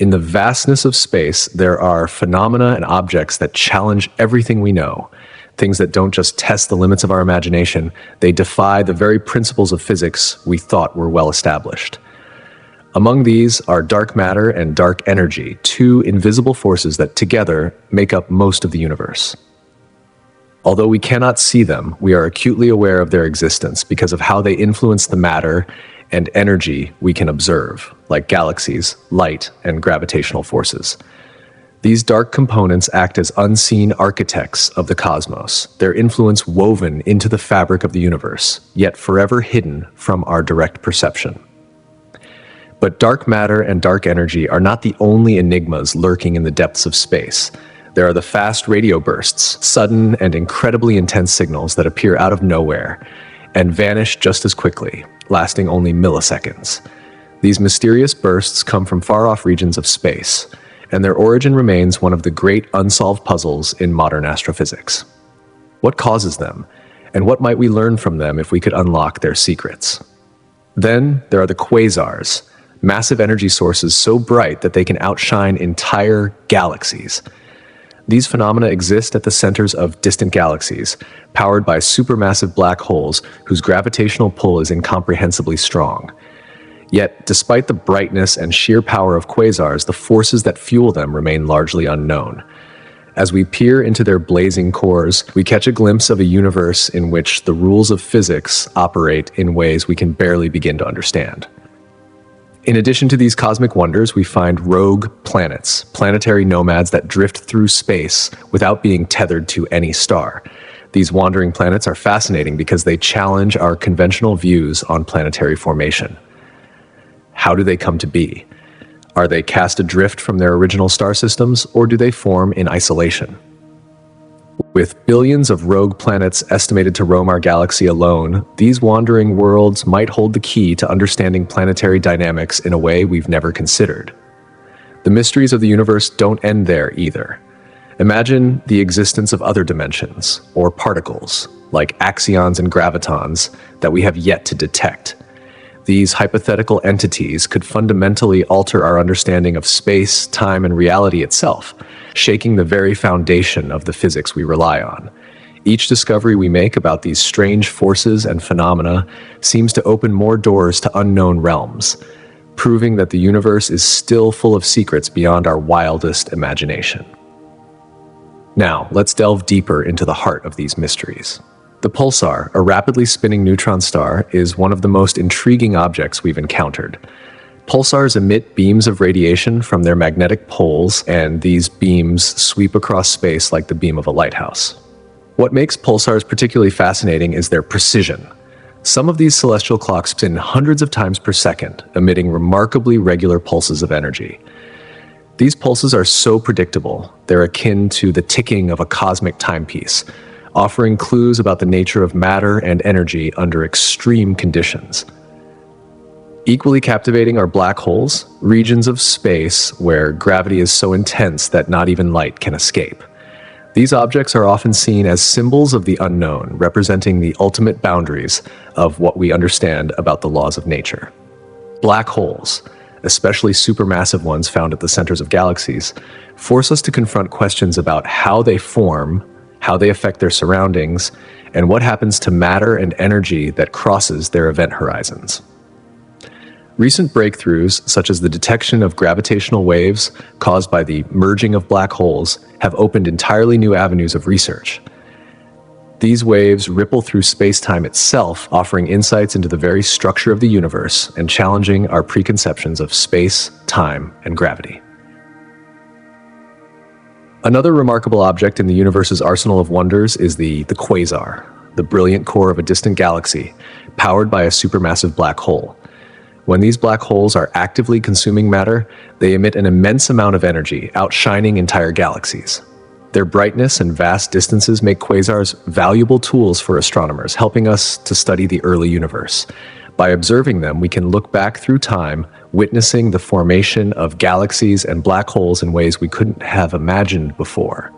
In the vastness of space, there are phenomena and objects that challenge everything we know. Things that don't just test the limits of our imagination, they defy the very principles of physics we thought were well established. Among these are dark matter and dark energy, two invisible forces that together make up most of the universe. Although we cannot see them, we are acutely aware of their existence because of how they influence the matter and energy we can observe, like galaxies, light, and gravitational forces. These dark components act as unseen architects of the cosmos, their influence woven into the fabric of the universe, yet forever hidden from our direct perception. But dark matter and dark energy are not the only enigmas lurking in the depths of space. There are the fast radio bursts, sudden and incredibly intense signals that appear out of nowhere and vanish just as quickly, lasting only milliseconds. These mysterious bursts come from far-off regions of space, and their origin remains one of the great unsolved puzzles in modern astrophysics. What causes them, and what might we learn from them if we could unlock their secrets? Then there are the quasars, massive energy sources so bright that they can outshine entire galaxies. These phenomena exist at the centers of distant galaxies, powered by supermassive black holes whose gravitational pull is incomprehensibly strong. Yet, despite the brightness and sheer power of quasars, the forces that fuel them remain largely unknown. As we peer into their blazing cores, we catch a glimpse of a universe in which the rules of physics operate in ways we can barely begin to understand. In addition to these cosmic wonders, we find rogue planets, planetary nomads that drift through space without being tethered to any star. These wandering planets are fascinating because they challenge our conventional views on planetary formation. How do they come to be? Are they cast adrift from their original star systems, or do they form in isolation? With billions of rogue planets estimated to roam our galaxy alone, these wandering worlds might hold the key to understanding planetary dynamics in a way we've never considered. The mysteries of the universe don't end there either. Imagine the existence of other dimensions, or particles, like axions and gravitons, that we have yet to detect. These hypothetical entities could fundamentally alter our understanding of space, time, and reality itself, shaking the very foundation of the physics we rely on. Each discovery we make about these strange forces and phenomena seems to open more doors to unknown realms, proving that the universe is still full of secrets beyond our wildest imagination. Now, let's delve deeper into the heart of these mysteries. The pulsar, a rapidly spinning neutron star, is one of the most intriguing objects we've encountered. Pulsars emit beams of radiation from their magnetic poles, and these beams sweep across space like the beam of a lighthouse. What makes pulsars particularly fascinating is their precision. Some of these celestial clocks spin hundreds of times per second, emitting remarkably regular pulses of energy. These pulses are so predictable, they're akin to the ticking of a cosmic timepiece, offering clues about the nature of matter and energy under extreme conditions. Equally captivating are black holes, regions of space where gravity is so intense that not even light can escape. These objects are often seen as symbols of the unknown, representing the ultimate boundaries of what we understand about the laws of nature. Black holes, especially supermassive ones found at the centers of galaxies, force us to confront questions about how they form, how they affect their surroundings, and what happens to matter and energy that crosses their event horizons. Recent breakthroughs, such as the detection of gravitational waves caused by the merging of black holes, have opened entirely new avenues of research. These waves ripple through space-time itself, offering insights into the very structure of the universe and challenging our preconceptions of space, time, and gravity. Another remarkable object in the universe's arsenal of wonders is the quasar, the brilliant core of a distant galaxy, powered by a supermassive black hole. When these black holes are actively consuming matter, they emit an immense amount of energy, outshining entire galaxies. Their brightness and vast distances make quasars valuable tools for astronomers, helping us to study the early universe. By observing them, we can look back through time, witnessing the formation of galaxies and black holes in ways we couldn't have imagined before.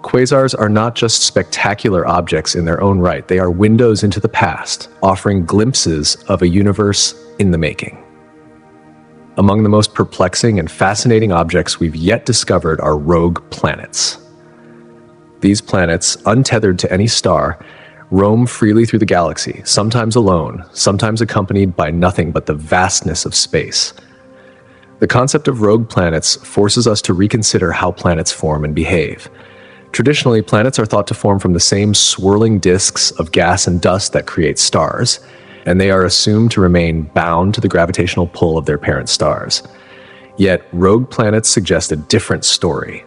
Quasars are not just spectacular objects in their own right, they are windows into the past, offering glimpses of a universe in the making. Among the most perplexing and fascinating objects we've yet discovered are rogue planets. These planets, untethered to any star, roam freely through the galaxy, sometimes alone, sometimes accompanied by nothing but the vastness of space. The concept of rogue planets forces us to reconsider how planets form and behave. Traditionally, planets are thought to form from the same swirling disks of gas and dust that create stars, and they are assumed to remain bound to the gravitational pull of their parent stars. Yet, rogue planets suggest a different story,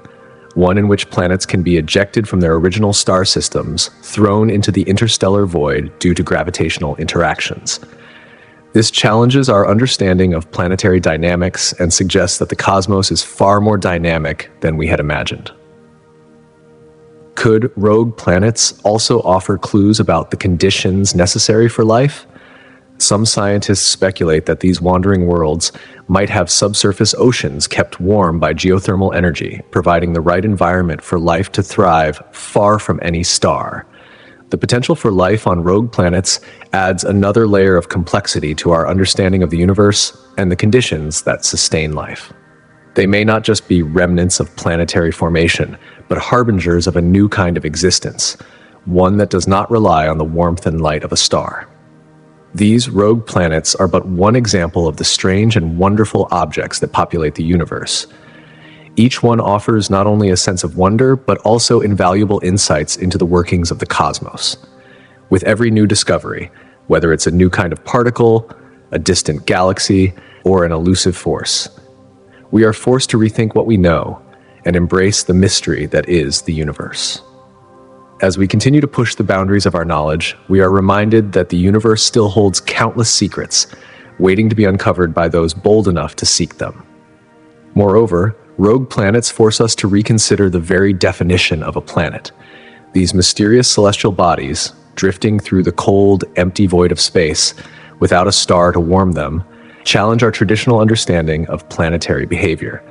one in which planets can be ejected from their original star systems, thrown into the interstellar void due to gravitational interactions. This challenges our understanding of planetary dynamics and suggests that the cosmos is far more dynamic than we had imagined. Could rogue planets also offer clues about the conditions necessary for life? Some scientists speculate that these wandering worlds might have subsurface oceans kept warm by geothermal energy, providing the right environment for life to thrive far from any star. The potential for life on rogue planets adds another layer of complexity to our understanding of the universe and the conditions that sustain life. They may not just be remnants of planetary formation, but harbingers of a new kind of existence, one that does not rely on the warmth and light of a star. These rogue planets are but one example of the strange and wonderful objects that populate the universe. Each one offers not only a sense of wonder, but also invaluable insights into the workings of the cosmos. With every new discovery, whether it's a new kind of particle, a distant galaxy, or an elusive force, we are forced to rethink what we know and embrace the mystery that is the universe. As we continue to push the boundaries of our knowledge, we are reminded that the universe still holds countless secrets, waiting to be uncovered by those bold enough to seek them. Moreover, rogue planets force us to reconsider the very definition of a planet. These mysterious celestial bodies, drifting through the cold, empty void of space, without a star to warm them, challenge our traditional understanding of planetary behavior.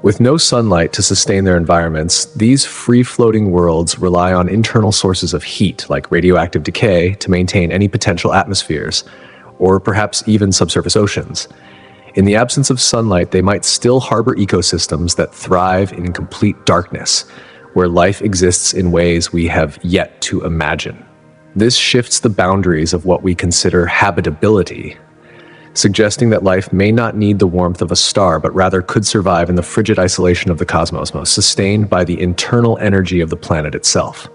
With no sunlight to sustain their environments, these free-floating worlds rely on internal sources of heat, like radioactive decay, to maintain any potential atmospheres, or perhaps even subsurface oceans. In the absence of sunlight, they might still harbor ecosystems that thrive in complete darkness, where life exists in ways we have yet to imagine. This shifts the boundaries of what we consider habitability, suggesting that life may not need the warmth of a star, but rather could survive in the frigid isolation of the cosmos, sustained by the internal energy of the planet itself.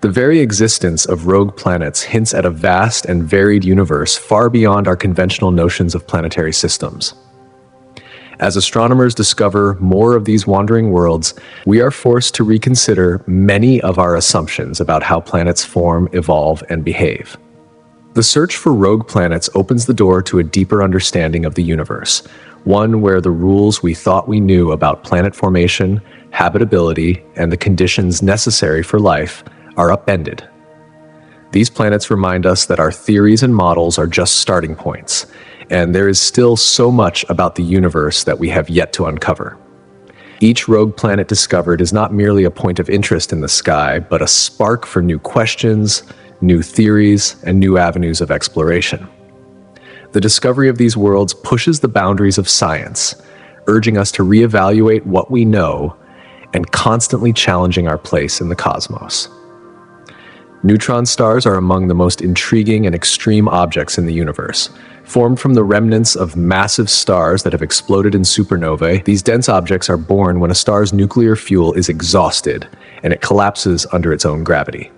The very existence of rogue planets hints at a vast and varied universe far beyond our conventional notions of planetary systems. As astronomers discover more of these wandering worlds, we are forced to reconsider many of our assumptions about how planets form, evolve, and behave. The search for rogue planets opens the door to a deeper understanding of the universe, one where the rules we thought we knew about planet formation, habitability, and the conditions necessary for life are upended. These planets remind us that our theories and models are just starting points, and there is still so much about the universe that we have yet to uncover. Each rogue planet discovered is not merely a point of interest in the sky, but a spark for new questions, new theories, and new avenues of exploration. The discovery of these worlds pushes the boundaries of science, urging us to reevaluate what we know and constantly challenging our place in the cosmos. Neutron stars are among the most intriguing and extreme objects in the universe. Formed from the remnants of massive stars that have exploded in supernovae, these dense objects are born when a star's nuclear fuel is exhausted and it collapses under its own gravity.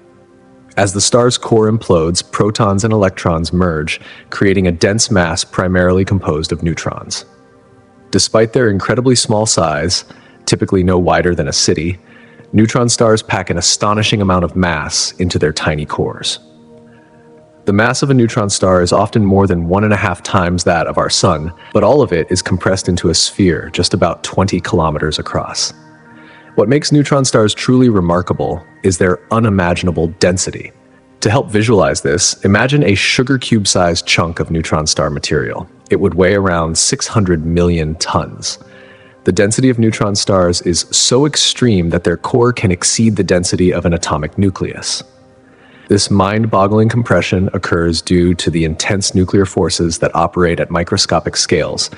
As the star's core implodes, protons and electrons merge, creating a dense mass primarily composed of neutrons. Despite their incredibly small size, typically no wider than a city, neutron stars pack an astonishing amount of mass into their tiny cores. The mass of a neutron star is often more than 1.5 times that of our Sun, but all of it is compressed into a sphere just about 20 kilometers across. What makes neutron stars truly remarkable is their unimaginable density. To help visualize this, imagine a sugar cube-sized chunk of neutron star material. It would weigh around 600 million tons. The density of neutron stars is so extreme that their core can exceed the density of an atomic nucleus. This mind-boggling compression occurs due to the intense nuclear forces that operate at microscopic scales,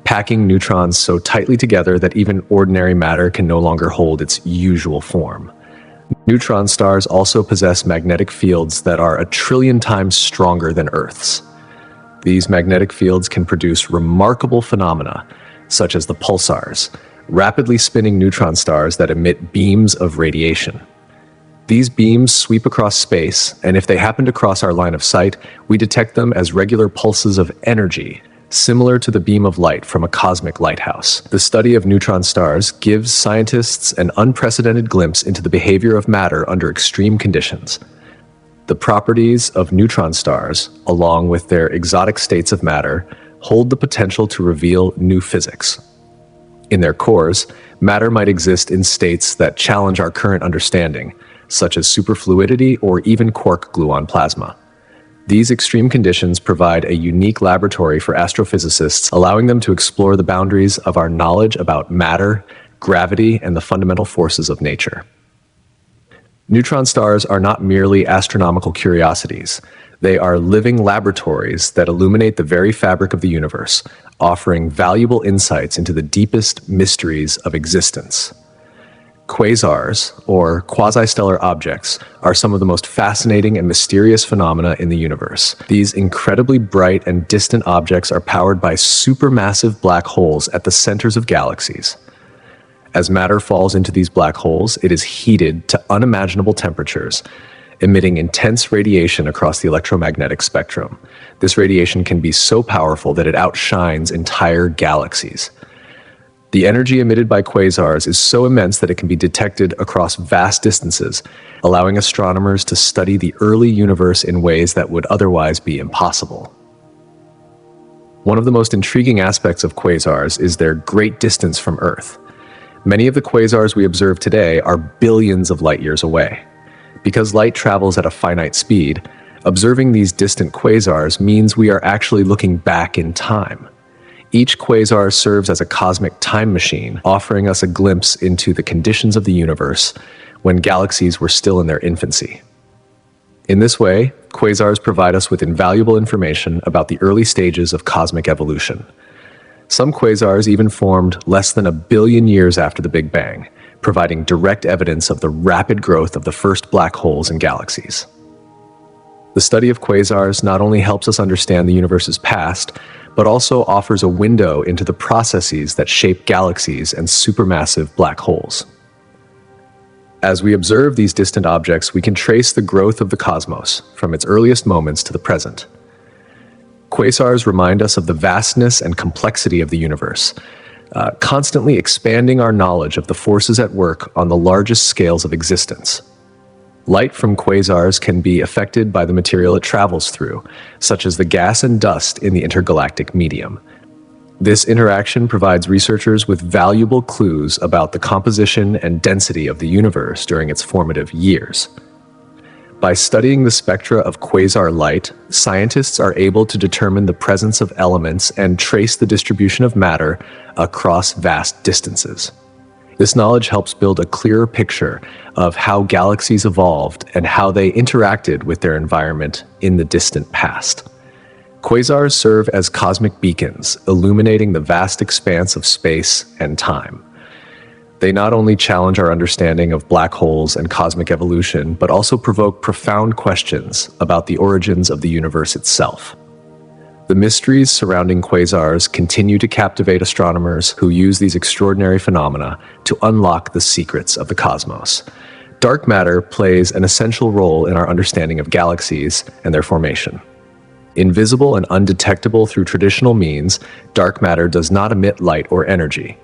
packing neutrons so tightly together that even ordinary matter can no longer hold its usual form. Neutron stars also possess magnetic fields that are 1 trillion times stronger than Earth's. These magnetic fields can produce remarkable phenomena, such as the pulsars, rapidly spinning neutron stars that emit beams of radiation. These beams sweep across space, and if they happen to cross our line of sight, we detect them as regular pulses of energy, similar to the beam of light from a cosmic lighthouse. The study of neutron stars gives scientists an unprecedented glimpse into the behavior of matter under extreme conditions. The properties of neutron stars, along with their exotic states of matter, hold the potential to reveal new physics. In their cores, matter might exist in states that challenge our current understanding, such as superfluidity or even quark gluon plasma. These extreme conditions provide a unique laboratory for astrophysicists, allowing them to explore the boundaries of our knowledge about matter, gravity, and the fundamental forces of nature. Neutron stars are not merely astronomical curiosities. They are living laboratories that illuminate the very fabric of the universe, offering valuable insights into the deepest mysteries of existence. Quasars, or quasi-stellar objects, are some of the most fascinating and mysterious phenomena in the universe. These incredibly bright and distant objects are powered by supermassive black holes at the centers of galaxies. As matter falls into these black holes, it is heated to unimaginable temperatures, emitting intense radiation across the electromagnetic spectrum. This radiation can be so powerful that it outshines entire galaxies. The energy emitted by quasars is so immense that it can be detected across vast distances, allowing astronomers to study the early universe in ways that would otherwise be impossible. One of the most intriguing aspects of quasars is their great distance from Earth. Many of the quasars we observe today are billions of light years away. Because light travels at a finite speed, observing these distant quasars means we are actually looking back in time. Each quasar serves as a cosmic time machine, offering us a glimpse into the conditions of the universe when galaxies were still in their infancy. In this way, quasars provide us with invaluable information about the early stages of cosmic evolution. Some quasars even formed less than 1 billion years after the Big Bang, providing direct evidence of the rapid growth of the first black holes in galaxies. The study of quasars not only helps us understand the universe's past, but also offers a window into the processes that shape galaxies and supermassive black holes. As we observe these distant objects, we can trace the growth of the cosmos from its earliest moments to the present. Quasars remind us of the vastness and complexity of the universe, constantly expanding our knowledge of the forces at work on the largest scales of existence. Light from quasars can be affected by the material it travels through, such as the gas and dust in the intergalactic medium. This interaction provides researchers with valuable clues about the composition and density of the universe during its formative years. By studying the spectra of quasar light, scientists are able to determine the presence of elements and trace the distribution of matter across vast distances. This knowledge helps build a clearer picture of how galaxies evolved and how they interacted with their environment in the distant past. Quasars serve as cosmic beacons, illuminating the vast expanse of space and time. They not only challenge our understanding of black holes and cosmic evolution, but also provoke profound questions about the origins of the universe itself. The mysteries surrounding quasars continue to captivate astronomers who use these extraordinary phenomena to unlock the secrets of the cosmos. Dark matter plays an essential role in our understanding of galaxies and their formation. Invisible and undetectable through traditional means, dark matter does not emit light or energy.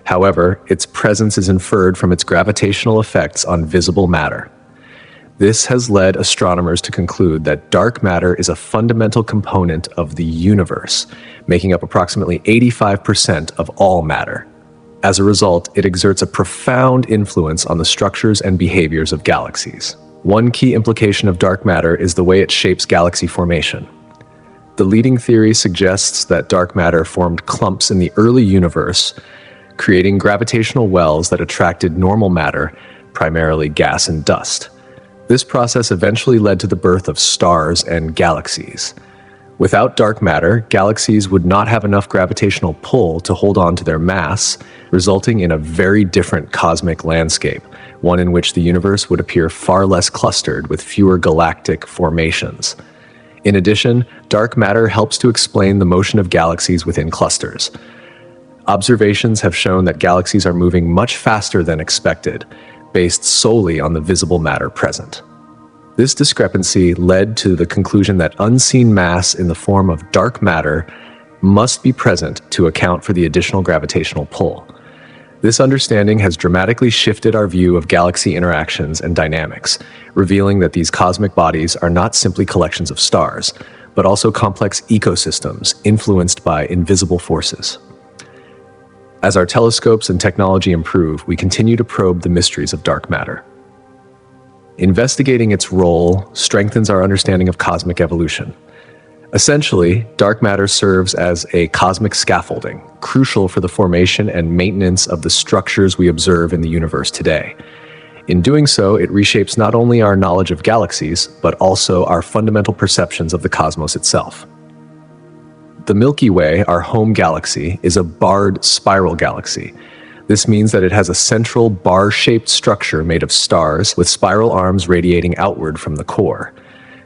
However, its presence is inferred from its gravitational effects on visible matter. This has led astronomers to conclude that dark matter is a fundamental component of the universe, making up approximately 85% of all matter. As a result, it exerts a profound influence on the structures and behaviors of galaxies. One key implication of dark matter is the way it shapes galaxy formation. The leading theory suggests that dark matter formed clumps in the early universe, creating gravitational wells that attracted normal matter, primarily gas and dust. This process eventually led to the birth of stars and galaxies. Without dark matter, galaxies would not have enough gravitational pull to hold on to their mass, resulting in a very different cosmic landscape, one in which the universe would appear far less clustered with fewer galactic formations. In addition, dark matter helps to explain the motion of galaxies within clusters. Observations have shown that galaxies are moving much faster than expected, based solely on the visible matter present. This discrepancy led to the conclusion that unseen mass in the form of dark matter must be present to account for the additional gravitational pull. This understanding has dramatically shifted our view of galaxy interactions and dynamics, revealing that these cosmic bodies are not simply collections of stars, but also complex ecosystems influenced by invisible forces. As our telescopes and technology improve, we continue to probe the mysteries of dark matter. Investigating its role strengthens our understanding of cosmic evolution. Essentially, dark matter serves as a cosmic scaffolding, crucial for the formation and maintenance of the structures we observe in the universe today. In doing so, it reshapes not only our knowledge of galaxies, but also our fundamental perceptions of the cosmos itself. The Milky Way, our home galaxy, is a barred spiral galaxy. This means that it has a central bar-shaped structure made of stars with spiral arms radiating outward from the core.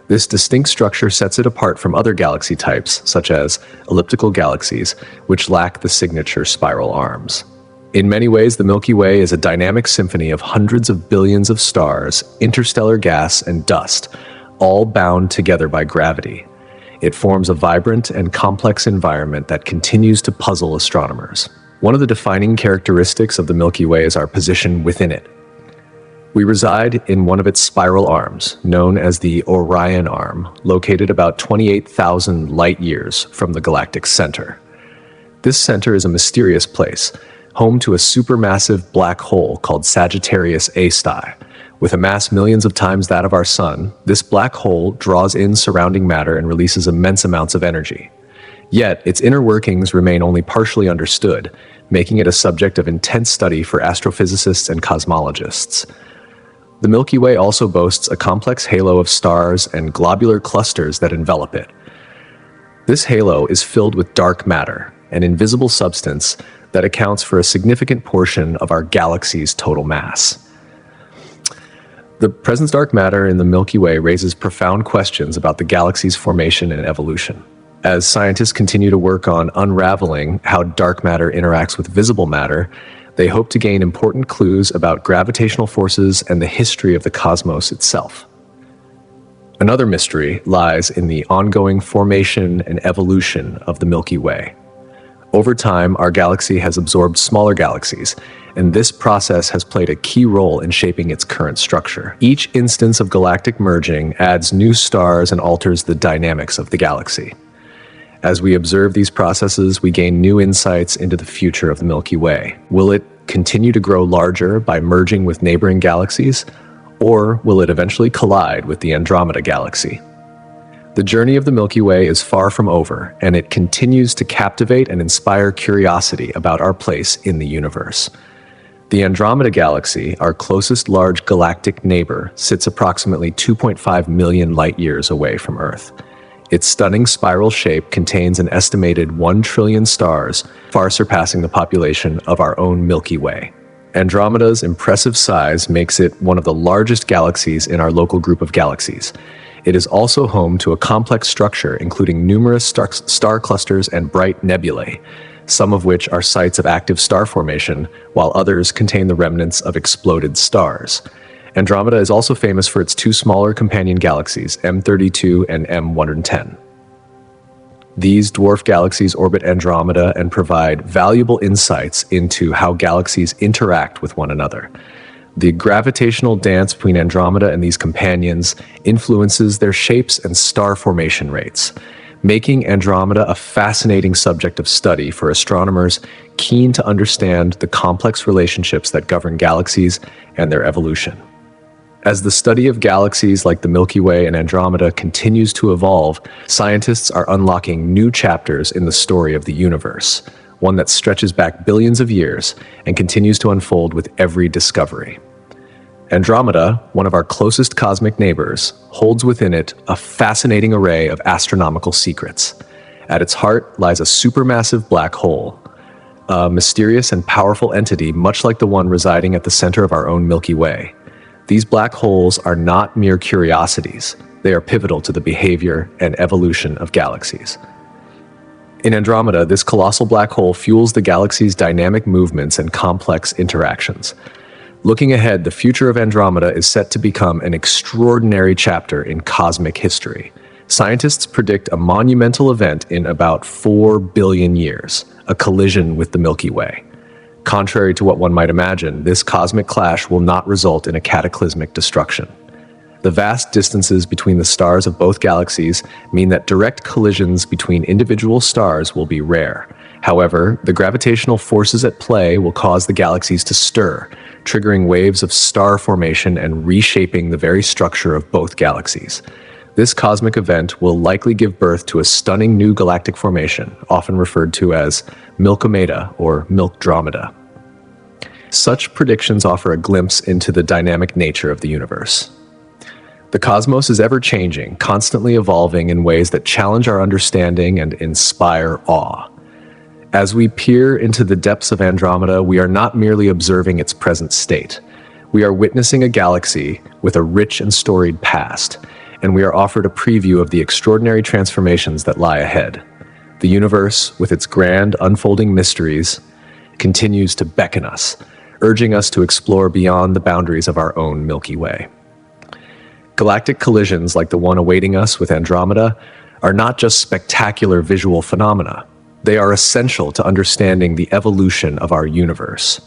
This distinct structure sets it apart from other galaxy types, such as elliptical galaxies, which lack the signature spiral arms. In many ways, the Milky Way is a dynamic symphony of hundreds of billions of stars, interstellar gas, and dust, all bound together by gravity. It forms a vibrant and complex environment that continues to puzzle astronomers. One of the defining characteristics of the Milky Way is our position within it. We reside in one of its spiral arms, known as the Orion Arm, located about 28,000 light-years from the galactic center. This center is a mysterious place, home to a supermassive black hole called Sagittarius A*. With a mass millions of times that of our Sun, this black hole draws in surrounding matter and releases immense amounts of energy. Yet, its inner workings remain only partially understood, making it a subject of intense study for astrophysicists and cosmologists. The Milky Way also boasts a complex halo of stars and globular clusters that envelop it. This halo is filled with dark matter, an invisible substance that accounts for a significant portion of our galaxy's total mass. The present dark matter in the Milky Way raises profound questions about the galaxy's formation and evolution. As scientists continue to work on unraveling how dark matter interacts with visible matter, they hope to gain important clues about gravitational forces and the history of the cosmos itself. Another mystery lies in the ongoing formation and evolution of the Milky Way. Over time, our galaxy has absorbed smaller galaxies, and this process has played a key role in shaping its current structure. Each instance of galactic merging adds new stars and alters the dynamics of the galaxy. As we observe these processes, we gain new insights into the future of the Milky Way. Will it continue to grow larger by merging with neighboring galaxies, or will it eventually collide with the Andromeda Galaxy? The journey of the Milky Way is far from over, and it continues to captivate and inspire curiosity about our place in the universe. The Andromeda Galaxy, our closest large galactic neighbor, sits approximately 2.5 million light-years away from Earth. Its stunning spiral shape contains an estimated 1 trillion stars, far surpassing the population of our own Milky Way. Andromeda's impressive size makes it one of the largest galaxies in our local group of galaxies. It is also home to a complex structure including numerous star clusters and bright nebulae, some of which are sites of active star formation, while others contain the remnants of exploded stars. Andromeda is also famous for its two smaller companion galaxies, M32 and M110. These dwarf galaxies orbit Andromeda and provide valuable insights into how galaxies interact with one another. The gravitational dance between Andromeda and these companions influences their shapes and star formation rates, making Andromeda a fascinating subject of study for astronomers keen to understand the complex relationships that govern galaxies and their evolution. As the study of galaxies like the Milky Way and Andromeda continues to evolve, scientists are unlocking new chapters in the story of the universe, one that stretches back billions of years and continues to unfold with every discovery. Andromeda, one of our closest cosmic neighbors, holds within it a fascinating array of astronomical secrets. At its heart lies a supermassive black hole, a mysterious and powerful entity much like the one residing at the center of our own Milky Way. These black holes are not mere curiosities. They are pivotal to the behavior and evolution of galaxies. In Andromeda, this colossal black hole fuels the galaxy's dynamic movements and complex interactions. Looking ahead, the future of Andromeda is set to become an extraordinary chapter in cosmic history. Scientists predict a monumental event in about 4 billion years, a collision with the Milky Way. Contrary to what one might imagine, this cosmic clash will not result in a cataclysmic destruction. The vast distances between the stars of both galaxies mean that direct collisions between individual stars will be rare. However, the gravitational forces at play will cause the galaxies to stir, triggering waves of star formation and reshaping the very structure of both galaxies. This cosmic event will likely give birth to a stunning new galactic formation, often referred to as Milkomeda or Milkdromeda. Such predictions offer a glimpse into the dynamic nature of the universe. The cosmos is ever-changing, constantly evolving in ways that challenge our understanding and inspire awe. As we peer into the depths of Andromeda, we are not merely observing its present state. We are witnessing a galaxy with a rich and storied past, and we are offered a preview of the extraordinary transformations that lie ahead. The universe, with its grand, unfolding mysteries, continues to beckon us, urging us to explore beyond the boundaries of our own Milky Way. Galactic collisions like the one awaiting us with Andromeda are not just spectacular visual phenomena. They are essential to understanding the evolution of our universe.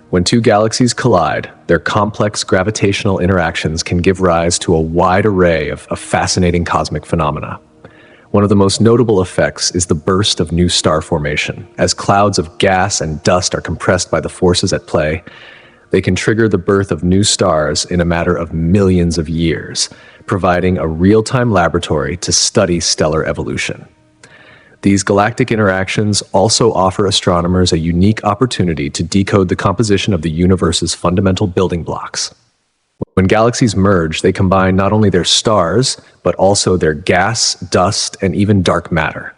When two galaxies collide, their complex gravitational interactions can give rise to a wide array of fascinating cosmic phenomena. One of the most notable effects is the burst of new star formation. As clouds of gas and dust are compressed by the forces at play, they can trigger the birth of new stars in a matter of millions of years, providing a real-time laboratory to study stellar evolution. These galactic interactions also offer astronomers a unique opportunity to decode the composition of the universe's fundamental building blocks. When galaxies merge, they combine not only their stars, but also their gas, dust, and even dark matter.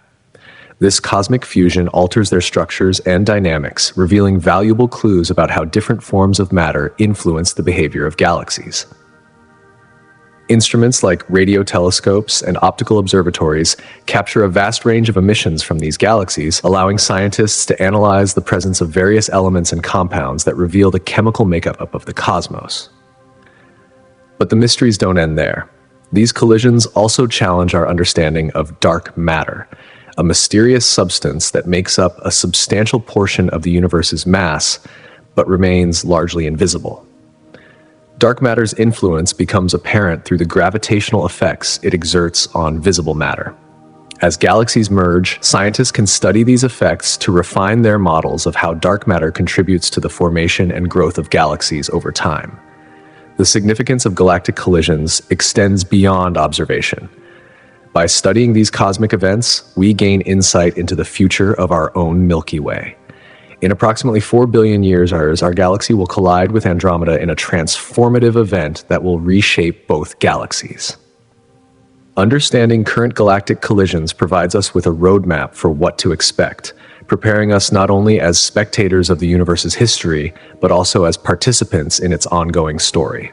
This cosmic fusion alters their structures and dynamics, revealing valuable clues about how different forms of matter influence the behavior of galaxies. Instruments like radio telescopes and optical observatories capture a vast range of emissions from these galaxies, allowing scientists to analyze the presence of various elements and compounds that reveal the chemical makeup of the cosmos. But the mysteries don't end there. These collisions also challenge our understanding of dark matter, a mysterious substance that makes up a substantial portion of the universe's mass, but remains largely invisible. Dark matter's influence becomes apparent through the gravitational effects it exerts on visible matter. As galaxies merge, scientists can study these effects to refine their models of how dark matter contributes to the formation and growth of galaxies over time. The significance of galactic collisions extends beyond observation. By studying these cosmic events, we gain insight into the future of our own Milky Way. In approximately 4 billion years, our galaxy will collide with Andromeda in a transformative event that will reshape both galaxies. Understanding current galactic collisions provides us with a roadmap for what to expect, preparing us not only as spectators of the universe's history, but also as participants in its ongoing story.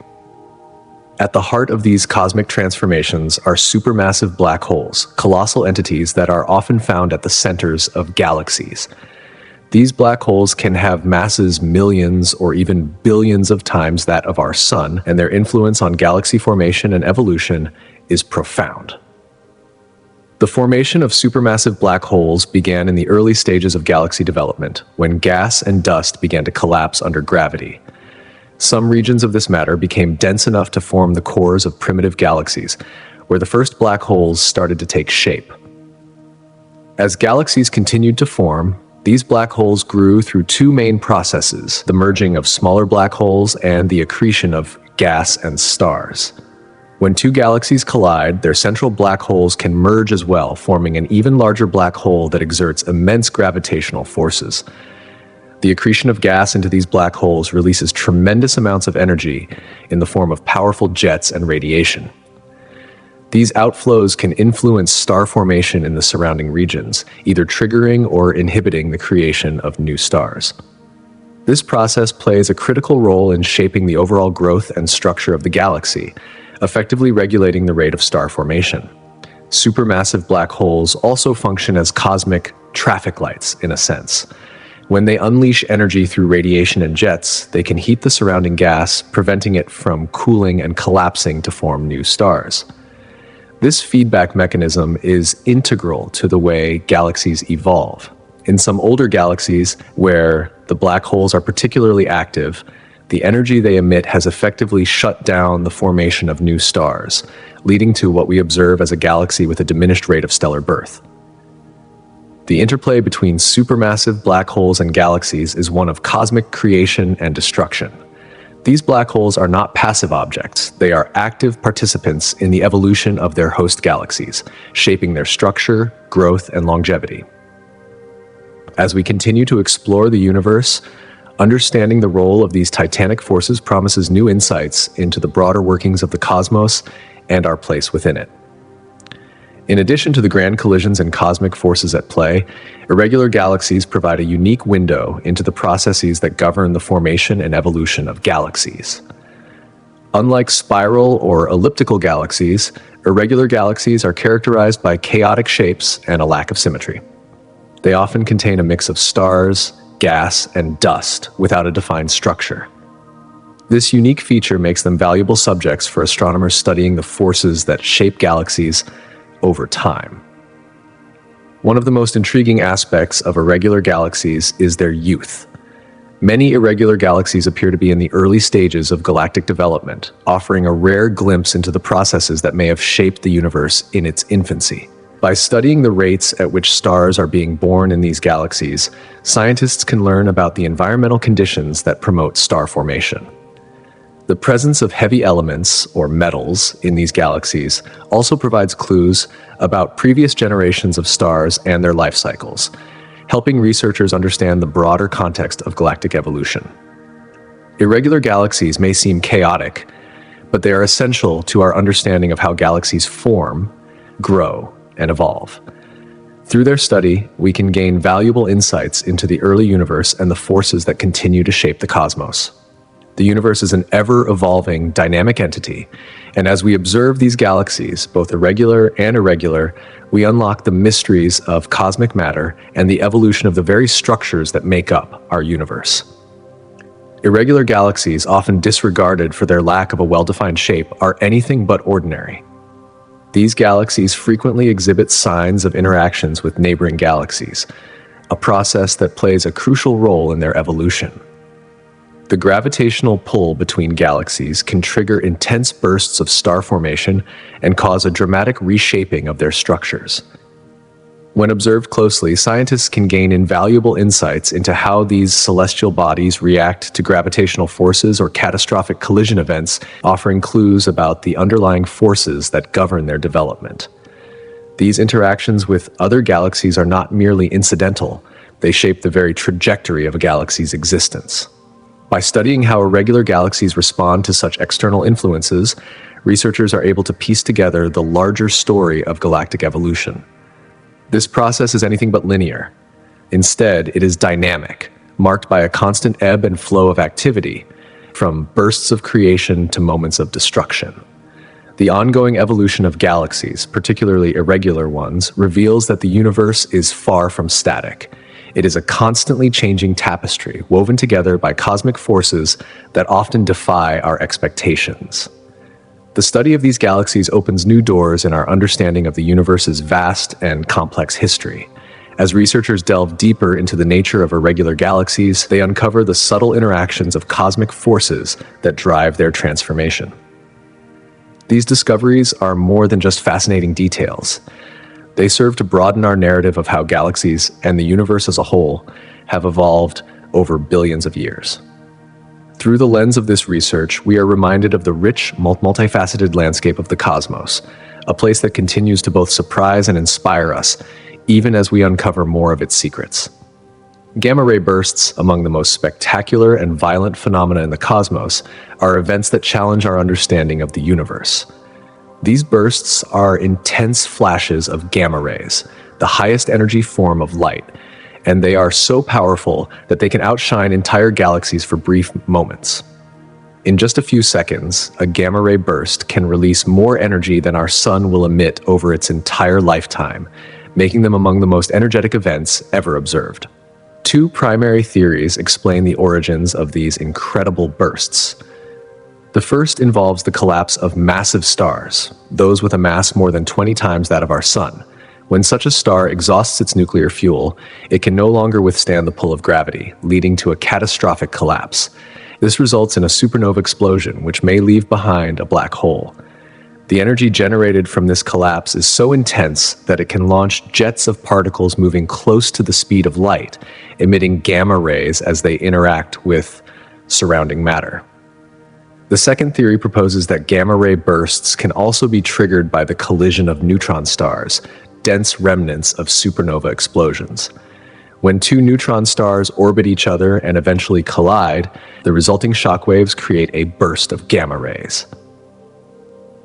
At the heart of these cosmic transformations are supermassive black holes, colossal entities that are often found at the centers of galaxies. These black holes can have masses millions or even billions of times that of our Sun, and their influence on galaxy formation and evolution is profound. The formation of supermassive black holes began in the early stages of galaxy development, when gas and dust began to collapse under gravity. Some regions of this matter became dense enough to form the cores of primitive galaxies, where the first black holes started to take shape. As galaxies continued to form, these black holes grew through two main processes: the merging of smaller black holes and the accretion of gas and stars. When two galaxies collide, their central black holes can merge as well, forming an even larger black hole that exerts immense gravitational forces. The accretion of gas into these black holes releases tremendous amounts of energy in the form of powerful jets and radiation. These outflows can influence star formation in the surrounding regions, either triggering or inhibiting the creation of new stars. This process plays a critical role in shaping the overall growth and structure of the galaxy, effectively regulating the rate of star formation. Supermassive black holes also function as cosmic traffic lights, in a sense. When they unleash energy through radiation and jets, they can heat the surrounding gas, preventing it from cooling and collapsing to form new stars. This feedback mechanism is integral to the way galaxies evolve. In some older galaxies, where the black holes are particularly active, the energy they emit has effectively shut down the formation of new stars, leading to what we observe as a galaxy with a diminished rate of stellar birth. The interplay between supermassive black holes and galaxies is one of cosmic creation and destruction. These black holes are not passive objects, they are active participants in the evolution of their host galaxies, shaping their structure, growth, and longevity. As we continue to explore the universe, understanding the role of these titanic forces promises new insights into the broader workings of the cosmos and our place within it. In addition to the grand collisions and cosmic forces at play, irregular galaxies provide a unique window into the processes that govern the formation and evolution of galaxies. Unlike spiral or elliptical galaxies, irregular galaxies are characterized by chaotic shapes and a lack of symmetry. They often contain a mix of stars, gas, and dust without a defined structure. This unique feature makes them valuable subjects for astronomers studying the forces that shape galaxies over time. One of the most intriguing aspects of irregular galaxies is their youth. Many irregular galaxies appear to be in the early stages of galactic development, offering a rare glimpse into the processes that may have shaped the universe in its infancy. By studying the rates at which stars are being born in these galaxies, scientists can learn about the environmental conditions that promote star formation. The presence of heavy elements, or metals, in these galaxies also provides clues about previous generations of stars and their life cycles, helping researchers understand the broader context of galactic evolution. Irregular galaxies may seem chaotic, but they are essential to our understanding of how galaxies form, grow, and evolve. Through their study, we can gain valuable insights into the early universe and the forces that continue to shape the cosmos. The universe is an ever-evolving, dynamic entity, and as we observe these galaxies, both irregular and irregular, we unlock the mysteries of cosmic matter and the evolution of the very structures that make up our universe. Irregular galaxies, often disregarded for their lack of a well-defined shape, are anything but ordinary. These galaxies frequently exhibit signs of interactions with neighboring galaxies, a process that plays a crucial role in their evolution. The gravitational pull between galaxies can trigger intense bursts of star formation and cause a dramatic reshaping of their structures. When observed closely, scientists can gain invaluable insights into how these celestial bodies react to gravitational forces or catastrophic collision events, offering clues about the underlying forces that govern their development. These interactions with other galaxies are not merely incidental, they shape the very trajectory of a galaxy's existence. By studying how irregular galaxies respond to such external influences, researchers are able to piece together the larger story of galactic evolution. This process is anything but linear. Instead, it is dynamic, marked by a constant ebb and flow of activity, from bursts of creation to moments of destruction. The ongoing evolution of galaxies, particularly irregular ones, reveals that the universe is far from static. It is a constantly changing tapestry woven together by cosmic forces that often defy our expectations. The study of these galaxies opens new doors in our understanding of the universe's vast and complex history. As researchers delve deeper into the nature of irregular galaxies, they uncover the subtle interactions of cosmic forces that drive their transformation. These discoveries are more than just fascinating details. They serve to broaden our narrative of how galaxies and the universe as a whole have evolved over billions of years. Through the lens of this research, we are reminded of the rich, multifaceted landscape of the cosmos, a place that continues to both surprise and inspire us, even as we uncover more of its secrets. Gamma-ray bursts, among the most spectacular and violent phenomena in the cosmos, are events that challenge our understanding of the universe. These bursts are intense flashes of gamma rays, the highest energy form of light, and they are so powerful that they can outshine entire galaxies for brief moments. In just a few seconds, a gamma-ray burst can release more energy than our sun will emit over its entire lifetime, making them among the most energetic events ever observed. Two primary theories explain the origins of these incredible bursts. The first involves the collapse of massive stars, those with a mass more than 20 times that of our sun. When such a star exhausts its nuclear fuel, it can no longer withstand the pull of gravity, leading to a catastrophic collapse. This results in a supernova explosion, which may leave behind a black hole. The energy generated from this collapse is so intense that it can launch jets of particles moving close to the speed of light, emitting gamma rays as they interact with surrounding matter. The second theory proposes that gamma-ray bursts can also be triggered by the collision of neutron stars, dense remnants of supernova explosions. When two neutron stars orbit each other and eventually collide, the resulting shockwaves create a burst of gamma rays.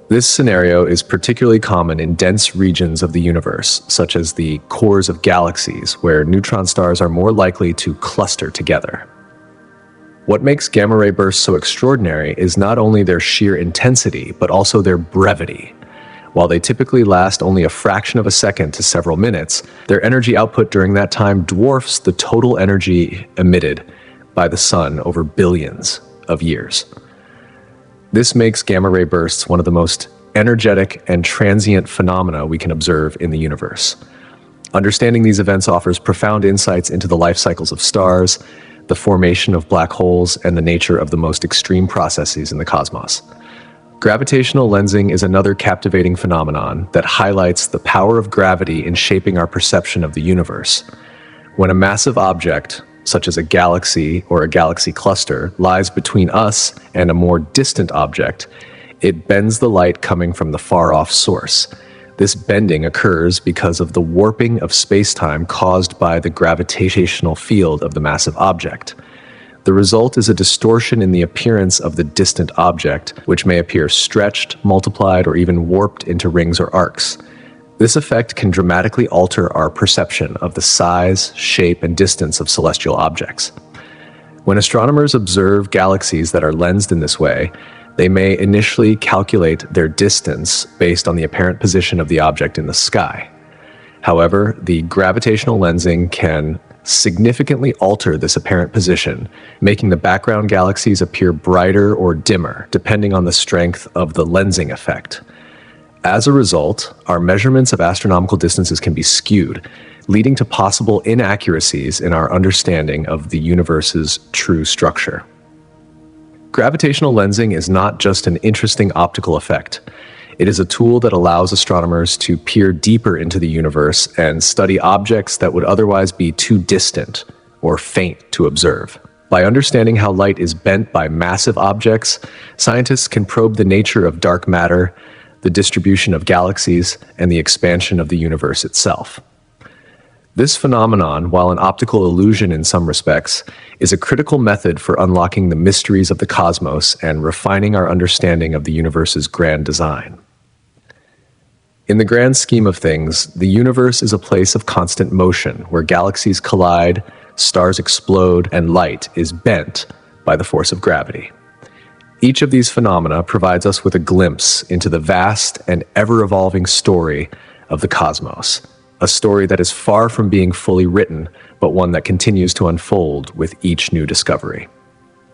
This scenario is particularly common in dense regions of the universe, such as the cores of galaxies, where neutron stars are more likely to cluster together. What makes gamma-ray bursts so extraordinary is not only their sheer intensity, but also their brevity. While they typically last only a fraction of a second to several minutes, their energy output during that time dwarfs the total energy emitted by the sun over billions of years. This makes gamma-ray bursts one of the most energetic and transient phenomena we can observe in the universe. Understanding these events offers profound insights into the life cycles of stars, the formation of black holes, and the nature of the most extreme processes in the cosmos. Gravitational lensing is another captivating phenomenon that highlights the power of gravity in shaping our perception of the universe. When a massive object, such as a galaxy or a galaxy cluster, lies between us and a more distant object, it bends the light coming from the far-off source. This bending occurs because of the warping of space-time caused by the gravitational field of the massive object. The result is a distortion in the appearance of the distant object, which may appear stretched, multiplied, or even warped into rings or arcs. This effect can dramatically alter our perception of the size, shape, and distance of celestial objects. When astronomers observe galaxies that are lensed in this way, they may initially calculate their distance based on the apparent position of the object in the sky. However, the gravitational lensing can significantly alter this apparent position, making the background galaxies appear brighter or dimmer, depending on the strength of the lensing effect. As a result, our measurements of astronomical distances can be skewed, leading to possible inaccuracies in our understanding of the universe's true structure. Gravitational lensing is not just an interesting optical effect. It is a tool that allows astronomers to peer deeper into the universe and study objects that would otherwise be too distant or faint to observe. By understanding how light is bent by massive objects, scientists can probe the nature of dark matter, the distribution of galaxies, and the expansion of the universe itself. This phenomenon, while an optical illusion in some respects, is a critical method for unlocking the mysteries of the cosmos and refining our understanding of the universe's grand design. In the grand scheme of things, the universe is a place of constant motion, where galaxies collide, stars explode, and light is bent by the force of gravity. Each of these phenomena provides us with a glimpse into the vast and ever-evolving story of the cosmos, a story that is far from being fully written, but one that continues to unfold with each new discovery.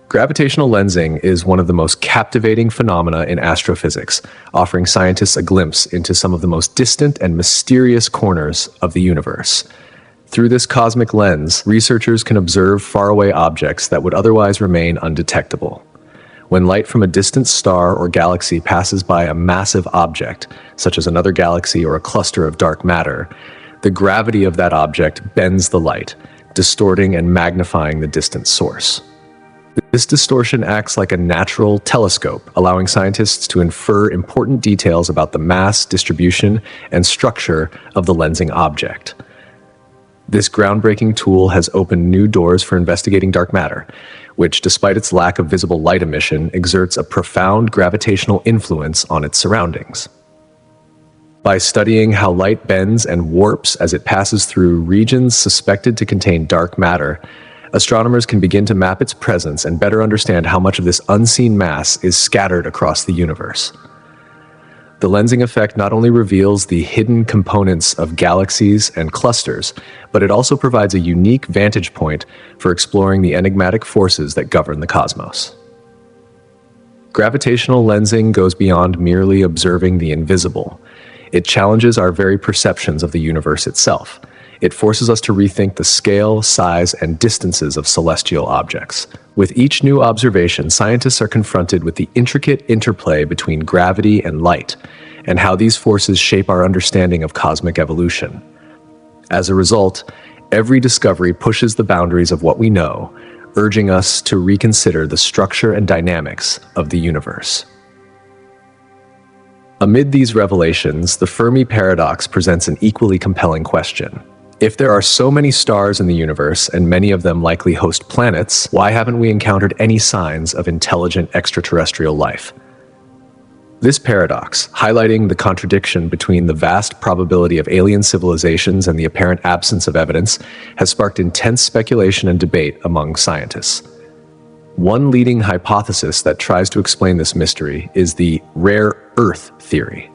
Gravitational lensing is one of the most captivating phenomena in astrophysics, offering scientists a glimpse into some of the most distant and mysterious corners of the universe. Through this cosmic lens, researchers can observe faraway objects that would otherwise remain undetectable. When light from a distant star or galaxy passes by a massive object, such as another galaxy or a cluster of dark matter, the gravity of that object bends the light, distorting and magnifying the distant source. This distortion acts like a natural telescope, allowing scientists to infer important details about the mass, distribution, and structure of the lensing object. This groundbreaking tool has opened new doors for investigating dark matter, which, despite its lack of visible light emission, exerts a profound gravitational influence on its surroundings. By studying how light bends and warps as it passes through regions suspected to contain dark matter, astronomers can begin to map its presence and better understand how much of this unseen mass is scattered across the universe. The lensing effect not only reveals the hidden components of galaxies and clusters, but it also provides a unique vantage point for exploring the enigmatic forces that govern the cosmos. Gravitational lensing goes beyond merely observing the invisible. It challenges our very perceptions of the universe itself. It forces us to rethink the scale, size, and distances of celestial objects. With each new observation, scientists are confronted with the intricate interplay between gravity and light, and how these forces shape our understanding of cosmic evolution. As a result, every discovery pushes the boundaries of what we know, urging us to reconsider the structure and dynamics of the universe. Amid these revelations, the Fermi paradox presents an equally compelling question. If there are so many stars in the universe, and many of them likely host planets, why haven't we encountered any signs of intelligent extraterrestrial life? This paradox, highlighting the contradiction between the vast probability of alien civilizations and the apparent absence of evidence, has sparked intense speculation and debate among scientists. One leading hypothesis that tries to explain this mystery is the rare Earth theory.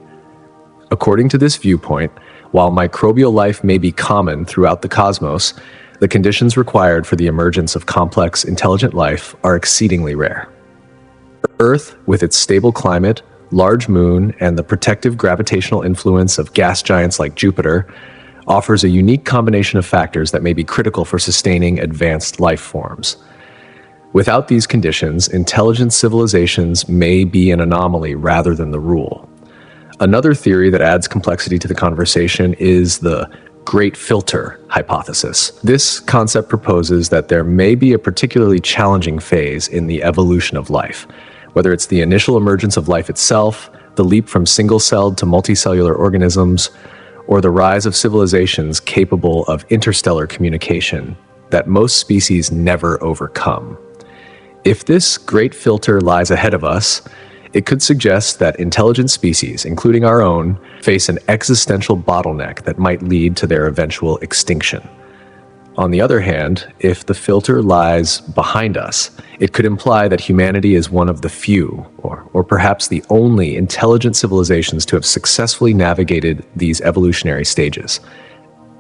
According to this viewpoint, while microbial life may be common throughout the cosmos, the conditions required for the emergence of complex, intelligent life are exceedingly rare. Earth, with its stable climate, large moon, and the protective gravitational influence of gas giants like Jupiter, offers a unique combination of factors that may be critical for sustaining advanced life forms. Without these conditions, intelligent civilizations may be an anomaly rather than the rule. Another theory that adds complexity to the conversation is the Great Filter hypothesis. This concept proposes that there may be a particularly challenging phase in the evolution of life, whether it's the initial emergence of life itself, the leap from single-celled to multicellular organisms, or the rise of civilizations capable of interstellar communication that most species never overcome. If this Great Filter lies ahead of us, it could suggest that intelligent species, including our own, face an existential bottleneck that might lead to their eventual extinction. On the other hand, if the filter lies behind us, it could imply that humanity is one of the few, or perhaps the only intelligent civilizations to have successfully navigated these evolutionary stages.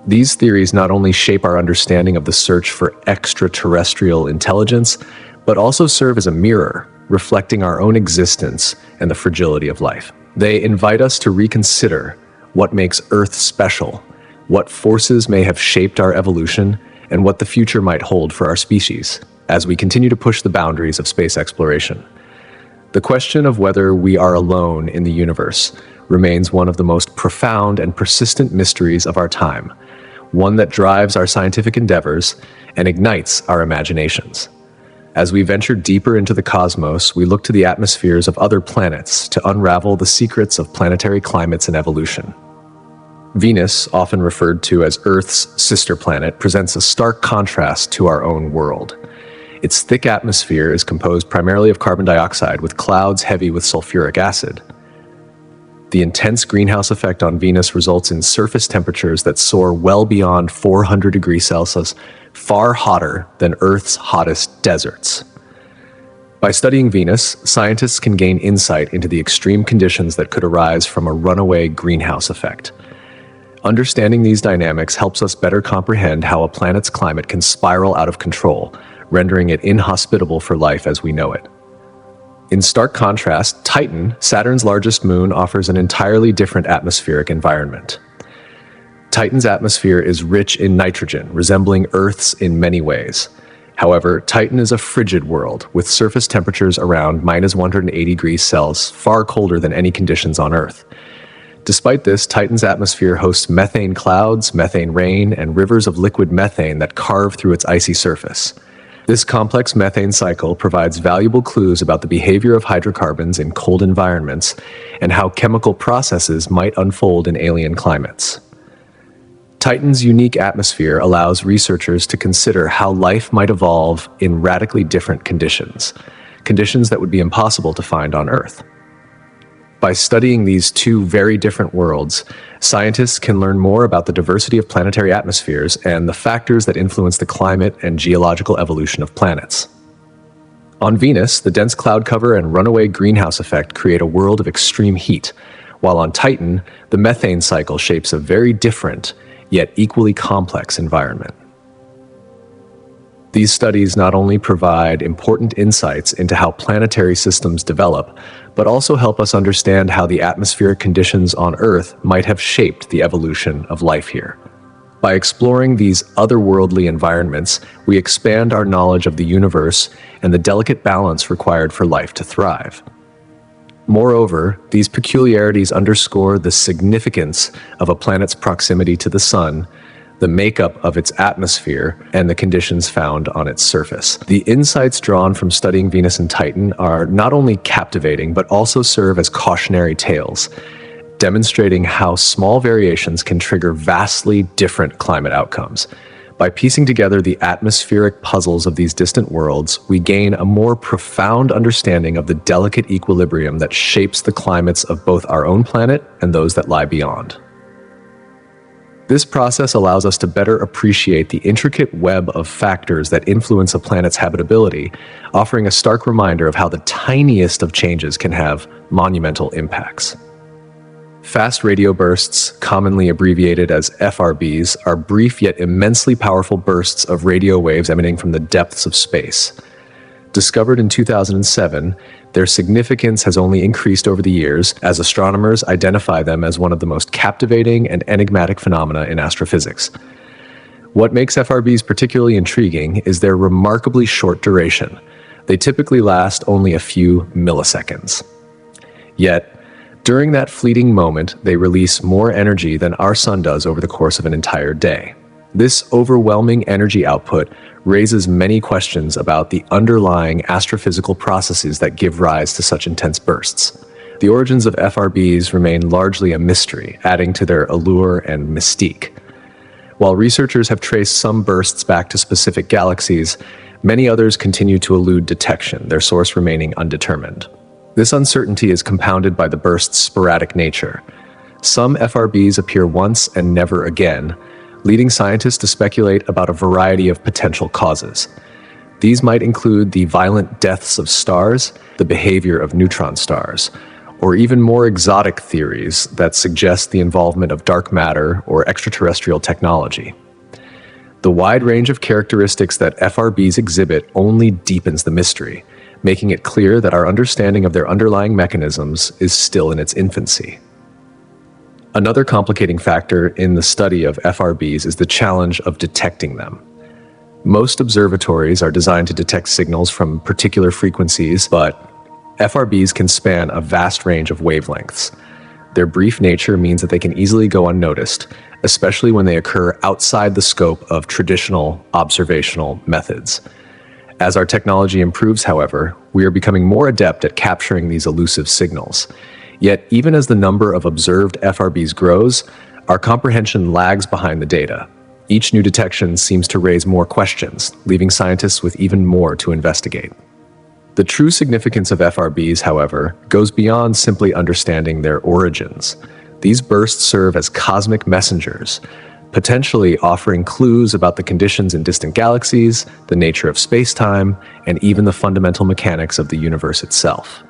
These theories not only shape our understanding of the search for extraterrestrial intelligence, but also serve as a mirror, reflecting our own existence and the fragility of life. They invite us to reconsider what makes Earth special, what forces may have shaped our evolution, and what the future might hold for our species as we continue to push the boundaries of space exploration. The question of whether we are alone in the universe remains one of the most profound and persistent mysteries of our time, one that drives our scientific endeavors and ignites our imaginations. As we venture deeper into the cosmos, we look to the atmospheres of other planets to unravel the secrets of planetary climates and evolution. Venus, often referred to as Earth's sister planet, presents a stark contrast to our own world. Its thick atmosphere is composed primarily of carbon dioxide, with clouds heavy with sulfuric acid. The intense greenhouse effect on Venus results in surface temperatures that soar well beyond 400 degrees Celsius, far hotter than Earth's hottest deserts. By studying Venus, scientists can gain insight into the extreme conditions that could arise from a runaway greenhouse effect. Understanding these dynamics helps us better comprehend how a planet's climate can spiral out of control, rendering it inhospitable for life as we know it. In stark contrast, Titan, Saturn's largest moon, offers an entirely different atmospheric environment. Titan's atmosphere is rich in nitrogen, resembling Earth's in many ways. However, Titan is a frigid world, with surface temperatures around -180 degrees Celsius, far colder than any conditions on Earth. Despite this, Titan's atmosphere hosts methane clouds, methane rain, and rivers of liquid methane that carve through its icy surface. This complex methane cycle provides valuable clues about the behavior of hydrocarbons in cold environments and how chemical processes might unfold in alien climates. Titan's unique atmosphere allows researchers to consider how life might evolve in radically different conditions, conditions that would be impossible to find on Earth. By studying these two very different worlds, scientists can learn more about the diversity of planetary atmospheres and the factors that influence the climate and geological evolution of planets. On Venus, the dense cloud cover and runaway greenhouse effect create a world of extreme heat, while on Titan, the methane cycle shapes a very different, yet equally complex environment. These studies not only provide important insights into how planetary systems develop, but also help us understand how the atmospheric conditions on Earth might have shaped the evolution of life here. By exploring these otherworldly environments, we expand our knowledge of the universe and the delicate balance required for life to thrive. Moreover, these peculiarities underscore the significance of a planet's proximity to the Sun, the makeup of its atmosphere, and the conditions found on its surface. The insights drawn from studying Venus and Titan are not only captivating, but also serve as cautionary tales, demonstrating how small variations can trigger vastly different climate outcomes. By piecing together the atmospheric puzzles of these distant worlds, we gain a more profound understanding of the delicate equilibrium that shapes the climates of both our own planet and those that lie beyond. This process allows us to better appreciate the intricate web of factors that influence a planet's habitability, offering a stark reminder of how the tiniest of changes can have monumental impacts. Fast radio bursts, commonly abbreviated as FRBs, are brief yet immensely powerful bursts of radio waves emanating from the depths of space. Discovered in 2007, their significance has only increased over the years as astronomers identify them as one of the most captivating and enigmatic phenomena in astrophysics. What makes FRBs particularly intriguing is their remarkably short duration. They typically last only a few milliseconds. Yet, during that fleeting moment, they release more energy than our sun does over the course of an entire day. This overwhelming energy output raises many questions about the underlying astrophysical processes that give rise to such intense bursts. The origins of FRBs remain largely a mystery, adding to their allure and mystique. While researchers have traced some bursts back to specific galaxies, many others continue to elude detection, their source remaining undetermined. This uncertainty is compounded by the burst's sporadic nature. Some FRBs appear once and never again, leading scientists to speculate about a variety of potential causes. These might include the violent deaths of stars, the behavior of neutron stars, or even more exotic theories that suggest the involvement of dark matter or extraterrestrial technology. The wide range of characteristics that FRBs exhibit only deepens the mystery, making it clear that our understanding of their underlying mechanisms is still in its infancy. Another complicating factor in the study of FRBs is the challenge of detecting them. Most observatories are designed to detect signals from particular frequencies, but FRBs can span a vast range of wavelengths. Their brief nature means that they can easily go unnoticed, especially when they occur outside the scope of traditional observational methods. As our technology improves, however, we are becoming more adept at capturing these elusive signals. Yet, even as the number of observed FRBs grows, our comprehension lags behind the data. Each new detection seems to raise more questions, leaving scientists with even more to investigate. The true significance of FRBs, however, goes beyond simply understanding their origins. These bursts serve as cosmic messengers, potentially offering clues about the conditions in distant galaxies, the nature of space-time, and even the fundamental mechanics of the universe itself.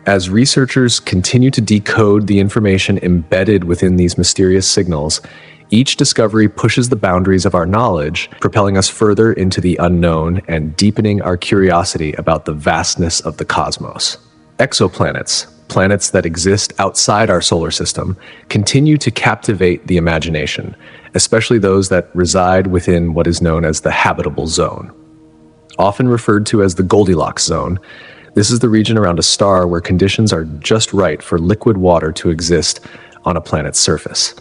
As researchers continue to decode the information embedded within these mysterious signals, each discovery pushes the boundaries of our knowledge, propelling us further into the unknown and deepening our curiosity about the vastness of the cosmos. Exoplanets, planets that exist outside our solar system, continue to captivate the imagination, especially those that reside within what is known as the habitable zone. Often referred to as the Goldilocks zone, this is the region around a star where conditions are just right for liquid water to exist on a planet's surface.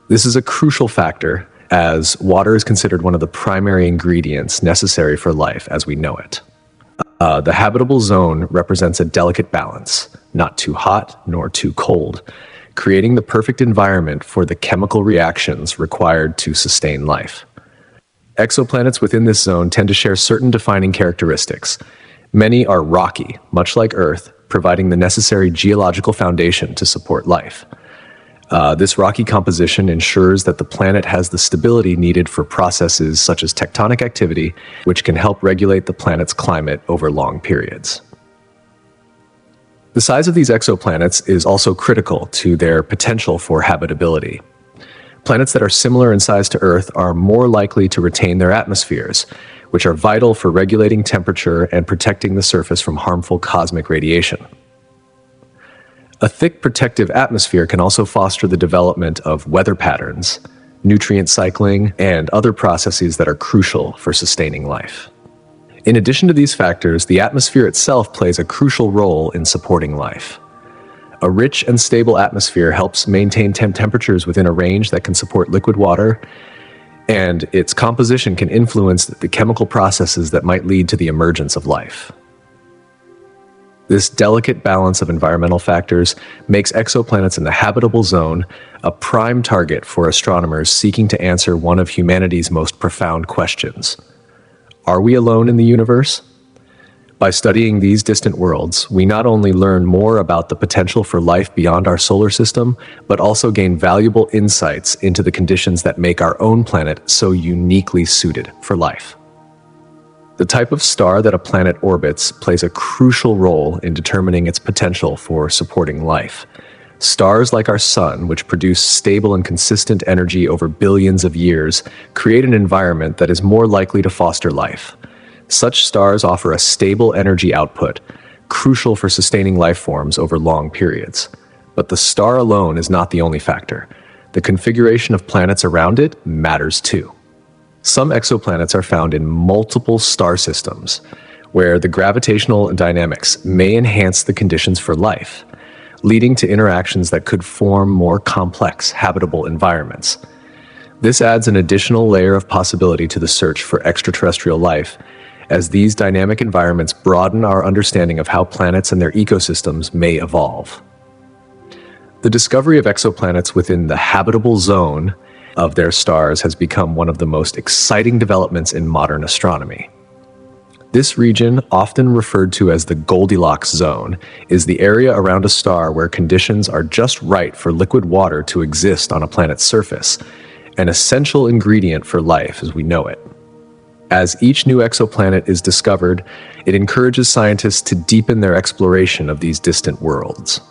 This is a crucial factor, as water is considered one of the primary ingredients necessary for life as we know it. The habitable zone represents a delicate balance, not too hot nor too cold, creating the perfect environment for the chemical reactions required to sustain life. Exoplanets within this zone tend to share certain defining characteristics. Many are rocky, much like Earth, providing the necessary geological foundation to support life. This rocky composition ensures that the planet has the stability needed for processes such as tectonic activity, which can help regulate the planet's climate over long periods. The size of these exoplanets is also critical to their potential for habitability. Planets that are similar in size to Earth are more likely to retain their atmospheres, which are vital for regulating temperature and protecting the surface from harmful cosmic radiation. A thick protective atmosphere can also foster the development of weather patterns, nutrient cycling, and other processes that are crucial for sustaining life. In addition to these factors, the atmosphere itself plays a crucial role in supporting life. A rich and stable atmosphere helps maintain temperatures within a range that can support liquid water, and its composition can influence the chemical processes that might lead to the emergence of life. This delicate balance of environmental factors makes exoplanets in the habitable zone a prime target for astronomers seeking to answer one of humanity's most profound questions. Are we alone in the universe? By studying these distant worlds, we not only learn more about the potential for life beyond our solar system, but also gain valuable insights into the conditions that make our own planet so uniquely suited for life. The type of star that a planet orbits plays a crucial role in determining its potential for supporting life. Stars like our Sun, which produce stable and consistent energy over billions of years, create an environment that is more likely to foster life. Such stars offer a stable energy output, crucial for sustaining life forms over long periods. But the star alone is not the only factor. The configuration of planets around it matters too. Some exoplanets are found in multiple star systems, where the gravitational dynamics may enhance the conditions for life, leading to interactions that could form more complex, habitable environments. This adds an additional layer of possibility to the search for extraterrestrial life, as these dynamic environments broaden our understanding of how planets and their ecosystems may evolve. The discovery of exoplanets within the habitable zone of their stars has become one of the most exciting developments in modern astronomy. This region, often referred to as the Goldilocks zone, is the area around a star where conditions are just right for liquid water to exist on a planet's surface, an essential ingredient for life as we know it. As each new exoplanet is discovered, it encourages scientists to deepen their exploration of these distant worlds.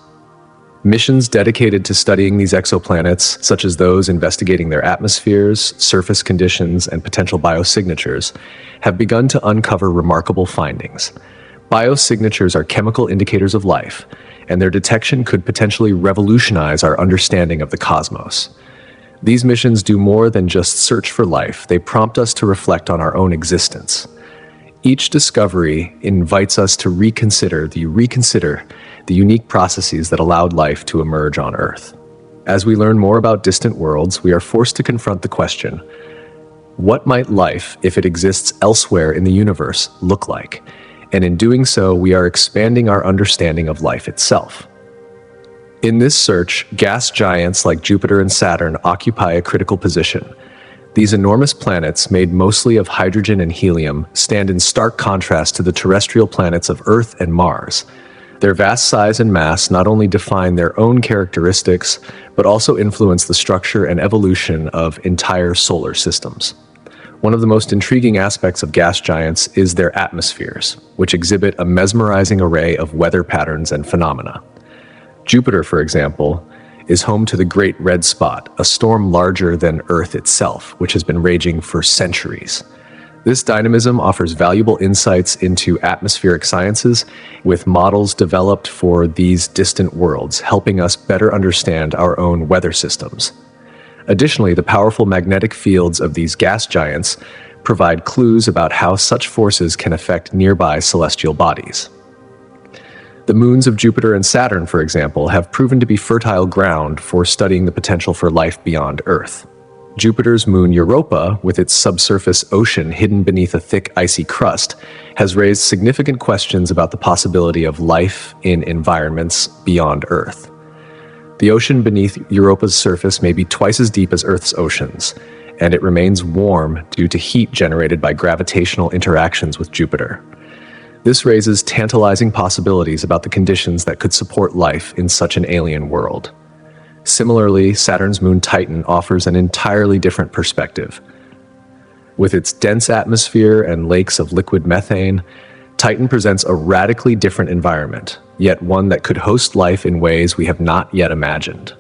Missions dedicated to studying these exoplanets, such as those investigating their atmospheres, surface conditions, and potential biosignatures, have begun to uncover remarkable findings. Biosignatures are chemical indicators of life, and their detection could potentially revolutionize our understanding of the cosmos. These missions do more than just search for life, they prompt us to reflect on our own existence. Each discovery invites us to reconsider the unique processes that allowed life to emerge on Earth. As we learn more about distant worlds, we are forced to confront the question, what might life, if it exists elsewhere in the universe, look like? And in doing so, we are expanding our understanding of life itself. In this search, gas giants like Jupiter and Saturn occupy a critical position. These enormous planets, made mostly of hydrogen and helium, stand in stark contrast to the terrestrial planets of Earth and Mars. Their vast size and mass not only define their own characteristics, but also influence the structure and evolution of entire solar systems. One of the most intriguing aspects of gas giants is their atmospheres, which exhibit a mesmerizing array of weather patterns and phenomena. Jupiter, for example, is home to the Great Red Spot, a storm larger than Earth itself, which has been raging for centuries. This dynamism offers valuable insights into atmospheric sciences, with models developed for these distant worlds, helping us better understand our own weather systems. Additionally, the powerful magnetic fields of these gas giants provide clues about how such forces can affect nearby celestial bodies. The moons of Jupiter and Saturn, for example, have proven to be fertile ground for studying the potential for life beyond Earth. Jupiter's moon Europa, with its subsurface ocean hidden beneath a thick icy crust, has raised significant questions about the possibility of life in environments beyond Earth. The ocean beneath Europa's surface may be twice as deep as Earth's oceans, and it remains warm due to heat generated by gravitational interactions with Jupiter. This raises tantalizing possibilities about the conditions that could support life in such an alien world. Similarly, Saturn's moon Titan offers an entirely different perspective. With its dense atmosphere and lakes of liquid methane, Titan presents a radically different environment, yet one that could host life in ways we have not yet imagined.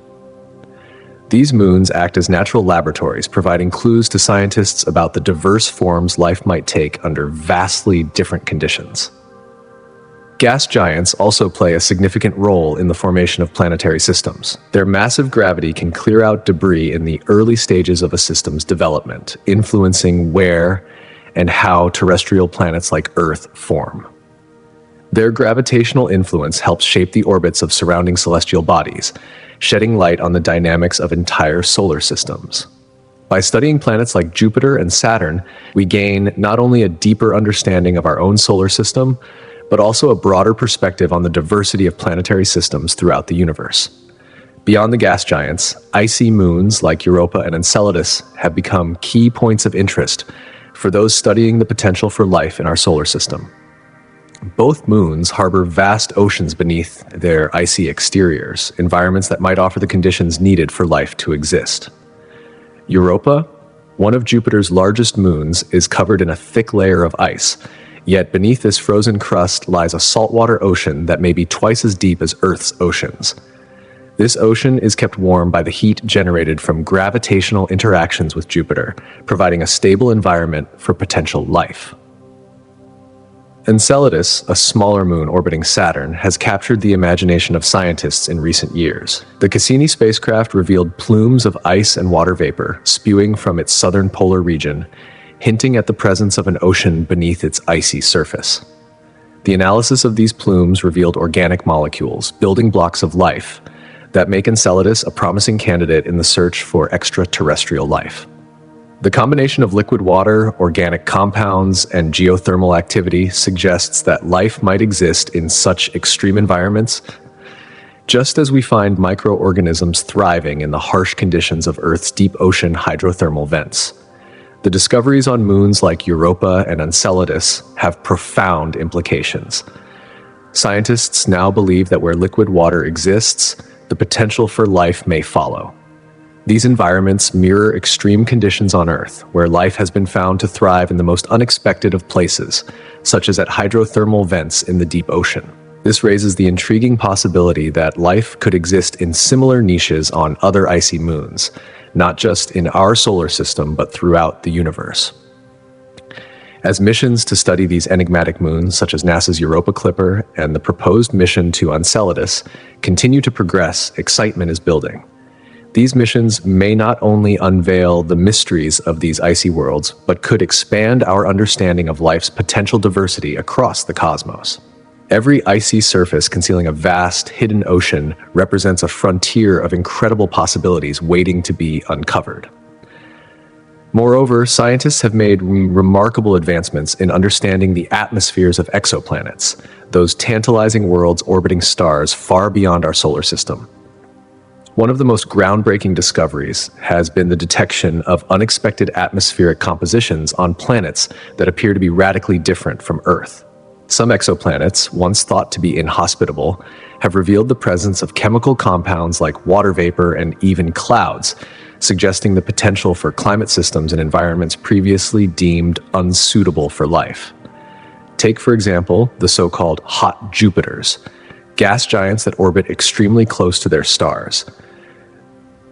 These moons act as natural laboratories, providing clues to scientists about the diverse forms life might take under vastly different conditions. Gas giants also play a significant role in the formation of planetary systems. Their massive gravity can clear out debris in the early stages of a system's development, influencing where and how terrestrial planets like Earth form. Their gravitational influence helps shape the orbits of surrounding celestial bodies, shedding light on the dynamics of entire solar systems. By studying planets like Jupiter and Saturn, we gain not only a deeper understanding of our own solar system, but also a broader perspective on the diversity of planetary systems throughout the universe. Beyond the gas giants, icy moons like Europa and Enceladus have become key points of interest for those studying the potential for life in our solar system. Both moons harbor vast oceans beneath their icy exteriors, environments that might offer the conditions needed for life to exist. Europa, one of Jupiter's largest moons, is covered in a thick layer of ice, yet beneath this frozen crust lies a saltwater ocean that may be twice as deep as Earth's oceans. This ocean is kept warm by the heat generated from gravitational interactions with Jupiter, providing a stable environment for potential life. Enceladus, a smaller moon orbiting Saturn, has captured the imagination of scientists in recent years. The Cassini spacecraft revealed plumes of ice and water vapor spewing from its southern polar region, hinting at the presence of an ocean beneath its icy surface. The analysis of these plumes revealed organic molecules, building blocks of life, that make Enceladus a promising candidate in the search for extraterrestrial life. The combination of liquid water, organic compounds, and geothermal activity suggests that life might exist in such extreme environments, just as we find microorganisms thriving in the harsh conditions of Earth's deep ocean hydrothermal vents. The discoveries on moons like Europa and Enceladus have profound implications. Scientists now believe that where liquid water exists, the potential for life may follow. These environments mirror extreme conditions on Earth, where life has been found to thrive in the most unexpected of places, such as at hydrothermal vents in the deep ocean. This raises the intriguing possibility that life could exist in similar niches on other icy moons, not just in our solar system, but throughout the universe. As missions to study these enigmatic moons, such as NASA's Europa Clipper and the proposed mission to Enceladus, continue to progress, excitement is building. These missions may not only unveil the mysteries of these icy worlds, but could expand our understanding of life's potential diversity across the cosmos. Every icy surface concealing a vast, hidden ocean represents a frontier of incredible possibilities waiting to be uncovered. Moreover, scientists have made remarkable advancements in understanding the atmospheres of exoplanets, those tantalizing worlds orbiting stars far beyond our solar system. One of the most groundbreaking discoveries has been the detection of unexpected atmospheric compositions on planets that appear to be radically different from Earth. Some exoplanets, once thought to be inhospitable, have revealed the presence of chemical compounds like water vapor and even clouds, suggesting the potential for climate systems in environments previously deemed unsuitable for life. Take, for example, the so-called hot Jupiters, gas giants that orbit extremely close to their stars.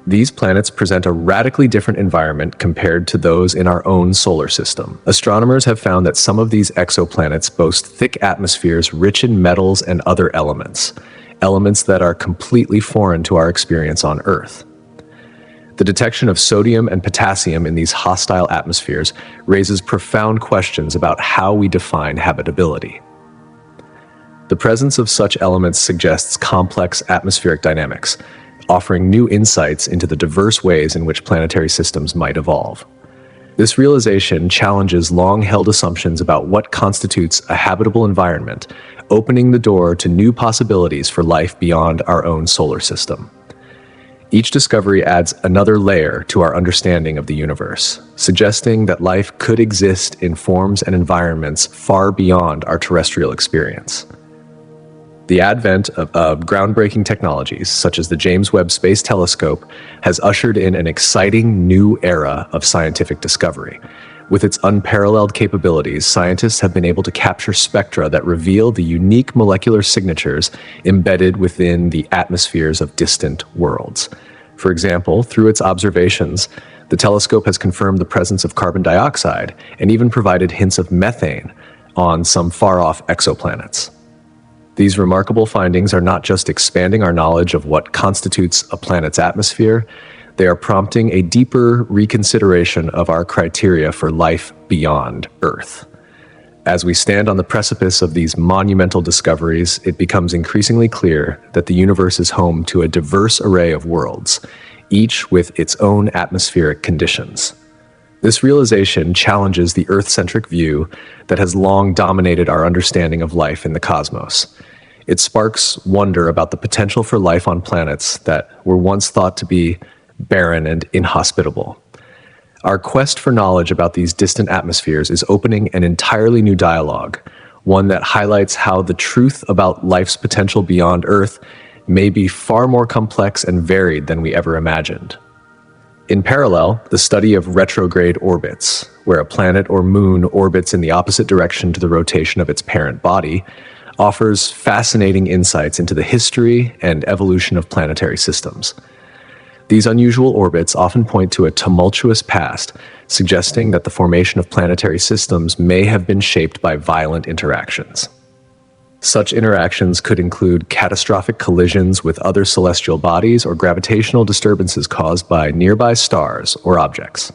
These planets present a radically different environment compared to those in our own solar system. Astronomers have found that some of these exoplanets boast thick atmospheres rich in metals and other elements, elements that are completely foreign to our experience on Earth. The detection of sodium and potassium in these hostile atmospheres raises profound questions about how we define habitability. The presence of such elements suggests complex atmospheric dynamics, offering new insights into the diverse ways in which planetary systems might evolve. This realization challenges long-held assumptions about what constitutes a habitable environment, opening the door to new possibilities for life beyond our own solar system. Each discovery adds another layer to our understanding of the universe, suggesting that life could exist in forms and environments far beyond our terrestrial experience. The advent of groundbreaking technologies, such as the James Webb Space Telescope, has ushered in an exciting new era of scientific discovery. With its unparalleled capabilities, scientists have been able to capture spectra that reveal the unique molecular signatures embedded within the atmospheres of distant worlds. For example, through its observations, the telescope has confirmed the presence of carbon dioxide and even provided hints of methane on some far-off exoplanets. These remarkable findings are not just expanding our knowledge of what constitutes a planet's atmosphere, they are prompting a deeper reconsideration of our criteria for life beyond Earth. As we stand on the precipice of these monumental discoveries, it becomes increasingly clear that the universe is home to a diverse array of worlds, each with its own atmospheric conditions. This realization challenges the Earth-centric view that has long dominated our understanding of life in the cosmos. It sparks wonder about the potential for life on planets that were once thought to be barren and inhospitable. Our quest for knowledge about these distant atmospheres is opening an entirely new dialogue, one that highlights how the truth about life's potential beyond Earth may be far more complex and varied than we ever imagined. In parallel, the study of retrograde orbits, where a planet or moon orbits in the opposite direction to the rotation of its parent body, offers fascinating insights into the history and evolution of planetary systems. These unusual orbits often point to a tumultuous past, suggesting that the formation of planetary systems may have been shaped by violent interactions. Such interactions could include catastrophic collisions with other celestial bodies or gravitational disturbances caused by nearby stars or objects.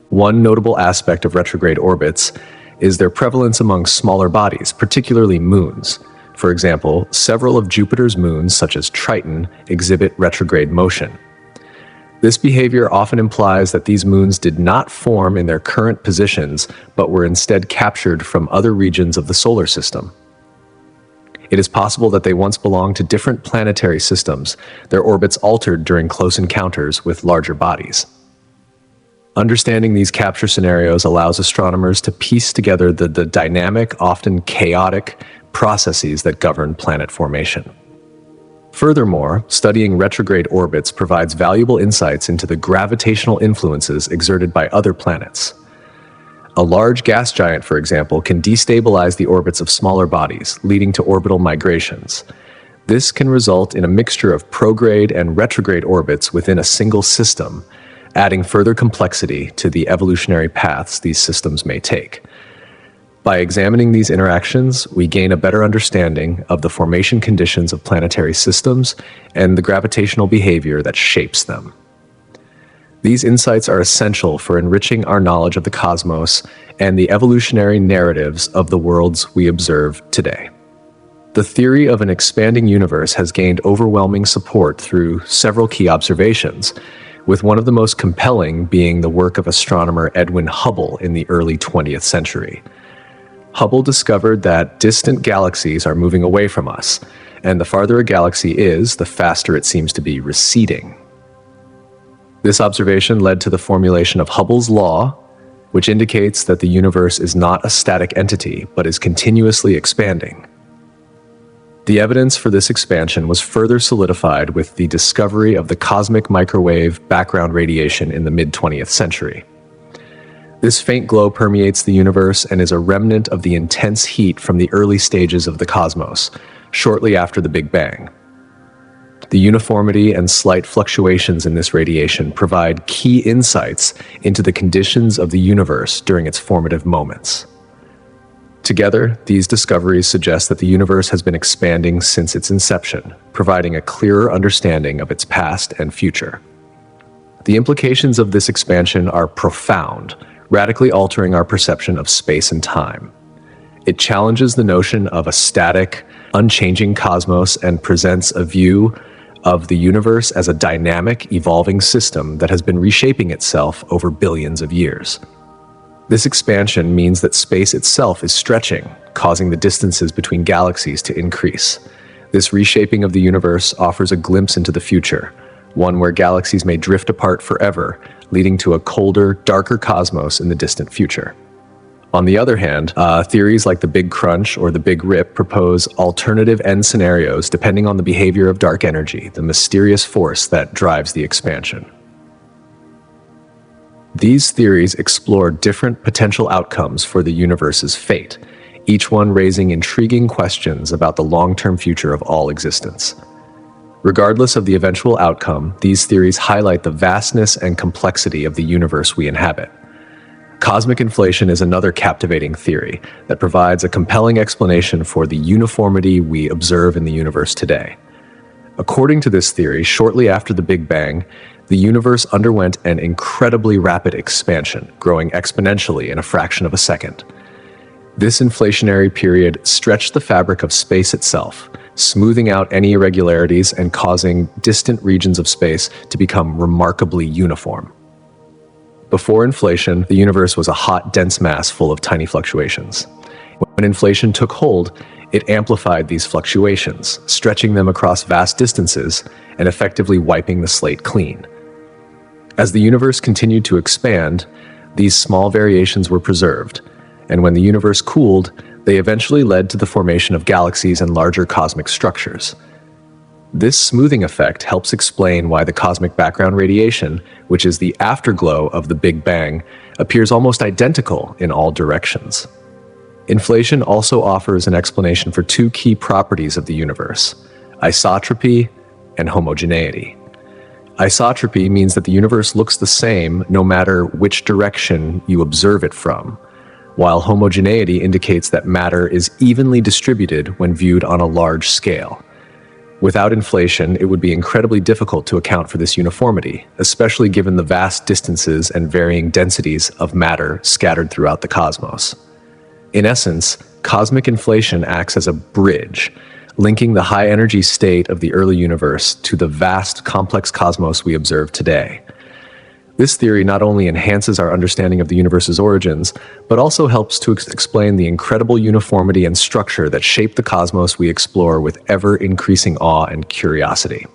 One notable aspect of retrograde orbits is their prevalence among smaller bodies, particularly moons. For example, several of Jupiter's moons, such as Triton, exhibit retrograde motion. This behavior often implies that these moons did not form in their current positions, but were instead captured from other regions of the solar system. It is possible that they once belonged to different planetary systems, their orbits altered during close encounters with larger bodies. Understanding these capture scenarios allows astronomers to piece together the dynamic, often chaotic, processes that govern planet formation. Furthermore, studying retrograde orbits provides valuable insights into the gravitational influences exerted by other planets. A large gas giant, for example, can destabilize the orbits of smaller bodies, leading to orbital migrations. This can result in a mixture of prograde and retrograde orbits within a single system, adding further complexity to the evolutionary paths these systems may take. By examining these interactions, we gain a better understanding of the formation conditions of planetary systems and the gravitational behavior that shapes them. These insights are essential for enriching our knowledge of the cosmos and the evolutionary narratives of the worlds we observe today. The theory of an expanding universe has gained overwhelming support through several key observations, with one of the most compelling being the work of astronomer Edwin Hubble in the early 20th century. Hubble discovered that distant galaxies are moving away from us, and the farther a galaxy is, the faster it seems to be receding. This observation led to the formulation of Hubble's law, which indicates that the universe is not a static entity, but is continuously expanding. The evidence for this expansion was further solidified with the discovery of the cosmic microwave background radiation in the mid-20th century. This faint glow permeates the universe and is a remnant of the intense heat from the early stages of the cosmos, shortly after the Big Bang. The uniformity and slight fluctuations in this radiation provide key insights into the conditions of the universe during its formative moments. Together, these discoveries suggest that the universe has been expanding since its inception, providing a clearer understanding of its past and future. The implications of this expansion are profound, radically altering our perception of space and time. It challenges the notion of a static, unchanging cosmos and presents a view of the universe as a dynamic, evolving system that has been reshaping itself over billions of years. This expansion means that space itself is stretching, causing the distances between galaxies to increase. This reshaping of the universe offers a glimpse into the future, one where galaxies may drift apart forever, leading to a colder, darker cosmos in the distant future. On the other hand, theories like the Big Crunch or the Big Rip propose alternative end scenarios depending on the behavior of dark energy, the mysterious force that drives the expansion. These theories explore different potential outcomes for the universe's fate, each one raising intriguing questions about the long-term future of all existence. Regardless of the eventual outcome, these theories highlight the vastness and complexity of the universe we inhabit. Cosmic inflation is another captivating theory that provides a compelling explanation for the uniformity we observe in the universe today. According to this theory, shortly after the Big Bang, the universe underwent an incredibly rapid expansion, growing exponentially in a fraction of a second. This inflationary period stretched the fabric of space itself, smoothing out any irregularities and causing distant regions of space to become remarkably uniform. Before inflation, the universe was a hot, dense mass full of tiny fluctuations. When inflation took hold, it amplified these fluctuations, stretching them across vast distances and effectively wiping the slate clean. As the universe continued to expand, these small variations were preserved, and when the universe cooled, they eventually led to the formation of galaxies and larger cosmic structures. This smoothing effect helps explain why the cosmic background radiation, which is the afterglow of the Big Bang, appears almost identical in all directions. Inflation also offers an explanation for two key properties of the universe: isotropy and homogeneity. Isotropy means that the universe looks the same no matter which direction you observe it from, while homogeneity indicates that matter is evenly distributed when viewed on a large scale. Without inflation, it would be incredibly difficult to account for this uniformity, especially given the vast distances and varying densities of matter scattered throughout the cosmos. In essence, cosmic inflation acts as a bridge, linking the high-energy state of the early universe to the vast, complex cosmos we observe today. This theory not only enhances our understanding of the universe's origins, but also helps to explain the incredible uniformity and structure that shape the cosmos we explore with ever-increasing awe and curiosity.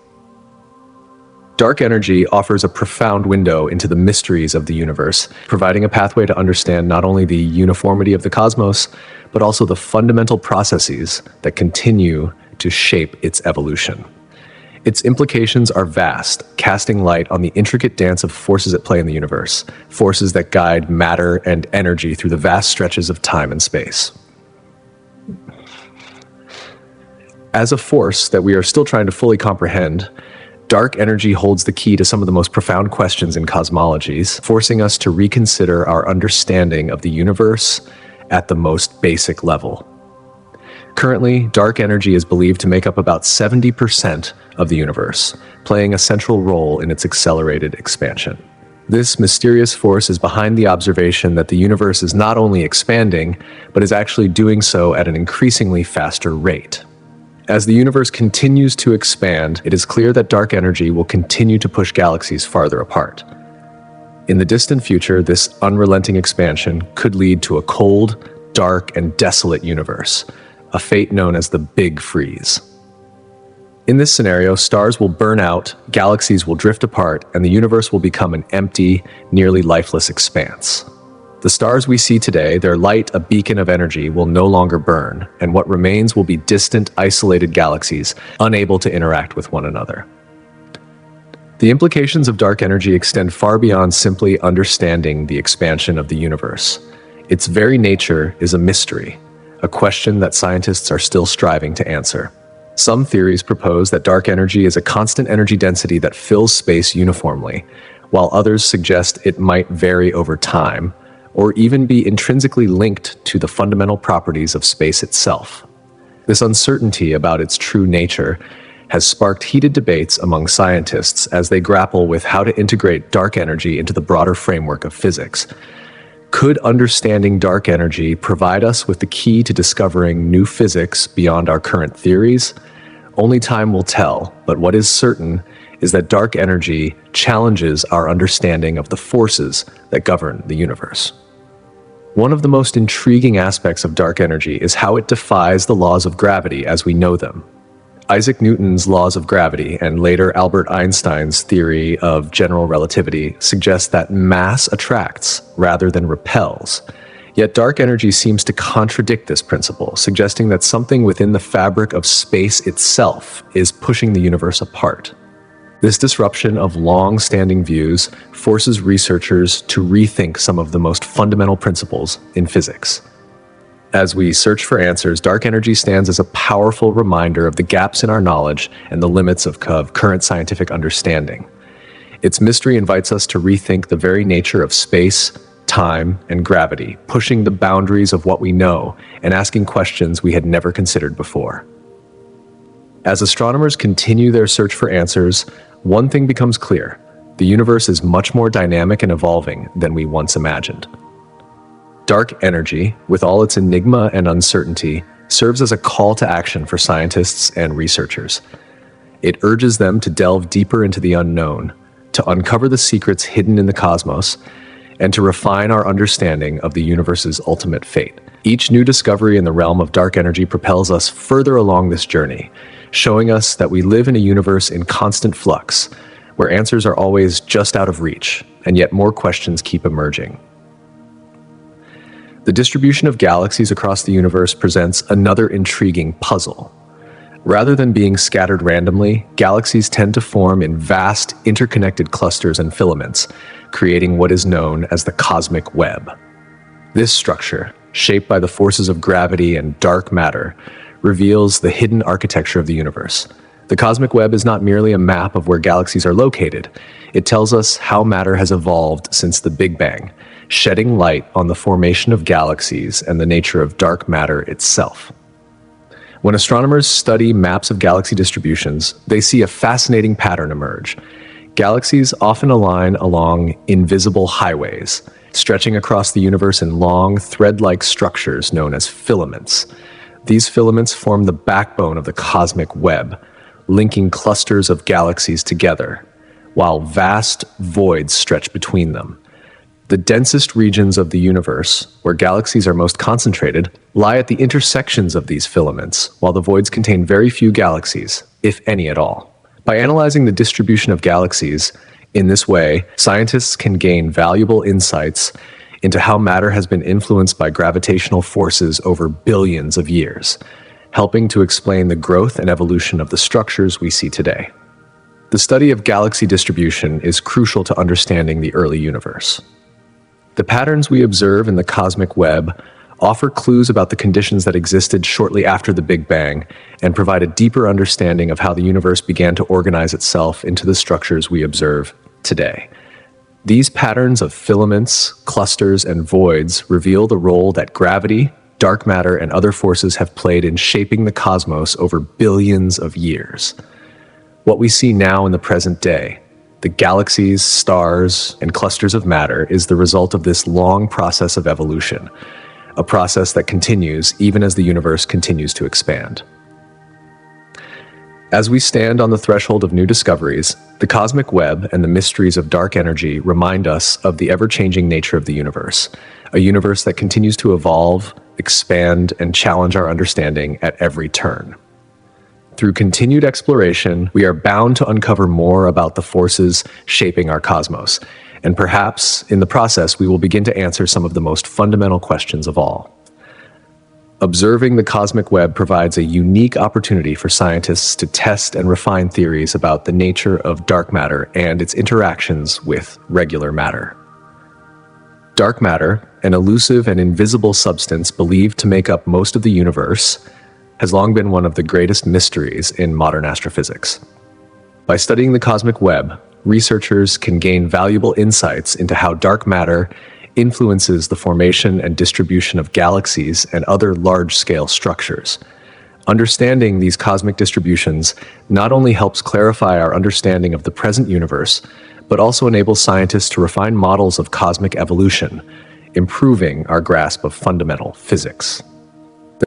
Dark energy offers a profound window into the mysteries of the universe, providing a pathway to understand not only the uniformity of the cosmos, but also the fundamental processes that continue to shape its evolution. Its implications are vast, casting light on the intricate dance of forces at play in the universe, forces that guide matter and energy through the vast stretches of time and space. As a force that we are still trying to fully comprehend, dark energy holds the key to some of the most profound questions in cosmologies, forcing us to reconsider our understanding of the universe at the most basic level. Currently, dark energy is believed to make up about 70% of the universe, playing a central role in its accelerated expansion. This mysterious force is behind the observation that the universe is not only expanding, but is actually doing so at an increasingly faster rate. As the universe continues to expand, it is clear that dark energy will continue to push galaxies farther apart. In the distant future, this unrelenting expansion could lead to a cold, dark, and desolate universe, a fate known as the Big Freeze. In this scenario, stars will burn out, galaxies will drift apart, and the universe will become an empty, nearly lifeless expanse. The stars we see today, their light a beacon of energy, will no longer burn, and what remains will be distant, isolated galaxies, unable to interact with one another. The implications of dark energy extend far beyond simply understanding the expansion of the universe. Its very nature is a mystery, a question that scientists are still striving to answer. Some theories propose that dark energy is a constant energy density that fills space uniformly, while others suggest it might vary over time, or even be intrinsically linked to the fundamental properties of space itself. This uncertainty about its true nature has sparked heated debates among scientists as they grapple with how to integrate dark energy into the broader framework of physics. Could understanding dark energy provide us with the key to discovering new physics beyond our current theories? Only time will tell, but what is certain is that dark energy challenges our understanding of the forces that govern the universe. One of the most intriguing aspects of dark energy is how it defies the laws of gravity as we know them. Isaac Newton's laws of gravity and later Albert Einstein's theory of general relativity suggest that mass attracts rather than repels. Yet dark energy seems to contradict this principle, suggesting that something within the fabric of space itself is pushing the universe apart. This disruption of long-standing views forces researchers to rethink some of the most fundamental principles in physics. As we search for answers, dark energy stands as a powerful reminder of the gaps in our knowledge and the limits of current scientific understanding. Its mystery invites us to rethink the very nature of space, time, and gravity, pushing the boundaries of what we know and asking questions we had never considered before. As astronomers continue their search for answers, one thing becomes clear: the universe is much more dynamic and evolving than we once imagined. Dark energy, with all its enigma and uncertainty, serves as a call to action for scientists and researchers. It urges them to delve deeper into the unknown, to uncover the secrets hidden in the cosmos, and to refine our understanding of the universe's ultimate fate. Each new discovery in the realm of dark energy propels us further along this journey, showing us that we live in a universe in constant flux, where answers are always just out of reach, and yet more questions keep emerging. The distribution of galaxies across the universe presents another intriguing puzzle. Rather than being scattered randomly, galaxies tend to form in vast, interconnected clusters and filaments, creating what is known as the cosmic web. This structure, shaped by the forces of gravity and dark matter, reveals the hidden architecture of the universe. The cosmic web is not merely a map of where galaxies are located. It tells us how matter has evolved since the Big Bang, shedding light on the formation of galaxies and the nature of dark matter itself. When astronomers study maps of galaxy distributions, they see a fascinating pattern emerge. Galaxies often align along invisible highways, stretching across the universe in long, thread-like structures known as filaments. These filaments form the backbone of the cosmic web, linking clusters of galaxies together, while vast voids stretch between them. The densest regions of the universe, where galaxies are most concentrated, lie at the intersections of these filaments, while the voids contain very few galaxies, if any at all. By analyzing the distribution of galaxies in this way, scientists can gain valuable insights into how matter has been influenced by gravitational forces over billions of years, helping to explain the growth and evolution of the structures we see today. The study of galaxy distribution is crucial to understanding the early universe. The patterns we observe in the cosmic web offer clues about the conditions that existed shortly after the Big Bang and provide a deeper understanding of how the universe began to organize itself into the structures we observe today. These patterns of filaments, clusters, and voids reveal the role that gravity, dark matter, and other forces have played in shaping the cosmos over billions of years. What we see now in the present day, the galaxies, stars, and clusters of matter, is the result of this long process of evolution, a process that continues even as the universe continues to expand. As we stand on the threshold of new discoveries, the cosmic web and the mysteries of dark energy remind us of the ever-changing nature of the universe, a universe that continues to evolve, expand, and challenge our understanding at every turn. Through continued exploration, we are bound to uncover more about the forces shaping our cosmos, and perhaps, in the process, we will begin to answer some of the most fundamental questions of all. Observing the cosmic web provides a unique opportunity for scientists to test and refine theories about the nature of dark matter and its interactions with regular matter. Dark matter, an elusive and invisible substance believed to make up most of the universe, has long been one of the greatest mysteries in modern astrophysics. By studying the cosmic web, researchers can gain valuable insights into how dark matter influences the formation and distribution of galaxies and other large-scale structures. Understanding these cosmic distributions not only helps clarify our understanding of the present universe, but also enables scientists to refine models of cosmic evolution, improving our grasp of fundamental physics.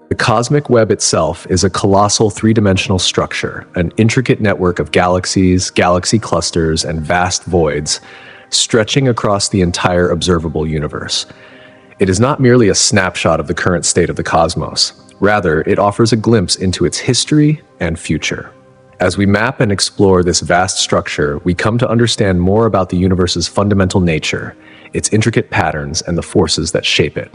The cosmic web itself is a colossal three-dimensional structure, an intricate network of galaxies, galaxy clusters, and vast voids, stretching across the entire observable universe. It is not merely a snapshot of the current state of the cosmos. Rather, it offers a glimpse into its history, and future. As we map and explore this vast structure, we come to understand more about the universe's fundamental nature, its intricate patterns, and the forces that shape it.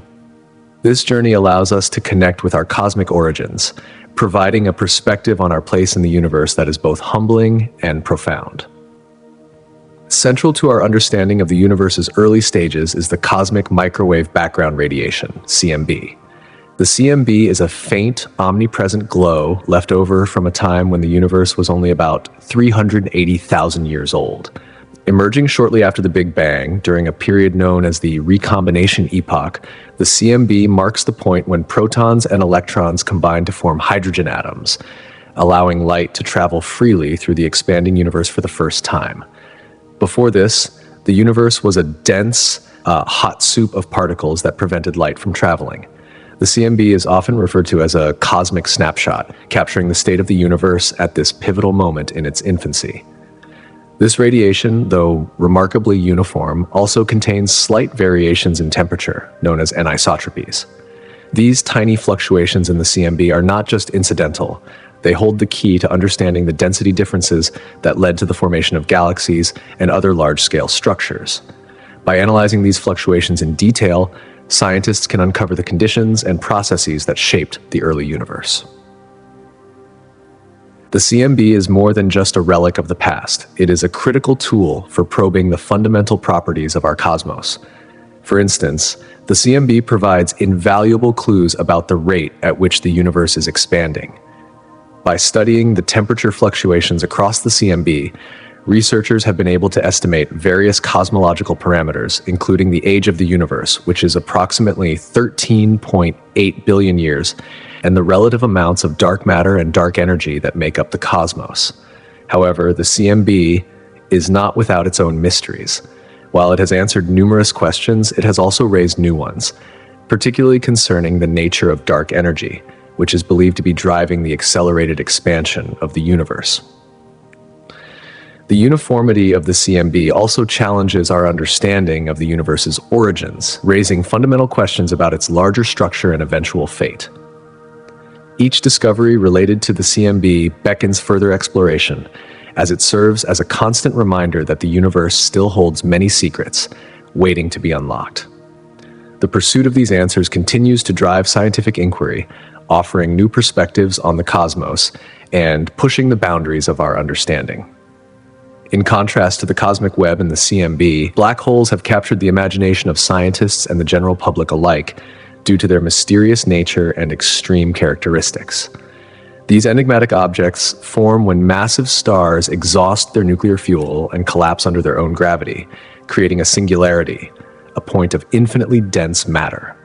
This journey allows us to connect with our cosmic origins, providing a perspective on our place in the universe that is both humbling and profound. Central to our understanding of the universe's early stages is the cosmic microwave background radiation, CMB. The CMB is a faint, omnipresent glow left over from a time when the universe was only about 380,000 years old. Emerging shortly after the Big Bang, during a period known as the recombination epoch, the CMB marks the point when protons and electrons combine to form hydrogen atoms, allowing light to travel freely through the expanding universe for the first time. Before this, the universe was a dense, hot soup of particles that prevented light from traveling. The CMB is often referred to as a cosmic snapshot, capturing the state of the universe at this pivotal moment in its infancy. This radiation, though remarkably uniform, also contains slight variations in temperature, known as anisotropies. These tiny fluctuations in the CMB are not just incidental. They hold the key to understanding the density differences that led to the formation of galaxies and other large-scale structures. By analyzing these fluctuations in detail, scientists can uncover the conditions and processes that shaped the early universe. The CMB is more than just a relic of the past. It is a critical tool for probing the fundamental properties of our cosmos. For instance, the CMB provides invaluable clues about the rate at which the universe is expanding. By studying the temperature fluctuations across the CMB, researchers have been able to estimate various cosmological parameters, including the age of the universe, which is approximately 13.8 billion years, and the relative amounts of dark matter and dark energy that make up the cosmos. However, the CMB is not without its own mysteries. While it has answered numerous questions, it has also raised new ones, particularly concerning the nature of dark energy, which is believed to be driving the accelerated expansion of the universe. The uniformity of the CMB also challenges our understanding of the universe's origins, raising fundamental questions about its larger structure and eventual fate. Each discovery related to the CMB beckons further exploration, as it serves as a constant reminder that the universe still holds many secrets, waiting to be unlocked. The pursuit of these answers continues to drive scientific inquiry, offering new perspectives on the cosmos and pushing the boundaries of our understanding. In contrast to the cosmic web and the CMB, black holes have captured the imagination of scientists and the general public alike due to their mysterious nature and extreme characteristics. These enigmatic objects form when massive stars exhaust their nuclear fuel and collapse under their own gravity, creating a singularity, a point of infinitely dense matter.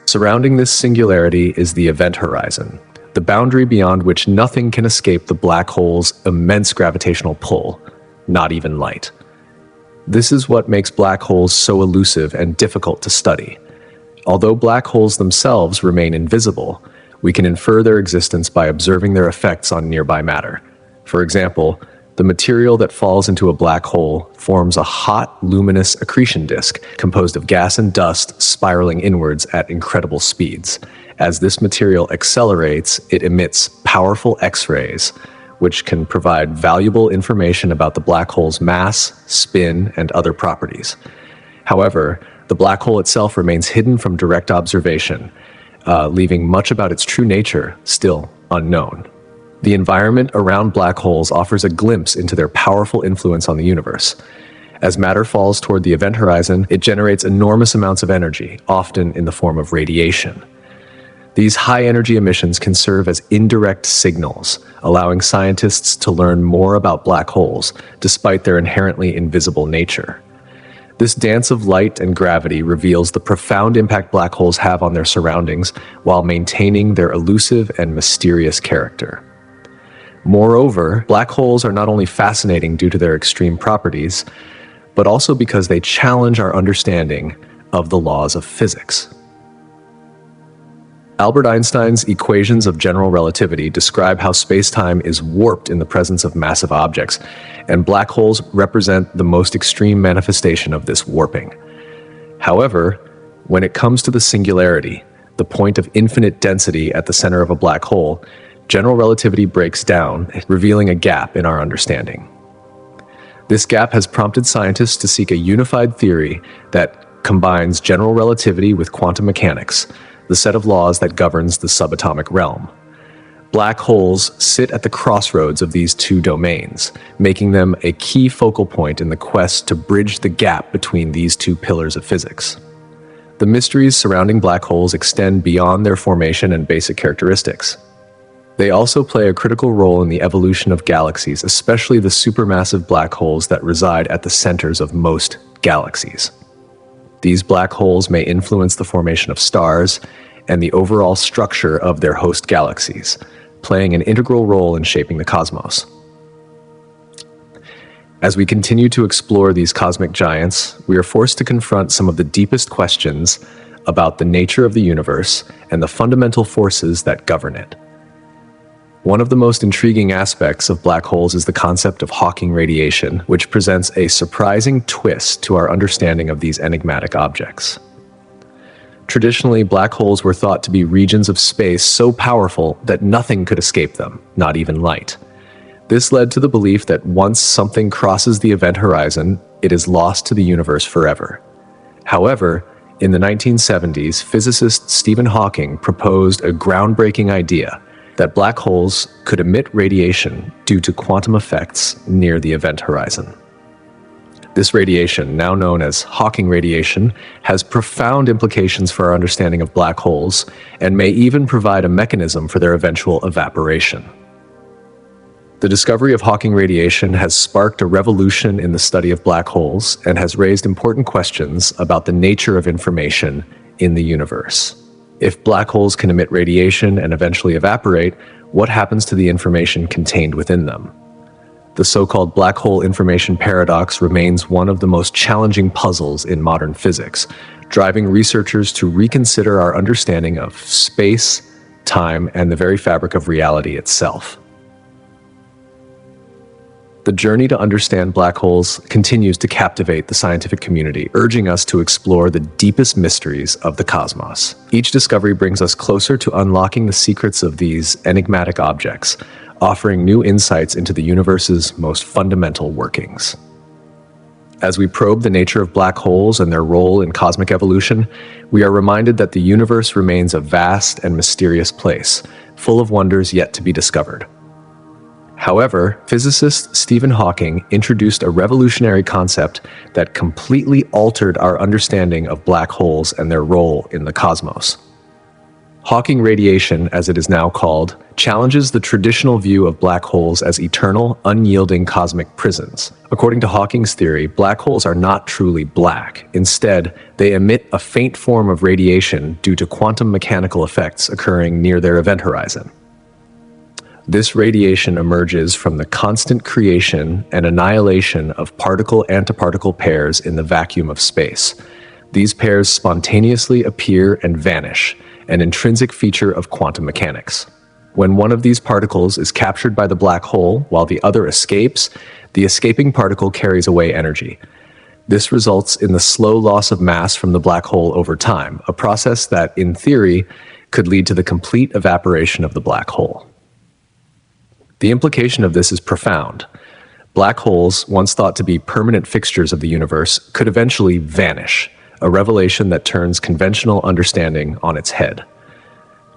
Surrounding this singularity is the event horizon, the boundary beyond which nothing can escape the black hole's immense gravitational pull, not even light. This is what makes black holes so elusive and difficult to study. Although black holes themselves remain invisible, we can infer their existence by observing their effects on nearby matter. For example, the material that falls into a black hole forms a hot, luminous accretion disk composed of gas and dust spiraling inwards at incredible speeds. As this material accelerates, it emits powerful X-rays, which can provide valuable information about the black hole's mass, spin, and other properties. However, the black hole itself remains hidden from direct observation, leaving much about its true nature still unknown. The environment around black holes offers a glimpse into their powerful influence on the universe. As matter falls toward the event horizon, it generates enormous amounts of energy, often in the form of radiation. These high-energy emissions can serve as indirect signals, allowing scientists to learn more about black holes, despite their inherently invisible nature. This dance of light and gravity reveals the profound impact black holes have on their surroundings while maintaining their elusive and mysterious character. Moreover, black holes are not only fascinating due to their extreme properties, but also because they challenge our understanding of the laws of physics. Albert Einstein's equations of general relativity describe how space-time is warped in the presence of massive objects, and black holes represent the most extreme manifestation of this warping. However, when it comes to the singularity, the point of infinite density at the center of a black hole, general relativity breaks down, revealing a gap in our understanding. This gap has prompted scientists to seek a unified theory that combines general relativity with quantum mechanics, the set of laws that governs the subatomic realm. Black holes sit at the crossroads of these two domains, making them a key focal point in the quest to bridge the gap between these two pillars of physics. The mysteries surrounding black holes extend beyond their formation and basic characteristics. They also play a critical role in the evolution of galaxies, especially the supermassive black holes that reside at the centers of most galaxies. These black holes may influence the formation of stars and the overall structure of their host galaxies, playing an integral role in shaping the cosmos. As we continue to explore these cosmic giants, we are forced to confront some of the deepest questions about the nature of the universe and the fundamental forces that govern it. One of the most intriguing aspects of black holes is the concept of Hawking radiation, which presents a surprising twist to our understanding of these enigmatic objects. Traditionally, black holes were thought to be regions of space so powerful that nothing could escape them, not even light. This led to the belief that once something crosses the event horizon, it is lost to the universe forever. However, in the 1970s, physicist Stephen Hawking proposed a groundbreaking idea that black holes could emit radiation due to quantum effects near the event horizon. This radiation, now known as Hawking radiation, has profound implications for our understanding of black holes and may even provide a mechanism for their eventual evaporation. The discovery of Hawking radiation has sparked a revolution in the study of black holes and has raised important questions about the nature of information in the universe. If black holes can emit radiation and eventually evaporate, what happens to the information contained within them? The so-called black hole information paradox remains one of the most challenging puzzles in modern physics, driving researchers to reconsider our understanding of space, time, and the very fabric of reality itself. The journey to understand black holes continues to captivate the scientific community, urging us to explore the deepest mysteries of the cosmos. Each discovery brings us closer to unlocking the secrets of these enigmatic objects, offering new insights into the universe's most fundamental workings. As we probe the nature of black holes and their role in cosmic evolution, we are reminded that the universe remains a vast and mysterious place, full of wonders yet to be discovered. However, physicist Stephen Hawking introduced a revolutionary concept that completely altered our understanding of black holes and their role in the cosmos. Hawking radiation, as it is now called, challenges the traditional view of black holes as eternal, unyielding cosmic prisons. According to Hawking's theory, black holes are not truly black. Instead, they emit a faint form of radiation due to quantum mechanical effects occurring near their event horizon. This radiation emerges from the constant creation and annihilation of particle-antiparticle pairs in the vacuum of space. These pairs spontaneously appear and vanish, an intrinsic feature of quantum mechanics. When one of these particles is captured by the black hole while the other escapes, the escaping particle carries away energy. This results in the slow loss of mass from the black hole over time, a process that, in theory, could lead to the complete evaporation of the black hole. The implication of this is profound. Black holes, once thought to be permanent fixtures of the universe, could eventually vanish, a revelation that turns conventional understanding on its head.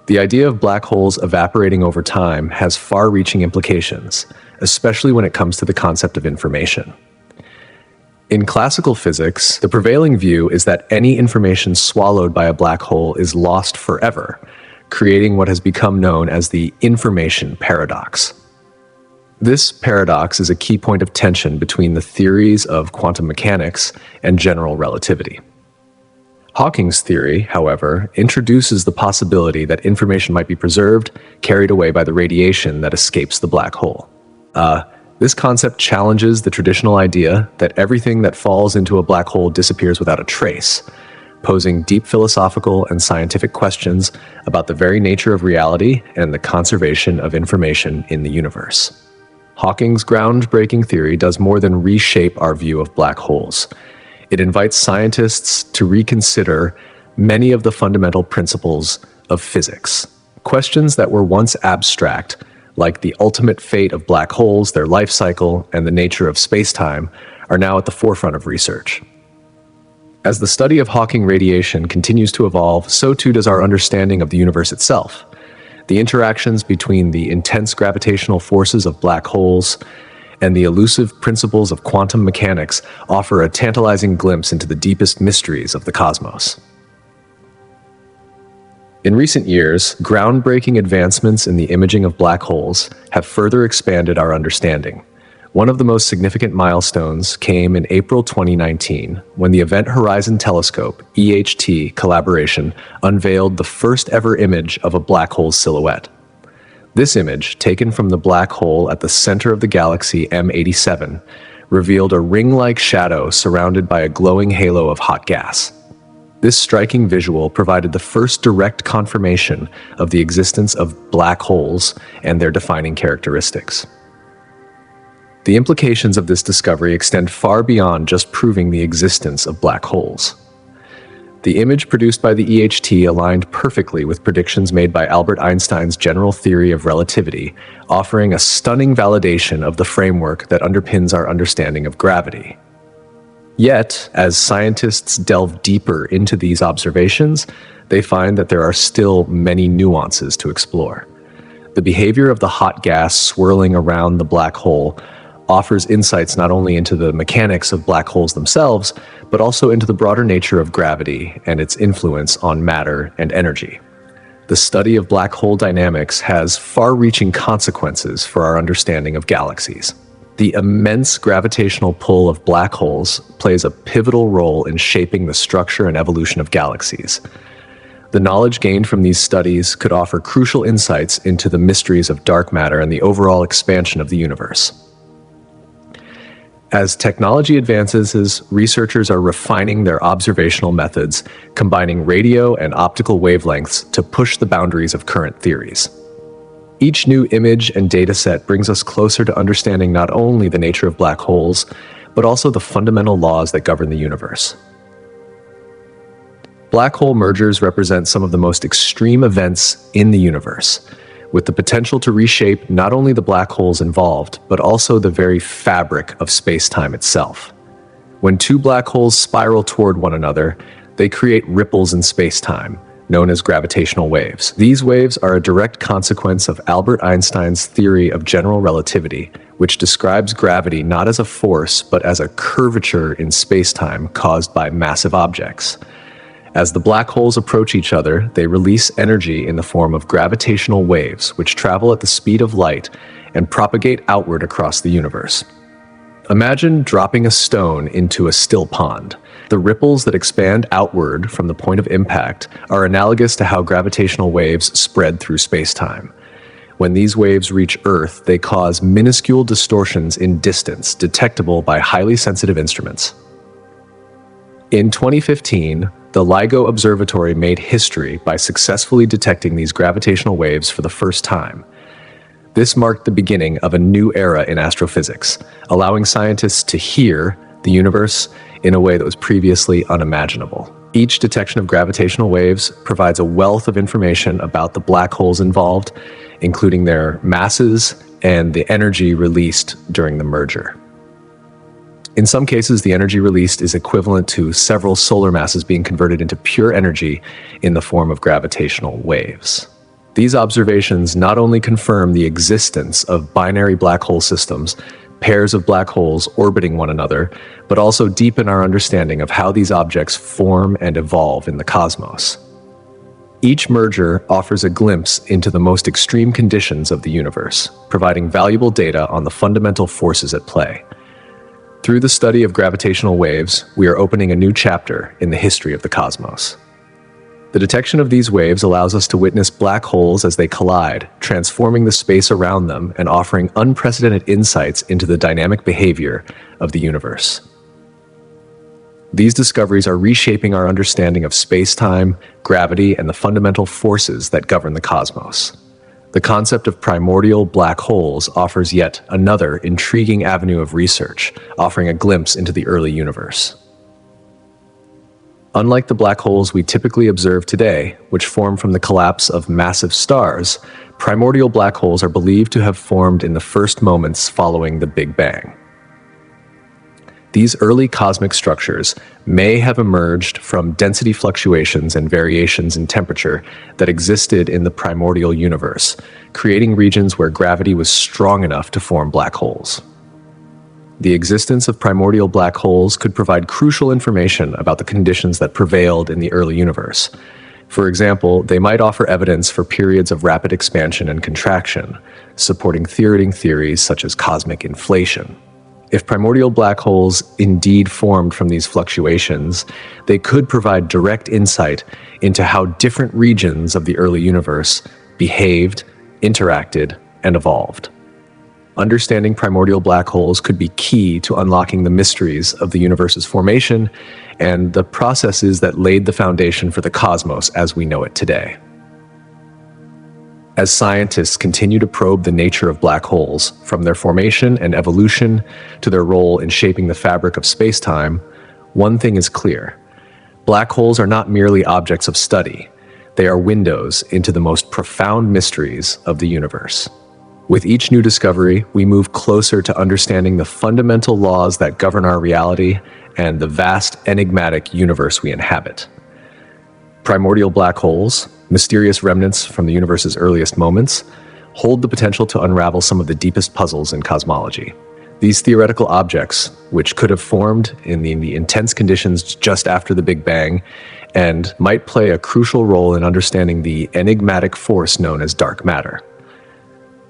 The idea of black holes evaporating over time has far-reaching implications, especially when it comes to the concept of information. In classical physics, the prevailing view is that any information swallowed by a black hole is lost forever, creating what has become known as the information paradox. This paradox is a key point of tension between the theories of quantum mechanics and general relativity. Hawking's theory, however, introduces the possibility that information might be preserved, carried away by the radiation that escapes the black hole. This concept challenges the traditional idea that everything that falls into a black hole disappears without a trace, posing deep philosophical and scientific questions about the very nature of reality and the conservation of information in the universe. Hawking's groundbreaking theory does more than reshape our view of black holes. It invites scientists to reconsider many of the fundamental principles of physics. Questions that were once abstract, like the ultimate fate of black holes, their life cycle, and the nature of space-time, are now at the forefront of research. As the study of Hawking radiation continues to evolve, so too does our understanding of the universe itself. The interactions between the intense gravitational forces of black holes and the elusive principles of quantum mechanics offer a tantalizing glimpse into the deepest mysteries of the cosmos. In recent years, groundbreaking advancements in the imaging of black holes have further expanded our understanding. One of the most significant milestones came in April 2019, when the Event Horizon Telescope (EHT) collaboration unveiled the first ever image of a black hole silhouette. This image, taken from the black hole at the center of the galaxy M87, revealed a ring-like shadow surrounded by a glowing halo of hot gas. This striking visual provided the first direct confirmation of the existence of black holes and their defining characteristics. The implications of this discovery extend far beyond just proving the existence of black holes. The image produced by the EHT aligned perfectly with predictions made by Albert Einstein's general theory of relativity, offering a stunning validation of the framework that underpins our understanding of gravity. Yet, as scientists delve deeper into these observations, they find that there are still many nuances to explore. The behavior of the hot gas swirling around the black hole offers insights not only into the mechanics of black holes themselves, but also into the broader nature of gravity and its influence on matter and energy. The study of black hole dynamics has far-reaching consequences for our understanding of galaxies. The immense gravitational pull of black holes plays a pivotal role in shaping the structure and evolution of galaxies. The knowledge gained from these studies could offer crucial insights into the mysteries of dark matter and the overall expansion of the universe. As technology advances, researchers are refining their observational methods, combining radio and optical wavelengths to push the boundaries of current theories. Each new image and dataset brings us closer to understanding not only the nature of black holes, but also the fundamental laws that govern the universe. Black hole mergers represent some of the most extreme events in the universe, with the potential to reshape not only the black holes involved, but also the very fabric of space-time itself. When two black holes spiral toward one another, they create ripples in space-time, known as gravitational waves. These waves are a direct consequence of Albert Einstein's theory of general relativity, which describes gravity not as a force, but as a curvature in space-time caused by massive objects. As the black holes approach each other, they release energy in the form of gravitational waves, which travel at the speed of light and propagate outward across the universe. Imagine dropping a stone into a still pond. The ripples that expand outward from the point of impact are analogous to how gravitational waves spread through space-time. When these waves reach Earth, they cause minuscule distortions in distance detectable by highly sensitive instruments. In 2015, the LIGO Observatory made history by successfully detecting these gravitational waves for the first time. This marked the beginning of a new era in astrophysics, allowing scientists to hear the universe in a way that was previously unimaginable. Each detection of gravitational waves provides a wealth of information about the black holes involved, including their masses and the energy released during the merger. In some cases, the energy released is equivalent to several solar masses being converted into pure energy in the form of gravitational waves. These observations not only confirm the existence of binary black hole systems, pairs of black holes orbiting one another, but also deepen our understanding of how these objects form and evolve in the cosmos. Each merger offers a glimpse into the most extreme conditions of the universe, providing valuable data on the fundamental forces at play. Through the study of gravitational waves, we are opening a new chapter in the history of the cosmos. The detection of these waves allows us to witness black holes as they collide, transforming the space around them and offering unprecedented insights into the dynamic behavior of the universe. These discoveries are reshaping our understanding of space-time, gravity, and the fundamental forces that govern the cosmos. The concept of primordial black holes offers yet another intriguing avenue of research, offering a glimpse into the early universe. Unlike the black holes we typically observe today, which form from the collapse of massive stars, primordial black holes are believed to have formed in the first moments following the Big Bang. These early cosmic structures may have emerged from density fluctuations and variations in temperature that existed in the primordial universe, creating regions where gravity was strong enough to form black holes. The existence of primordial black holes could provide crucial information about the conditions that prevailed in the early universe. For example, they might offer evidence for periods of rapid expansion and contraction, supporting theories such as cosmic inflation. If primordial black holes indeed formed from these fluctuations, they could provide direct insight into how different regions of the early universe behaved, interacted, and evolved. Understanding primordial black holes could be key to unlocking the mysteries of the universe's formation and the processes that laid the foundation for the cosmos as we know it today. As scientists continue to probe the nature of black holes, from their formation and evolution to their role in shaping the fabric of space-time, one thing is clear. Black holes are not merely objects of study. They are windows into the most profound mysteries of the universe. With each new discovery, we move closer to understanding the fundamental laws that govern our reality and the vast, enigmatic universe we inhabit. Primordial black holes, mysterious remnants from the universe's earliest moments, hold the potential to unravel some of the deepest puzzles in cosmology. These theoretical objects, which could have formed in the intense conditions just after the Big Bang, and might play a crucial role in understanding the enigmatic force known as dark matter.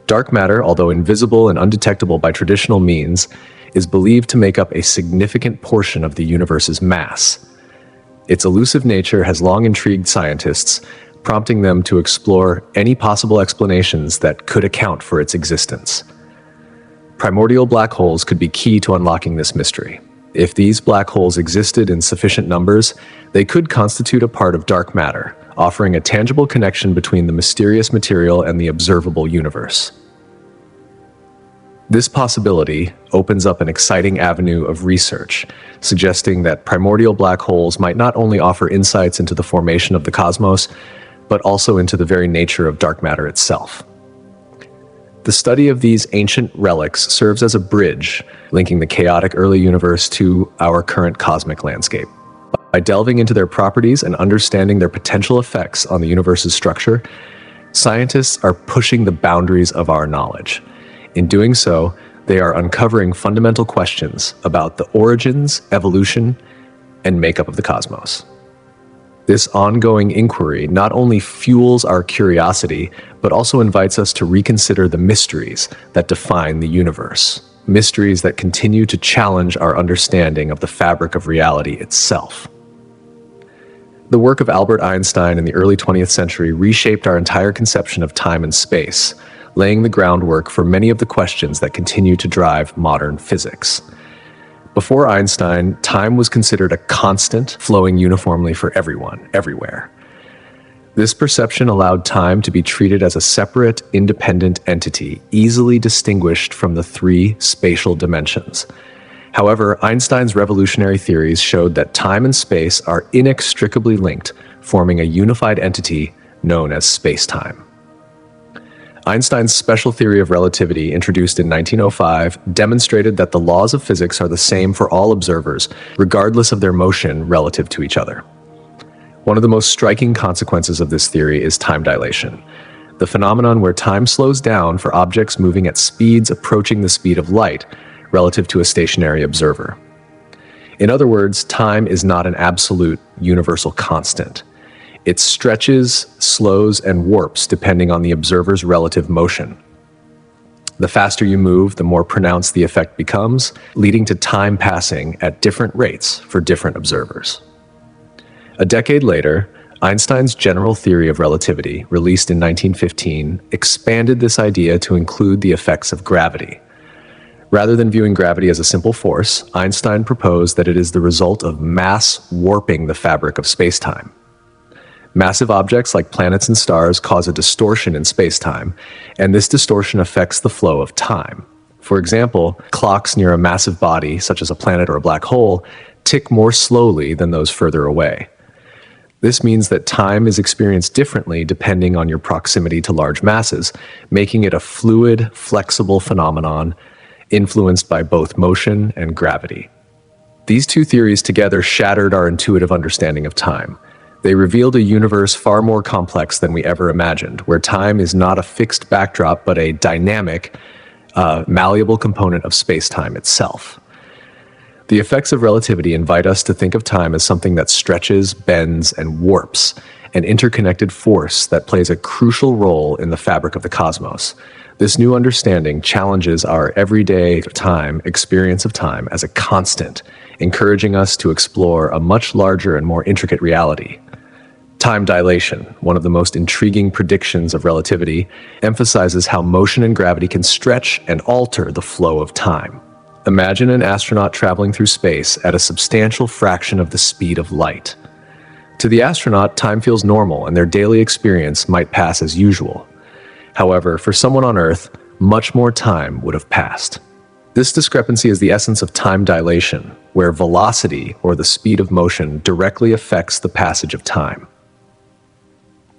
Dark matter, although invisible and undetectable by traditional means, is believed to make up a significant portion of the universe's mass. Its elusive nature has long intrigued scientists, prompting them to explore any possible explanations that could account for its existence. Primordial black holes could be key to unlocking this mystery. If these black holes existed in sufficient numbers, they could constitute a part of dark matter, offering a tangible connection between the mysterious material and the observable universe. This possibility opens up an exciting avenue of research, suggesting that primordial black holes might not only offer insights into the formation of the cosmos, but also into the very nature of dark matter itself. The study of these ancient relics serves as a bridge, linking the chaotic early universe to our current cosmic landscape. By delving into their properties and understanding their potential effects on the universe's structure, scientists are pushing the boundaries of our knowledge. In doing so, they are uncovering fundamental questions about the origins, evolution, and makeup of the cosmos. This ongoing inquiry not only fuels our curiosity, but also invites us to reconsider the mysteries that define the universe, mysteries that continue to challenge our understanding of the fabric of reality itself. The work of Albert Einstein in the early 20th century reshaped our entire conception of time and space, laying the groundwork for many of the questions that continue to drive modern physics. Before Einstein, time was considered a constant, flowing uniformly for everyone, everywhere. This perception allowed time to be treated as a separate, independent entity, easily distinguished from the three spatial dimensions. However, Einstein's revolutionary theories showed that time and space are inextricably linked, forming a unified entity known as space-time. Einstein's special theory of relativity, introduced in 1905, demonstrated that the laws of physics are the same for all observers, regardless of their motion relative to each other. One of the most striking consequences of this theory is time dilation, the phenomenon where time slows down for objects moving at speeds approaching the speed of light relative to a stationary observer. In other words, time is not an absolute, universal constant. It stretches, slows, and warps depending on the observer's relative motion. The faster you move, the more pronounced the effect becomes, leading to time passing at different rates for different observers. A decade later, Einstein's general theory of relativity, released in 1915, expanded this idea to include the effects of gravity. Rather than viewing gravity as a simple force, Einstein proposed that it is the result of mass warping the fabric of space-time. Massive objects like planets and stars cause a distortion in space-time, and this distortion affects the flow of time. For example, clocks near a massive body, such as a planet or a black hole, tick more slowly than those further away. This means that time is experienced differently depending on your proximity to large masses, making it a fluid, flexible phenomenon influenced by both motion and gravity. These two theories together shattered our intuitive understanding of time. They revealed a universe far more complex than we ever imagined, where time is not a fixed backdrop but a dynamic, malleable component of space-time itself. The effects of relativity invite us to think of time as something that stretches, bends, and warps, an interconnected force that plays a crucial role in the fabric of the cosmos. This new understanding challenges our everyday time experience of time as a constant, encouraging us to explore a much larger and more intricate reality. Time dilation, one of the most intriguing predictions of relativity, emphasizes how motion and gravity can stretch and alter the flow of time. Imagine an astronaut traveling through space at a substantial fraction of the speed of light. To the astronaut, time feels normal and their daily experience might pass as usual. However, for someone on Earth, much more time would have passed. This discrepancy is the essence of time dilation, where velocity, or the speed of motion, directly affects the passage of time.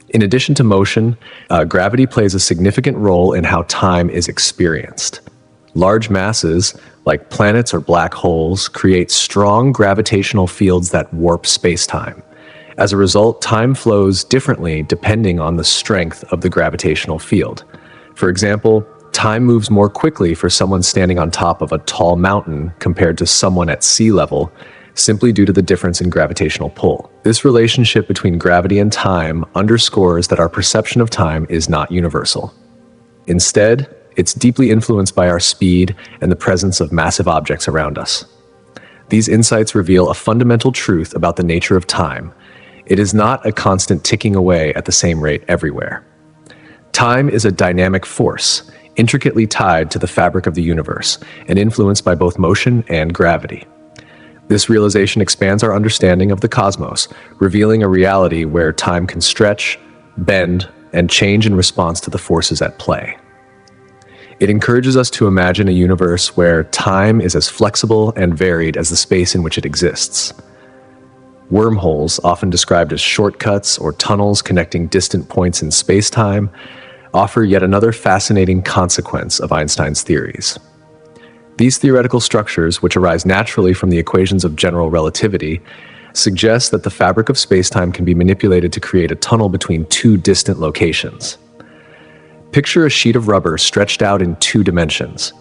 In addition to motion, gravity plays a significant role in how time is experienced. Large masses, like planets or black holes, create strong gravitational fields that warp space-time. As a result, time flows differently depending on the strength of the gravitational field. For example, time moves more quickly for someone standing on top of a tall mountain compared to someone at sea level, simply due to the difference in gravitational pull. This relationship between gravity and time underscores that our perception of time is not universal. Instead, it's deeply influenced by our speed and the presence of massive objects around us. These insights reveal a fundamental truth about the nature of time. It is not a constant ticking away at the same rate everywhere. Time is a dynamic force, intricately tied to the fabric of the universe, and influenced by both motion and gravity. This realization expands our understanding of the cosmos, revealing a reality where time can stretch, bend, and change in response to the forces at play. It encourages us to imagine a universe where time is as flexible and varied as the space in which it exists. Wormholes, often described as shortcuts or tunnels connecting distant points in space-time, offer yet another fascinating consequence of Einstein's theories. These theoretical structures, which arise naturally from the equations of general relativity, suggest that the fabric of space-time can be manipulated to create a tunnel between two distant locations. Picture a sheet of rubber stretched out in 2 dimensions.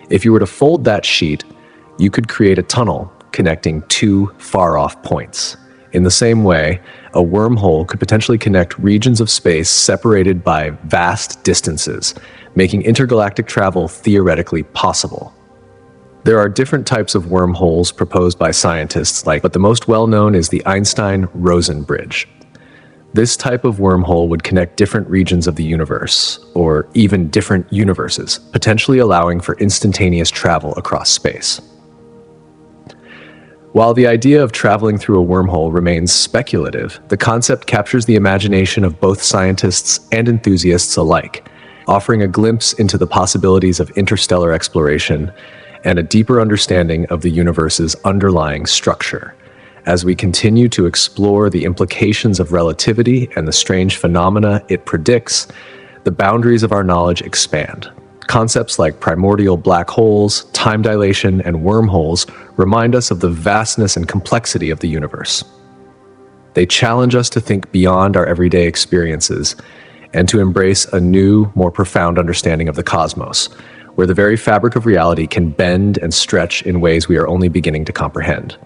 If you were to fold that sheet, you could create a tunnel connecting 2 far-off points. In the same way, a wormhole could potentially connect regions of space separated by vast distances, making intergalactic travel theoretically possible. There are different types of wormholes proposed by scientists, but the most well-known is the Einstein-Rosen bridge. This type of wormhole would connect different regions of the universe, or even different universes, potentially allowing for instantaneous travel across space. While the idea of traveling through a wormhole remains speculative, the concept captures the imagination of both scientists and enthusiasts alike, offering a glimpse into the possibilities of interstellar exploration and a deeper understanding of the universe's underlying structure. As we continue to explore the implications of relativity and the strange phenomena it predicts, the boundaries of our knowledge expand. Concepts like primordial black holes, time dilation, and wormholes remind us of the vastness and complexity of the universe. They challenge us to think beyond our everyday experiences and to embrace a new, more profound understanding of the cosmos, where the very fabric of reality can bend and stretch in ways we are only beginning to comprehend.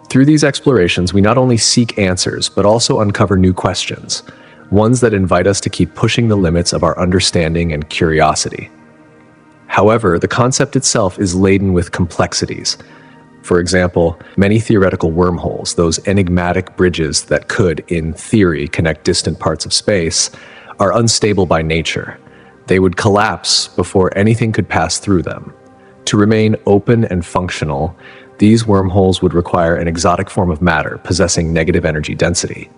Through these explorations, we not only seek answers, but also uncover new questions, ones that invite us to keep pushing the limits of our understanding and curiosity. However, the concept itself is laden with complexities. For example, many theoretical wormholes, those enigmatic bridges that could, in theory, connect distant parts of space, are unstable by nature. They would collapse before anything could pass through them. To remain open and functional, these wormholes would require an exotic form of matter possessing negative energy density.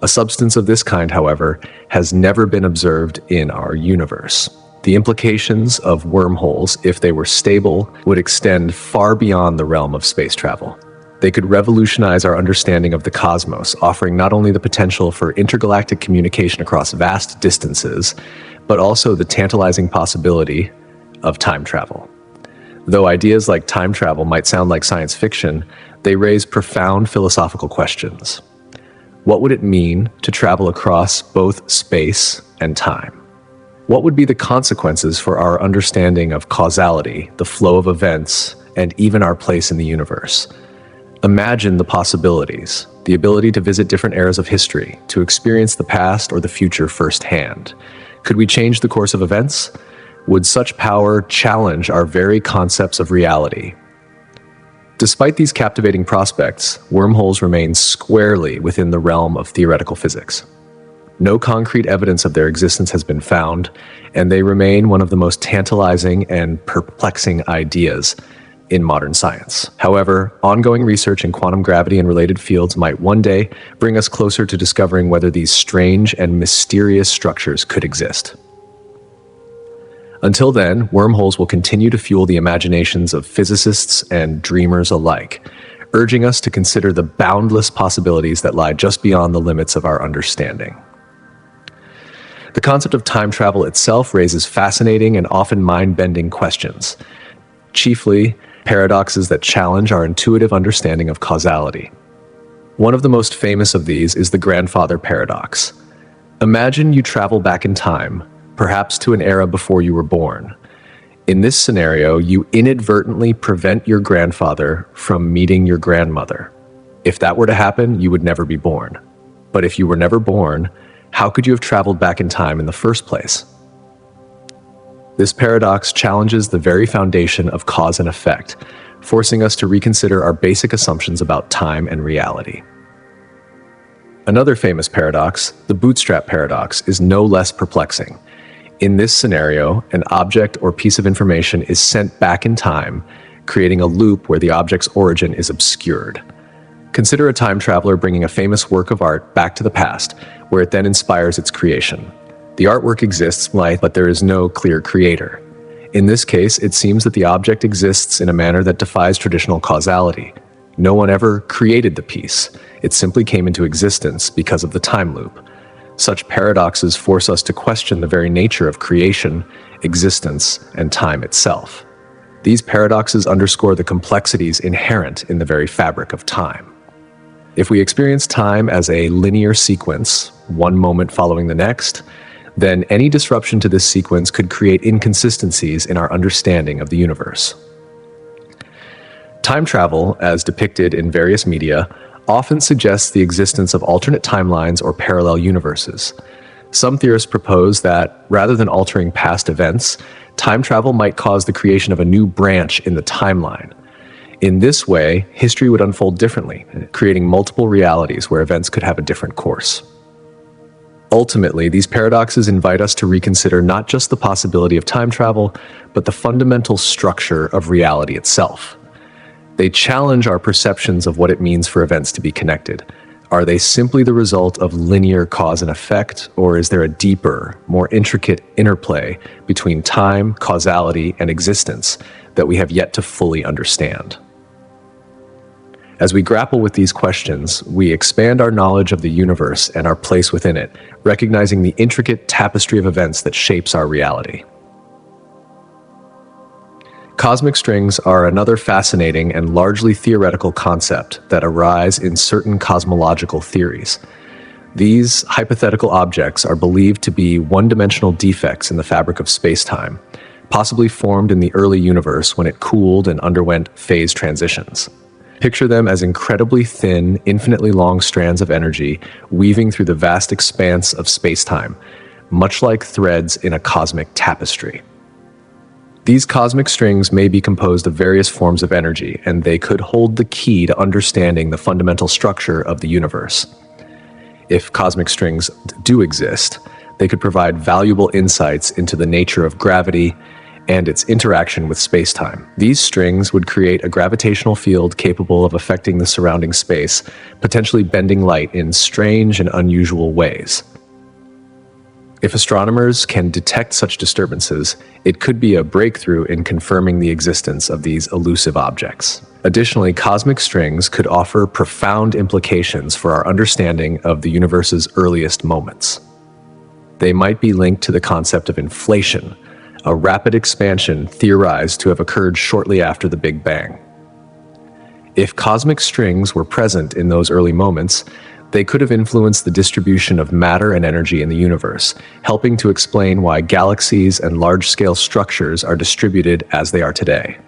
A substance of this kind, however, has never been observed in our universe. The implications of wormholes, if they were stable, would extend far beyond the realm of space travel. They could revolutionize our understanding of the cosmos, offering not only the potential for intergalactic communication across vast distances, but also the tantalizing possibility of time travel. Though ideas like time travel might sound like science fiction, they raise profound philosophical questions. What would it mean to travel across both space and time? What would be the consequences for our understanding of causality, the flow of events, and even our place in the universe? Imagine the possibilities, the ability to visit different eras of history, to experience the past or the future firsthand. Could we change the course of events? Would such power challenge our very concepts of reality? Despite these captivating prospects, wormholes remain squarely within the realm of theoretical physics. No concrete evidence of their existence has been found, and they remain one of the most tantalizing and perplexing ideas in modern science. However, ongoing research in quantum gravity and related fields might one day bring us closer to discovering whether these strange and mysterious structures could exist. Until then, wormholes will continue to fuel the imaginations of physicists and dreamers alike, urging us to consider the boundless possibilities that lie just beyond the limits of our understanding. The concept of time travel itself raises fascinating and often mind-bending questions, chiefly paradoxes that challenge our intuitive understanding of causality. One of the most famous of these is the grandfather paradox. Imagine you travel back in time, perhaps to an era before you were born. In this scenario, you inadvertently prevent your grandfather from meeting your grandmother. If that were to happen, you would never be born. But if you were never born, how could you have traveled back in time in the first place? This paradox challenges the very foundation of cause and effect, forcing us to reconsider our basic assumptions about time and reality. Another famous paradox, the bootstrap paradox, is no less perplexing. In this scenario, an object or piece of information is sent back in time, creating a loop where the object's origin is obscured. Consider a time traveler bringing a famous work of art back to the past, where it then inspires its creation. The artwork exists, but there is no clear creator. In this case, it seems that the object exists in a manner that defies traditional causality. No one ever created the piece. It simply came into existence because of the time loop. Such paradoxes force us to question the very nature of creation, existence, and time itself. These paradoxes underscore the complexities inherent in the very fabric of time. If we experience time as a linear sequence, one moment following the next, then any disruption to this sequence could create inconsistencies in our understanding of the universe. Time travel, as depicted in various media, often suggests the existence of alternate timelines or parallel universes. Some theorists propose that, rather than altering past events, time travel might cause the creation of a new branch in the timeline. In this way, history would unfold differently, creating multiple realities where events could have a different course. Ultimately, these paradoxes invite us to reconsider not just the possibility of time travel, but the fundamental structure of reality itself. They challenge our perceptions of what it means for events to be connected. Are they simply the result of linear cause and effect, or is there a deeper, more intricate interplay between time, causality, and existence that we have yet to fully understand? As we grapple with these questions, we expand our knowledge of the universe and our place within it, recognizing the intricate tapestry of events that shapes our reality. Cosmic strings are another fascinating and largely theoretical concept that arise in certain cosmological theories. These hypothetical objects are believed to be one-dimensional defects in the fabric of space-time, possibly formed in the early universe when it cooled and underwent phase transitions. Picture them as incredibly thin, infinitely long strands of energy weaving through the vast expanse of space-time, much like threads in a cosmic tapestry. These cosmic strings may be composed of various forms of energy, and they could hold the key to understanding the fundamental structure of the universe. If cosmic strings do exist, they could provide valuable insights into the nature of gravity and its interaction with space-time. These strings would create a gravitational field capable of affecting the surrounding space, potentially bending light in strange and unusual ways. If astronomers can detect such disturbances, it could be a breakthrough in confirming the existence of these elusive objects. Additionally, cosmic strings could offer profound implications for our understanding of the universe's earliest moments. They might be linked to the concept of inflation, a rapid expansion theorized to have occurred shortly after the Big Bang. If cosmic strings were present in those early moments, they could have influenced the distribution of matter and energy in the universe, helping to explain why galaxies and large-scale structures are distributed as they are today.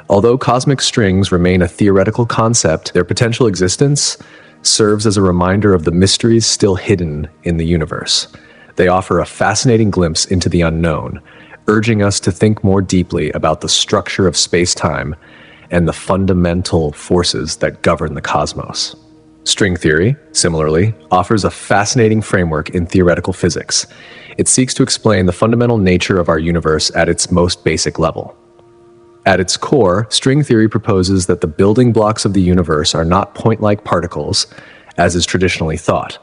Although cosmic strings remain a theoretical concept, their potential existence serves as a reminder of the mysteries still hidden in the universe. They offer a fascinating glimpse into the unknown, urging us to think more deeply about the structure of space-time and the fundamental forces that govern the cosmos. String theory, similarly, offers a fascinating framework in theoretical physics. It seeks to explain the fundamental nature of our universe at its most basic level. At its core, string theory proposes that the building blocks of the universe are not point-like particles, as is traditionally thought,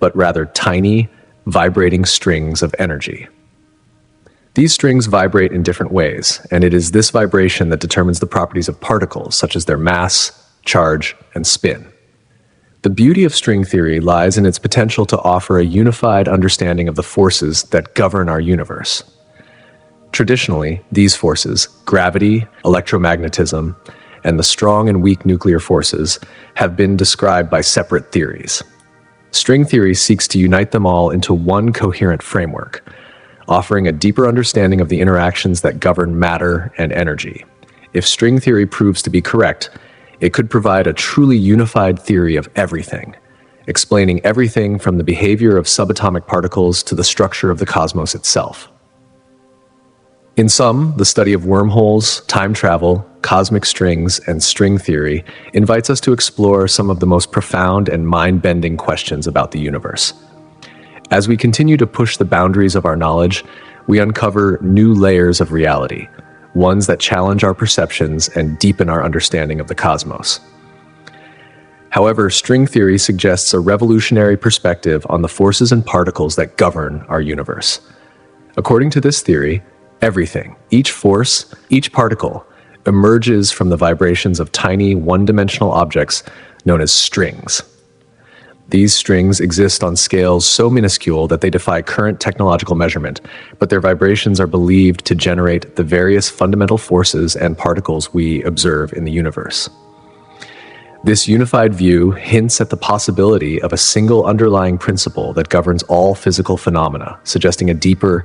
but rather tiny, vibrating strings of energy. These strings vibrate in different ways, and it is this vibration that determines the properties of particles, such as their mass, charge, and spin. The beauty of string theory lies in its potential to offer a unified understanding of the forces that govern our universe. Traditionally, these forces, gravity, electromagnetism, and the strong and weak nuclear forces, have been described by separate theories. String theory seeks to unite them all into one coherent framework, offering a deeper understanding of the interactions that govern matter and energy. If string theory proves to be correct, it could provide a truly unified theory of everything, explaining everything from the behavior of subatomic particles to the structure of the cosmos itself. In sum, the study of wormholes, time travel, cosmic strings, and string theory invites us to explore some of the most profound and mind-bending questions about the universe. As we continue to push the boundaries of our knowledge, we uncover new layers of reality, ones that challenge our perceptions and deepen our understanding of the cosmos. However, string theory suggests a revolutionary perspective on the forces and particles that govern our universe. According to this theory, everything, each force, each particle, emerges from the vibrations of tiny one-dimensional objects known as strings. These strings exist on scales so minuscule that they defy current technological measurement, but their vibrations are believed to generate the various fundamental forces and particles we observe in the universe. This unified view hints at the possibility of a single underlying principle that governs all physical phenomena, suggesting a deeper,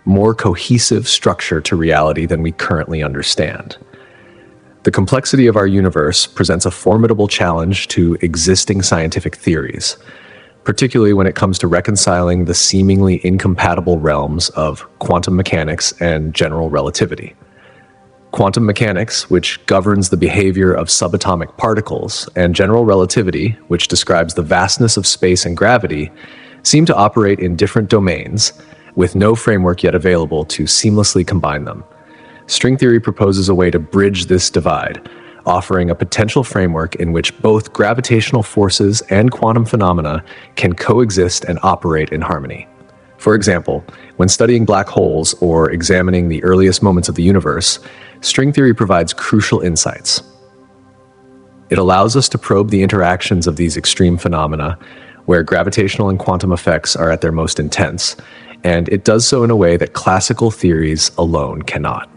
more cohesive structure to reality than we currently understand. The complexity of our universe presents a formidable challenge to existing scientific theories, particularly when it comes to reconciling the seemingly incompatible realms of quantum mechanics and general relativity. Quantum mechanics, which governs the behavior of subatomic particles, and general relativity, which describes the vastness of space and gravity, seem to operate in different domains, with no framework yet available to seamlessly combine them. String theory proposes a way to bridge this divide, offering a potential framework in which both gravitational forces and quantum phenomena can coexist and operate in harmony. For example, when studying black holes or examining the earliest moments of the universe, string theory provides crucial insights. It allows us to probe the interactions of these extreme phenomena, where gravitational and quantum effects are at their most intense, and it does so in a way that classical theories alone cannot.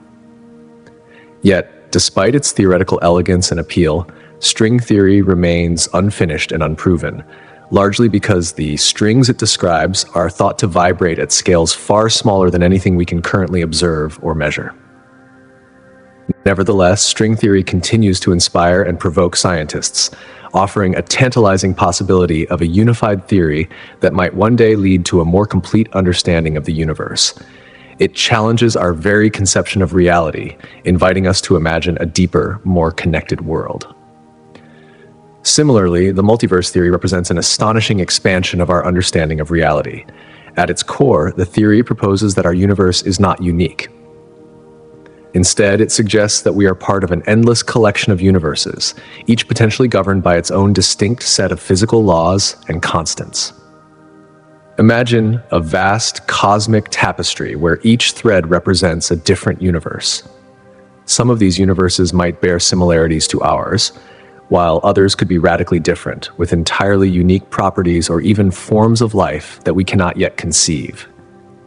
Yet, despite its theoretical elegance and appeal, string theory remains unfinished and unproven, largely because the strings it describes are thought to vibrate at scales far smaller than anything we can currently observe or measure. Nevertheless, string theory continues to inspire and provoke scientists, offering a tantalizing possibility of a unified theory that might one day lead to a more complete understanding of the universe. It challenges our very conception of reality, inviting us to imagine a deeper, more connected world. Similarly, the multiverse theory represents an astonishing expansion of our understanding of reality. At its core, the theory proposes that our universe is not unique. Instead, it suggests that we are part of an endless collection of universes, each potentially governed by its own distinct set of physical laws and constants. Imagine a vast cosmic tapestry where each thread represents a different universe. Some of these universes might bear similarities to ours, while others could be radically different, with entirely unique properties or even forms of life that we cannot yet conceive.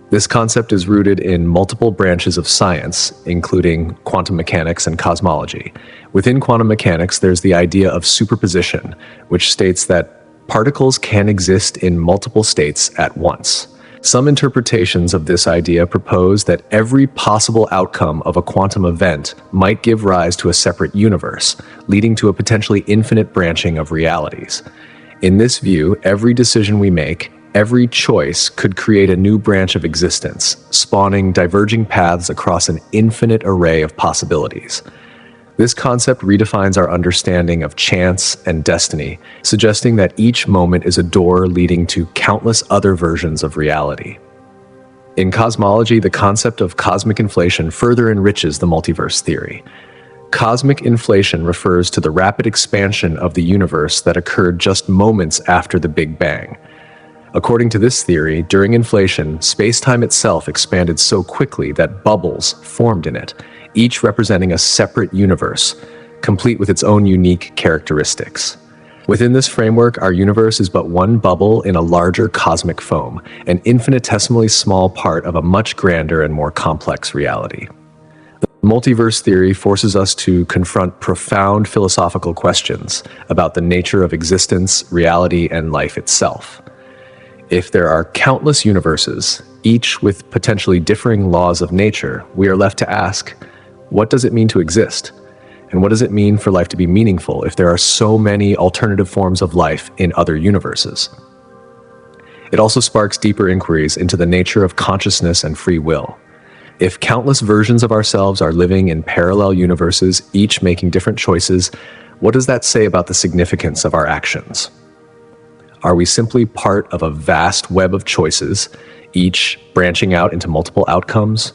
This concept is rooted in multiple branches of science, including quantum mechanics and cosmology. Within quantum mechanics, there's the idea of superposition, which states that particles can exist in multiple states at once. Some interpretations of this idea propose that every possible outcome of a quantum event might give rise to a separate universe, leading to a potentially infinite branching of realities. In this view, every decision we make, every choice could create a new branch of existence, spawning diverging paths across an infinite array of possibilities. This concept redefines our understanding of chance and destiny, suggesting that each moment is a door leading to countless other versions of reality. In cosmology, the concept of cosmic inflation further enriches the multiverse theory. Cosmic inflation refers to the rapid expansion of the universe that occurred just moments after the Big Bang. According to this theory, during inflation, space-time itself expanded so quickly that bubbles formed in it, each representing a separate universe, complete with its own unique characteristics. Within this framework, our universe is but one bubble in a larger cosmic foam, an infinitesimally small part of a much grander and more complex reality. The multiverse theory forces us to confront profound philosophical questions about the nature of existence, reality, and life itself. If there are countless universes, each with potentially differing laws of nature, we are left to ask, what does it mean to exist? And what does it mean for life to be meaningful if there are so many alternative forms of life in other universes? It also sparks deeper inquiries into the nature of consciousness and free will. If countless versions of ourselves are living in parallel universes, each making different choices, what does that say about the significance of our actions? Are we simply part of a vast web of choices, each branching out into multiple outcomes?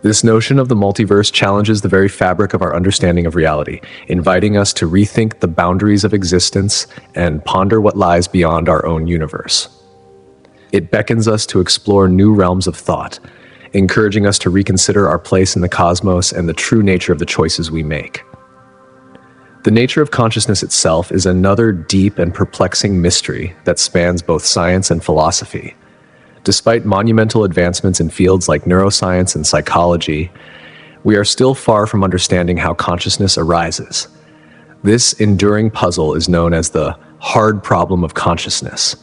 This notion of the multiverse challenges the very fabric of our understanding of reality, inviting us to rethink the boundaries of existence and ponder what lies beyond our own universe. It beckons us to explore new realms of thought, encouraging us to reconsider our place in the cosmos and the true nature of the choices we make. The nature of consciousness itself is another deep and perplexing mystery that spans both science and philosophy. Despite monumental advancements in fields like neuroscience and psychology, we are still far from understanding how consciousness arises. This enduring puzzle is known as the hard problem of consciousness.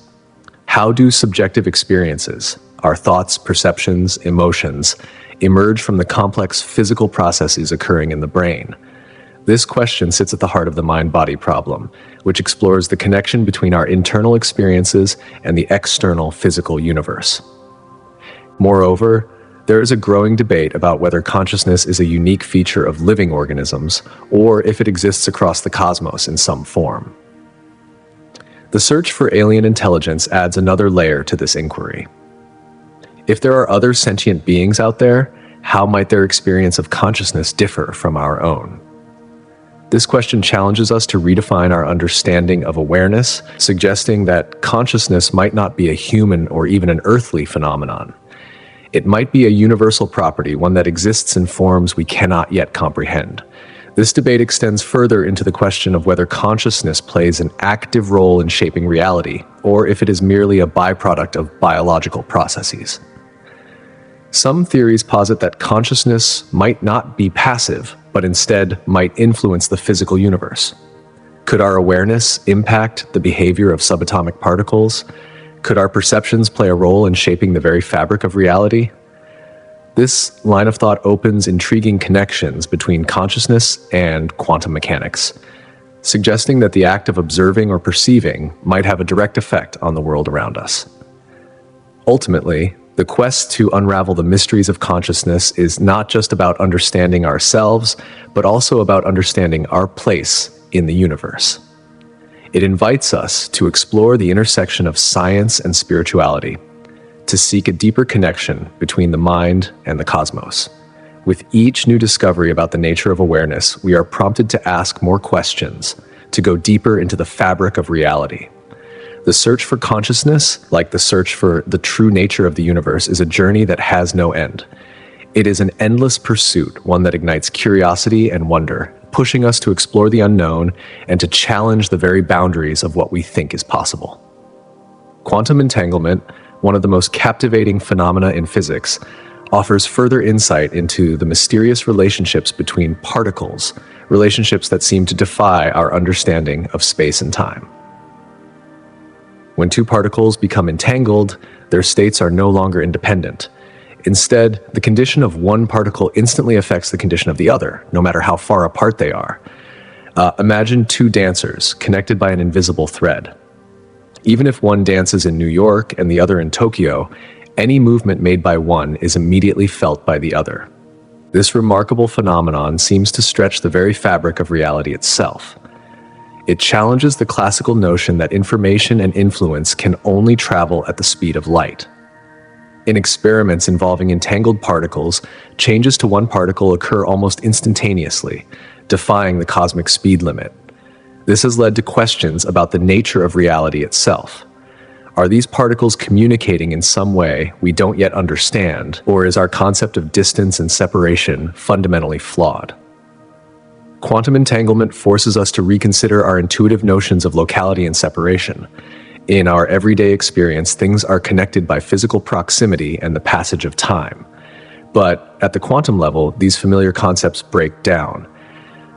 How do subjective experiences, our thoughts, perceptions, emotions, emerge from the complex physical processes occurring in the brain? This question sits at the heart of the mind-body problem, which explores the connection between our internal experiences and the external physical universe. Moreover, there is a growing debate about whether consciousness is a unique feature of living organisms or if it exists across the cosmos in some form. The search for alien intelligence adds another layer to this inquiry. If there are other sentient beings out there, how might their experience of consciousness differ from our own? This question challenges us to redefine our understanding of awareness, suggesting that consciousness might not be a human or even an earthly phenomenon. It might be a universal property, one that exists in forms we cannot yet comprehend. This debate extends further into the question of whether consciousness plays an active role in shaping reality, or if it is merely a byproduct of biological processes. Some theories posit that consciousness might not be passive, but instead might influence the physical universe. Could our awareness impact the behavior of subatomic particles? Could our perceptions play a role in shaping the very fabric of reality? This line of thought opens intriguing connections between consciousness and quantum mechanics, suggesting that the act of observing or perceiving might have a direct effect on the world around us. Ultimately, the quest to unravel the mysteries of consciousness is not just about understanding ourselves, but also about understanding our place in the universe. It invites us to explore the intersection of science and spirituality, to seek a deeper connection between the mind and the cosmos. With each new discovery about the nature of awareness, we are prompted to ask more questions, to go deeper into the fabric of reality. The search for consciousness, like the search for the true nature of the universe, is a journey that has no end. It is an endless pursuit, one that ignites curiosity and wonder, pushing us to explore the unknown and to challenge the very boundaries of what we think is possible. Quantum entanglement, one of the most captivating phenomena in physics, offers further insight into the mysterious relationships between particles, relationships that seem to defy our understanding of space and time. When two particles become entangled, their states are no longer independent. Instead, the condition of one particle instantly affects the condition of the other, no matter how far apart they are. Imagine two dancers connected by an invisible thread. Even if one dances in New York and the other in Tokyo, any movement made by one is immediately felt by the other. This remarkable phenomenon seems to stretch the very fabric of reality itself. It challenges the classical notion that information and influence can only travel at the speed of light. In experiments involving entangled particles, changes to one particle occur almost instantaneously, defying the cosmic speed limit. This has led to questions about the nature of reality itself. Are these particles communicating in some way we don't yet understand, or is our concept of distance and separation fundamentally flawed? Quantum entanglement forces us to reconsider our intuitive notions of locality and separation. In our everyday experience, things are connected by physical proximity and the passage of time. But at the quantum level, these familiar concepts break down,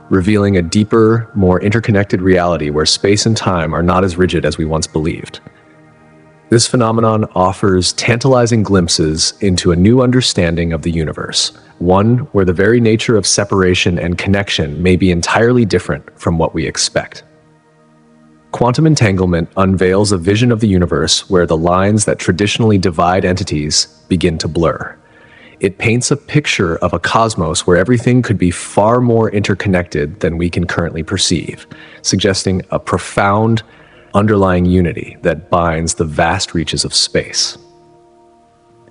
revealing a deeper, more interconnected reality where space and time are not as rigid as we once believed. This phenomenon offers tantalizing glimpses into a new understanding of the universe, one where the very nature of separation and connection may be entirely different from what we expect. Quantum entanglement unveils a vision of the universe where the lines that traditionally divide entities begin to blur. It paints a picture of a cosmos where everything could be far more interconnected than we can currently perceive, suggesting a profound underlying unity that binds the vast reaches of space.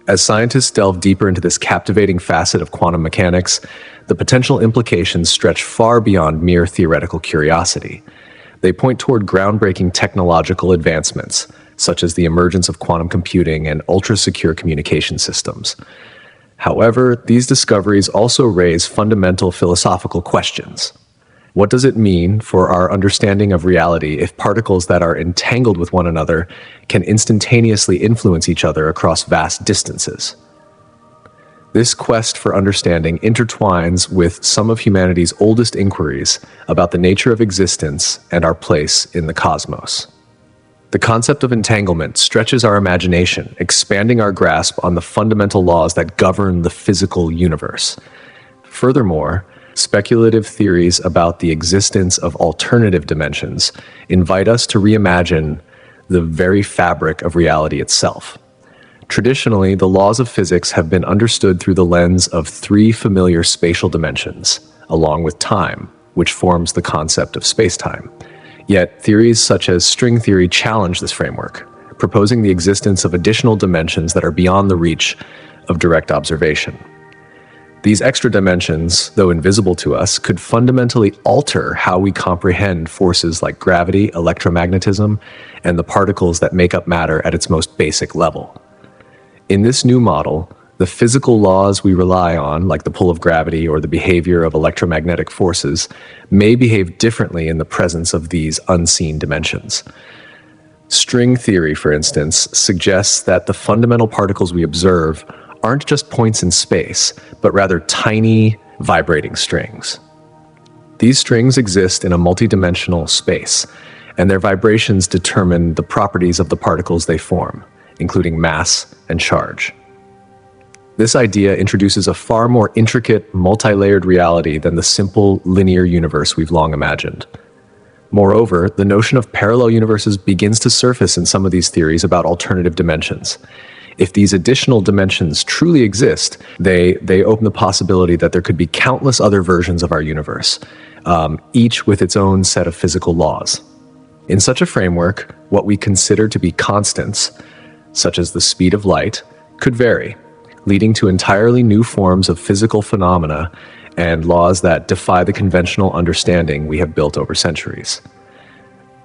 As scientists delve deeper into this captivating facet of quantum mechanics, the potential implications stretch far beyond mere theoretical curiosity. They point toward groundbreaking technological advancements, such as the emergence of quantum computing and ultra-secure communication systems. However, these discoveries also raise fundamental philosophical questions. What does it mean for our understanding of reality if particles that are entangled with one another can instantaneously influence each other across vast distances? This quest for understanding intertwines with some of humanity's oldest inquiries about the nature of existence and our place in the cosmos. The concept of entanglement stretches our imagination, expanding our grasp on the fundamental laws that govern the physical universe. Furthermore, speculative theories about the existence of alternative dimensions invite us to reimagine the very fabric of reality itself. Traditionally, the laws of physics have been understood through the lens of three familiar spatial dimensions, along with time, which forms the concept of spacetime. Yet, theories such as string theory challenge this framework, proposing the existence of additional dimensions that are beyond the reach of direct observation. These extra dimensions, though invisible to us, could fundamentally alter how we comprehend forces like gravity, electromagnetism, and the particles that make up matter at its most basic level. In this new model, the physical laws we rely on, like the pull of gravity or the behavior of electromagnetic forces, may behave differently in the presence of these unseen dimensions. String theory, for instance, suggests that the fundamental particles we observe aren't just points in space, but rather tiny, vibrating strings. These strings exist in a multidimensional space, and their vibrations determine the properties of the particles they form, including mass and charge. This idea introduces a far more intricate, multi-layered reality than the simple, linear universe we've long imagined. Moreover, the notion of parallel universes begins to surface in some of these theories about alternative dimensions. If these additional dimensions truly exist, they open the possibility that there could be countless other versions of our universe, each with its own set of physical laws. In such a framework, what we consider to be constants, such as the speed of light, could vary, leading to entirely new forms of physical phenomena and laws that defy the conventional understanding we have built over centuries.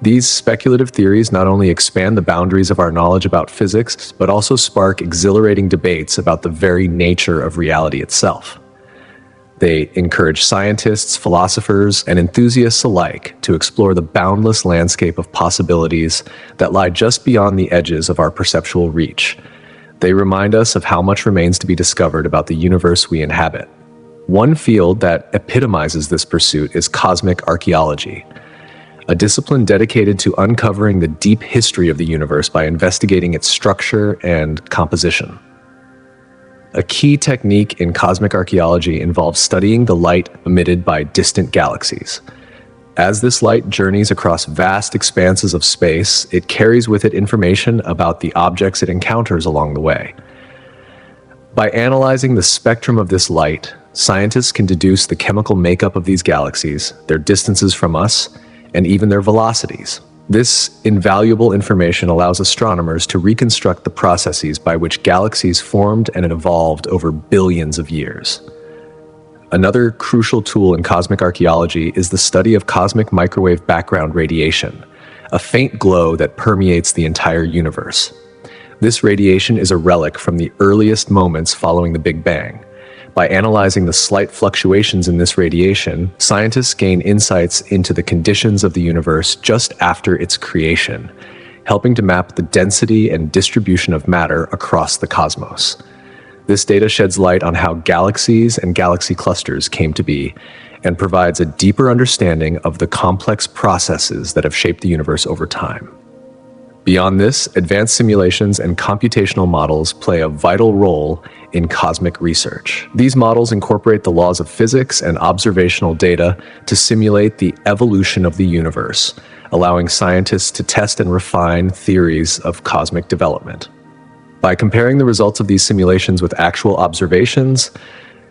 These speculative theories not only expand the boundaries of our knowledge about physics, but also spark exhilarating debates about the very nature of reality itself. They encourage scientists, philosophers, and enthusiasts alike to explore the boundless landscape of possibilities that lie just beyond the edges of our perceptual reach. They remind us of how much remains to be discovered about the universe we inhabit. One field that epitomizes this pursuit is cosmic archaeology, a discipline dedicated to uncovering the deep history of the universe by investigating its structure and composition. A key technique in cosmic archaeology involves studying the light emitted by distant galaxies. As this light journeys across vast expanses of space, it carries with it information about the objects it encounters along the way. By analyzing the spectrum of this light, scientists can deduce the chemical makeup of these galaxies, their distances from us, and even their velocities. This invaluable information allows astronomers to reconstruct the processes by which galaxies formed and evolved over billions of years. Another crucial tool in cosmic archaeology is the study of cosmic microwave background radiation, a faint glow that permeates the entire universe. This radiation is a relic from the earliest moments following the Big Bang. By analyzing the slight fluctuations in this radiation, scientists gain insights into the conditions of the universe just after its creation, helping to map the density and distribution of matter across the cosmos. This data sheds light on how galaxies and galaxy clusters came to be, and provides a deeper understanding of the complex processes that have shaped the universe over time. Beyond this, advanced simulations and computational models play a vital role in cosmic research. These models incorporate the laws of physics and observational data to simulate the evolution of the universe, allowing scientists to test and refine theories of cosmic development. By comparing the results of these simulations with actual observations,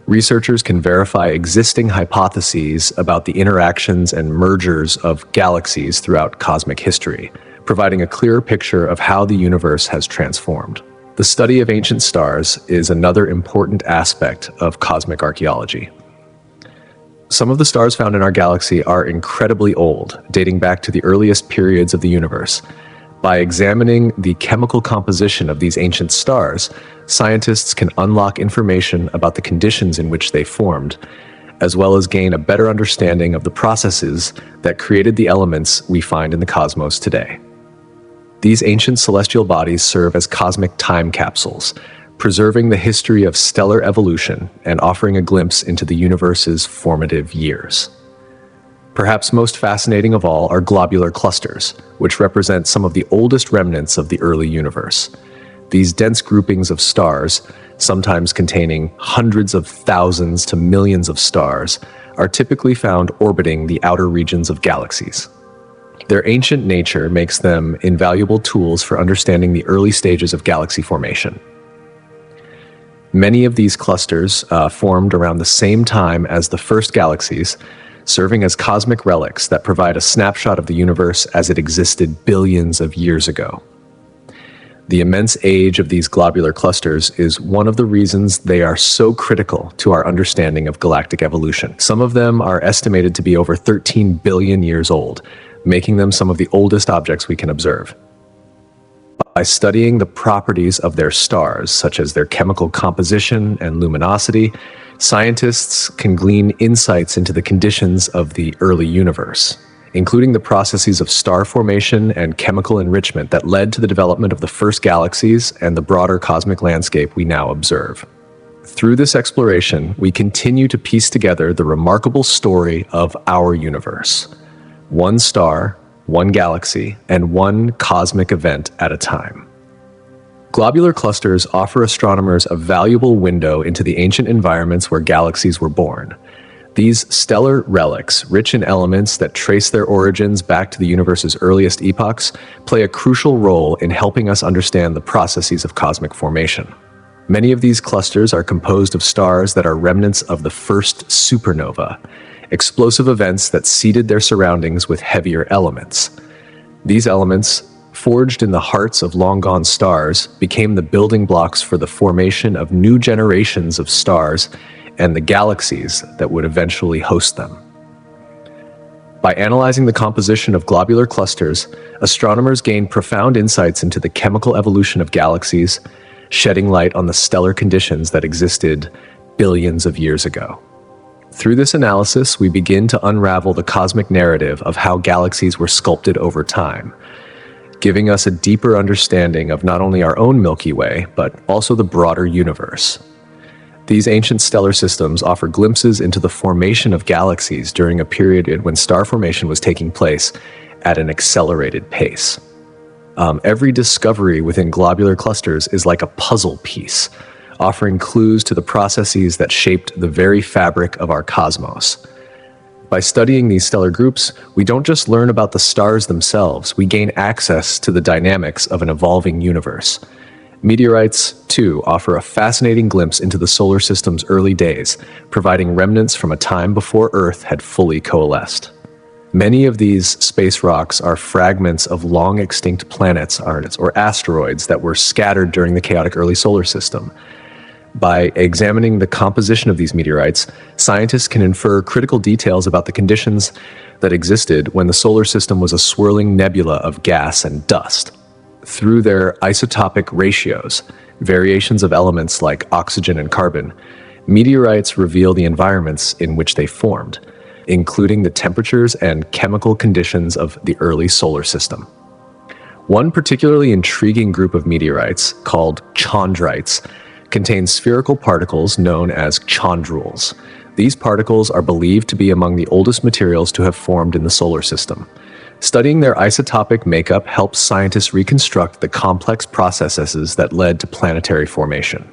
researchers can verify existing hypotheses about the interactions and mergers of galaxies throughout cosmic history, providing a clearer picture of how the universe has transformed. The study of ancient stars is another important aspect of cosmic archaeology. Some of the stars found in our galaxy are incredibly old, dating back to the earliest periods of the universe. By examining the chemical composition of these ancient stars, scientists can unlock information about the conditions in which they formed, as well as gain a better understanding of the processes that created the elements we find in the cosmos today. These ancient celestial bodies serve as cosmic time capsules, preserving the history of stellar evolution and offering a glimpse into the universe's formative years. Perhaps most fascinating of all are globular clusters, which represent some of the oldest remnants of the early universe. These dense groupings of stars, sometimes containing hundreds of thousands to millions of stars, are typically found orbiting the outer regions of galaxies. Their ancient nature makes them invaluable tools for understanding the early stages of galaxy formation. Many of these clusters formed around the same time as the first galaxies, serving as cosmic relics that provide a snapshot of the universe as it existed billions of years ago. The immense age of these globular clusters is one of the reasons they are so critical to our understanding of galactic evolution. Some of them are estimated to be over 13 billion years old, making them some of the oldest objects we can observe. By studying the properties of their stars, such as their chemical composition and luminosity, scientists can glean insights into the conditions of the early universe, including the processes of star formation and chemical enrichment that led to the development of the first galaxies and the broader cosmic landscape we now observe. Through this exploration, we continue to piece together the remarkable story of our universe. One star, one galaxy, and one cosmic event at a time. Globular clusters offer astronomers a valuable window into the ancient environments where galaxies were born. These stellar relics, rich in elements that trace their origins back to the universe's earliest epochs, play a crucial role in helping us understand the processes of cosmic formation. Many of these clusters are composed of stars that are remnants of the first supernova, explosive events that seeded their surroundings with heavier elements. These elements, forged in the hearts of long-gone stars, became the building blocks for the formation of new generations of stars and the galaxies that would eventually host them. By analyzing the composition of globular clusters, astronomers gain profound insights into the chemical evolution of galaxies, shedding light on the stellar conditions that existed billions of years ago. Through this analysis, we begin to unravel the cosmic narrative of how galaxies were sculpted over time, giving us a deeper understanding of not only our own Milky Way, but also the broader universe. These ancient stellar systems offer glimpses into the formation of galaxies during a period when star formation was taking place at an accelerated pace. Every discovery within globular clusters is like a puzzle piece, offering clues to the processes that shaped the very fabric of our cosmos. By studying these stellar groups, we don't just learn about the stars themselves, we gain access to the dynamics of an evolving universe. Meteorites, too, offer a fascinating glimpse into the solar system's early days, providing remnants from a time before Earth had fully coalesced. Many of these space rocks are fragments of long-extinct planets or asteroids that were scattered during the chaotic early solar system. By examining the composition of these meteorites, scientists can infer critical details about the conditions that existed when the solar system was a swirling nebula of gas and dust. Through their isotopic ratios, variations of elements like oxygen and carbon, meteorites reveal the environments in which they formed, including the temperatures and chemical conditions of the early solar system. One particularly intriguing group of meteorites, called chondrites, contains spherical particles known as chondrules. These particles are believed to be among the oldest materials to have formed in the solar system. Studying their isotopic makeup helps scientists reconstruct the complex processes that led to planetary formation.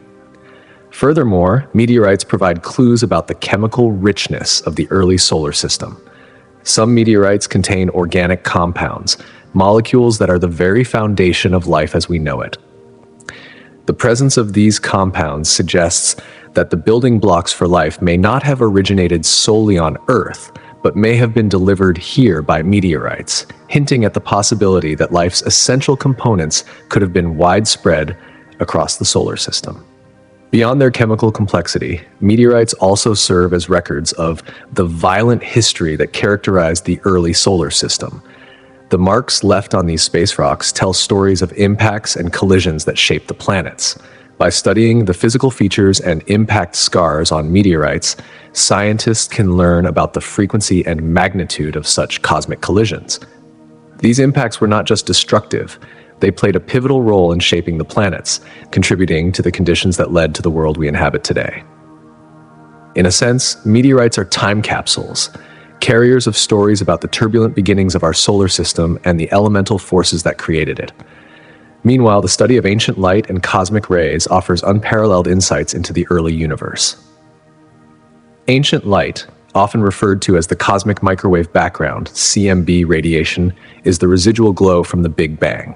Furthermore, meteorites provide clues about the chemical richness of the early solar system. Some meteorites contain organic compounds, molecules that are the very foundation of life as we know it. The presence of these compounds suggests that the building blocks for life may not have originated solely on Earth, but may have been delivered here by meteorites, hinting at the possibility that life's essential components could have been widespread across the solar system. Beyond their chemical complexity, meteorites also serve as records of the violent history that characterized the early solar system. The marks left on these space rocks tell stories of impacts and collisions that shaped the planets. By studying the physical features and impact scars on meteorites, scientists can learn about the frequency and magnitude of such cosmic collisions. These impacts were not just destructive, they played a pivotal role in shaping the planets, contributing to the conditions that led to the world we inhabit today. In a sense, meteorites are time capsules, carriers of stories about the turbulent beginnings of our solar system and the elemental forces that created it. Meanwhile, the study of ancient light and cosmic rays offers unparalleled insights into the early universe. Ancient light, often referred to as the cosmic microwave background, CMB radiation, is the residual glow from the Big Bang.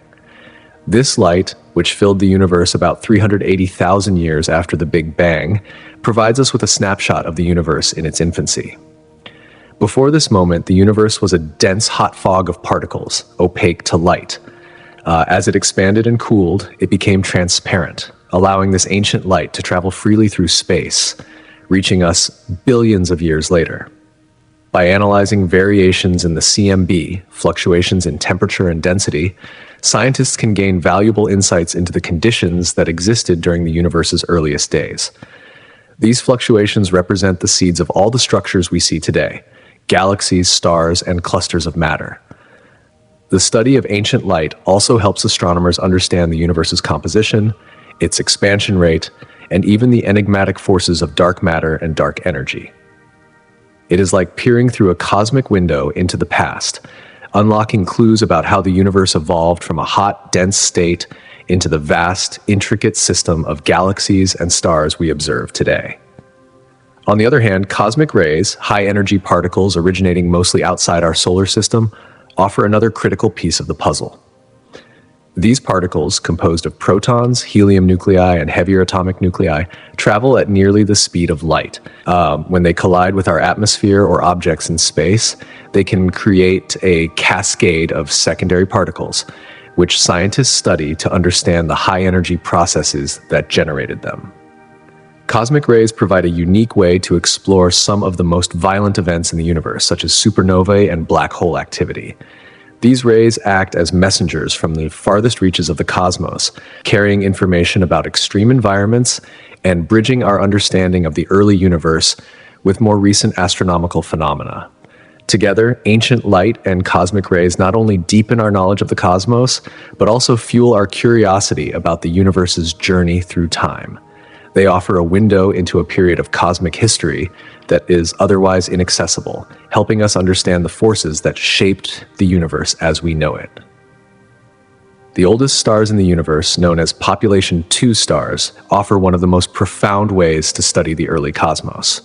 This light, which filled the universe about 380,000 years after the Big Bang, provides us with a snapshot of the universe in its infancy. Before this moment, the universe was a dense hot fog of particles, opaque to light. As it expanded and cooled, it became transparent, allowing this ancient light to travel freely through space, reaching us billions of years later. By analyzing variations in the CMB, fluctuations in temperature and density, scientists can gain valuable insights into the conditions that existed during the universe's earliest days. These fluctuations represent the seeds of all the structures we see today: galaxies, stars, and clusters of matter. The study of ancient light also helps astronomers understand the universe's composition, its expansion rate, and even the enigmatic forces of dark matter and dark energy. It is like peering through a cosmic window into the past, unlocking clues about how the universe evolved from a hot, dense state into the vast, intricate system of galaxies and stars we observe today. On the other hand, cosmic rays, high-energy particles originating mostly outside our solar system, offer another critical piece of the puzzle. These particles, composed of protons, helium nuclei, and heavier atomic nuclei, travel at nearly the speed of light. When they collide with our atmosphere or objects in space, they can create a cascade of secondary particles, which scientists study to understand the high-energy processes that generated them. Cosmic rays provide a unique way to explore some of the most violent events in the universe, such as supernovae and black hole activity. These rays act as messengers from the farthest reaches of the cosmos, carrying information about extreme environments and bridging our understanding of the early universe with more recent astronomical phenomena. Together, ancient light and cosmic rays not only deepen our knowledge of the cosmos, but also fuel our curiosity about the universe's journey through time. They offer a window into a period of cosmic history that is otherwise inaccessible, helping us understand the forces that shaped the universe as we know it. The oldest stars in the universe, known as population 2 stars, offer one of the most profound ways to study the early cosmos.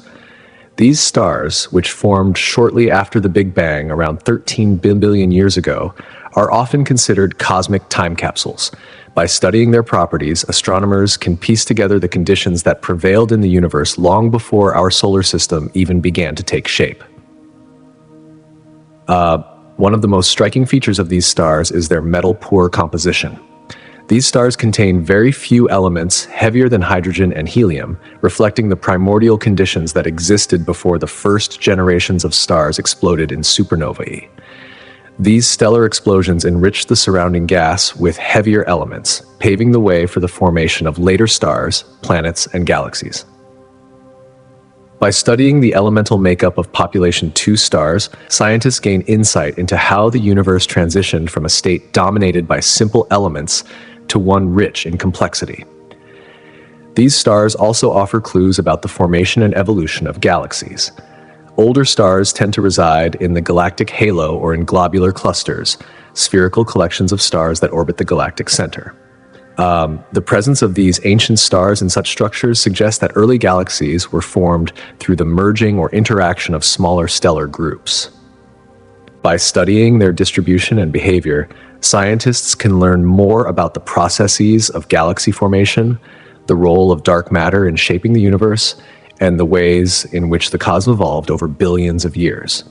These stars, which formed shortly after the Big Bang around 13 billion years ago, are often considered cosmic time capsules. By studying their properties, astronomers can piece together the conditions that prevailed in the universe long before our solar system even began to take shape. One of the most striking features of these stars is their metal-poor composition. These stars contain very few elements heavier than hydrogen and helium, reflecting the primordial conditions that existed before the first generations of stars exploded in supernovae. These stellar explosions enriched the surrounding gas with heavier elements, paving the way for the formation of later stars, planets, and galaxies. By studying the elemental makeup of population 2 stars, scientists gain insight into how the universe transitioned from a state dominated by simple elements to one rich in complexity. These stars also offer clues about the formation and evolution of galaxies. Older stars tend to reside in the galactic halo or in globular clusters, spherical collections of stars that orbit the galactic center. The presence of these ancient stars in such structures suggests that early galaxies were formed through the merging or interaction of smaller stellar groups. By studying their distribution and behavior, scientists can learn more about the processes of galaxy formation, the role of dark matter in shaping the universe, and the ways in which the cosmos evolved over billions of years.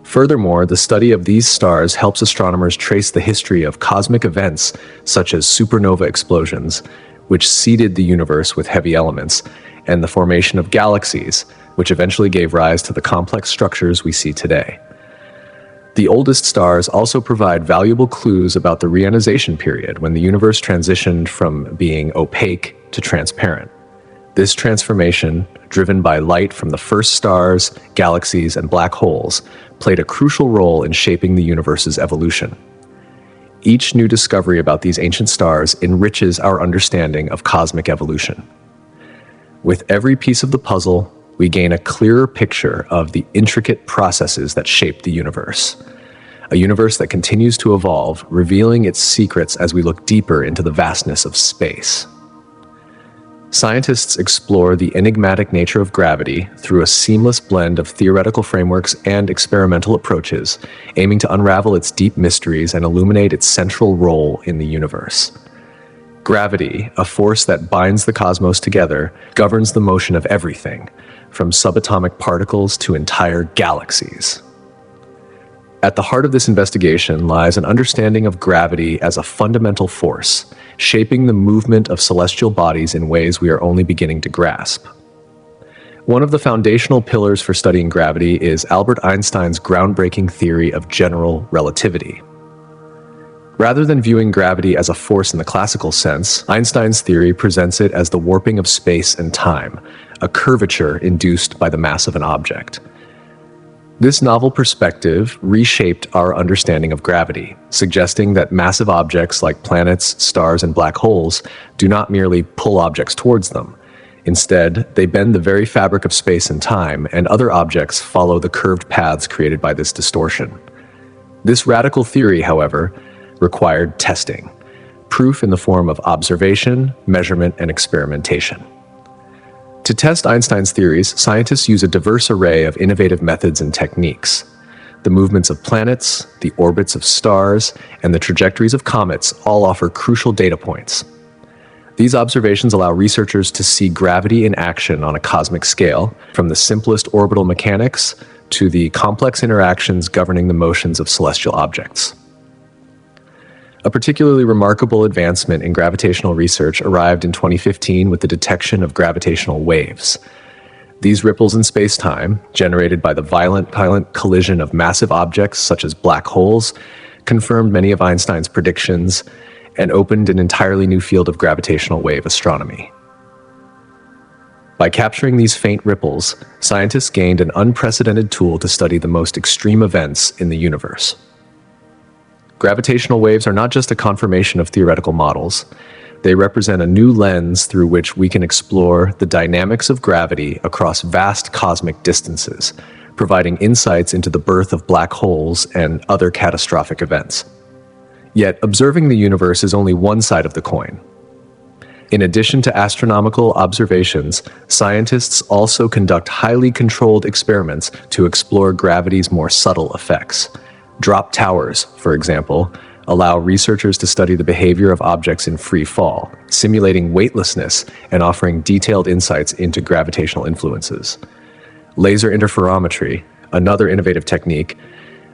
Furthermore, the study of these stars helps astronomers trace the history of cosmic events such as supernova explosions, which seeded the universe with heavy elements, and the formation of galaxies, which eventually gave rise to the complex structures we see today. The oldest stars also provide valuable clues about the reionization period, when the universe transitioned from being opaque to transparent. This transformation, driven by light from the first stars, galaxies, and black holes, played a crucial role in shaping the universe's evolution. Each new discovery about these ancient stars enriches our understanding of cosmic evolution. With every piece of the puzzle, we gain a clearer picture of the intricate processes that shape the universe. A universe that continues to evolve, revealing its secrets as we look deeper into the vastness of space. Scientists explore the enigmatic nature of gravity through a seamless blend of theoretical frameworks and experimental approaches, aiming to unravel its deep mysteries and illuminate its central role in the universe. Gravity, a force that binds the cosmos together, governs the motion of everything, from subatomic particles to entire galaxies. At the heart of this investigation lies an understanding of gravity as a fundamental force, shaping the movement of celestial bodies in ways we are only beginning to grasp. One of the foundational pillars for studying gravity is Albert Einstein's groundbreaking theory of general relativity. Rather than viewing gravity as a force in the classical sense, Einstein's theory presents it as the warping of space and time, a curvature induced by the mass of an object. This novel perspective reshaped our understanding of gravity, suggesting that massive objects like planets, stars, and black holes do not merely pull objects towards them. Instead, they bend the very fabric of space and time, and other objects follow the curved paths created by this distortion. This radical theory, however, required testing, proof in the form of observation, measurement, and experimentation. To test Einstein's theories, scientists use a diverse array of innovative methods and techniques. The movements of planets, the orbits of stars, and the trajectories of comets all offer crucial data points. These observations allow researchers to see gravity in action on a cosmic scale, from the simplest orbital mechanics to the complex interactions governing the motions of celestial objects. A particularly remarkable advancement in gravitational research arrived in 2015 with the detection of gravitational waves. These ripples in space-time, generated by the violent collision of massive objects such as black holes, confirmed many of Einstein's predictions and opened an entirely new field of gravitational wave astronomy. By capturing these faint ripples, scientists gained an unprecedented tool to study the most extreme events in the universe. Gravitational waves are not just a confirmation of theoretical models. They represent a new lens through which we can explore the dynamics of gravity across vast cosmic distances, providing insights into the birth of black holes and other catastrophic events. Yet, observing the universe is only one side of the coin. In addition to astronomical observations, scientists also conduct highly controlled experiments to explore gravity's more subtle effects. Drop towers, for example, allow researchers to study the behavior of objects in free fall, simulating weightlessness and offering detailed insights into gravitational influences. Laser interferometry, another innovative technique,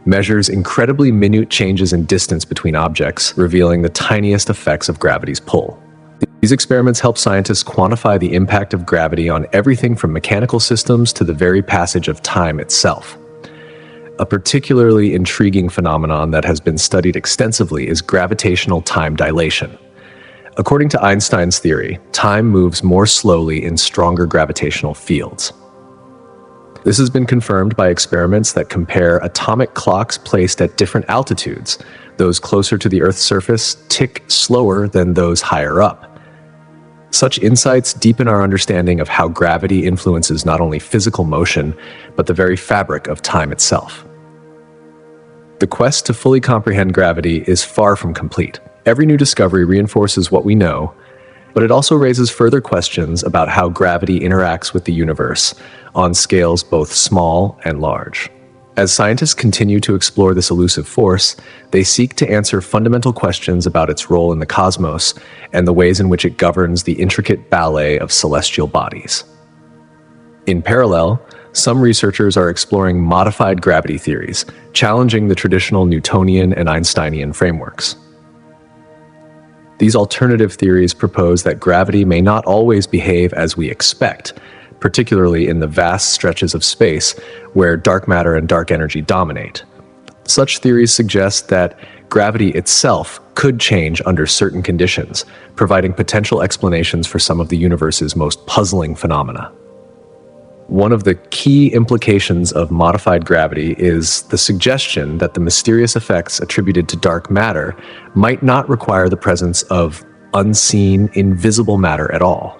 measures incredibly minute changes in distance between objects, revealing the tiniest effects of gravity's pull. These experiments help scientists quantify the impact of gravity on everything from mechanical systems to the very passage of time itself. A particularly intriguing phenomenon that has been studied extensively is gravitational time dilation. According to Einstein's theory, time moves more slowly in stronger gravitational fields. This has been confirmed by experiments that compare atomic clocks placed at different altitudes. Those closer to the Earth's surface tick slower than those higher up. Such insights deepen our understanding of how gravity influences not only physical motion, but the very fabric of time itself. The quest to fully comprehend gravity is far from complete. Every new discovery reinforces what we know, but it also raises further questions about how gravity interacts with the universe on scales both small and large. As scientists continue to explore this elusive force, they seek to answer fundamental questions about its role in the cosmos and the ways in which it governs the intricate ballet of celestial bodies. In parallel, some researchers are exploring modified gravity theories, challenging the traditional Newtonian and Einsteinian frameworks. These alternative theories propose that gravity may not always behave as we expect, particularly in the vast stretches of space where dark matter and dark energy dominate. Such theories suggest that gravity itself could change under certain conditions, providing potential explanations for some of the universe's most puzzling phenomena. One of the key implications of modified gravity is the suggestion that the mysterious effects attributed to dark matter might not require the presence of unseen, invisible matter at all.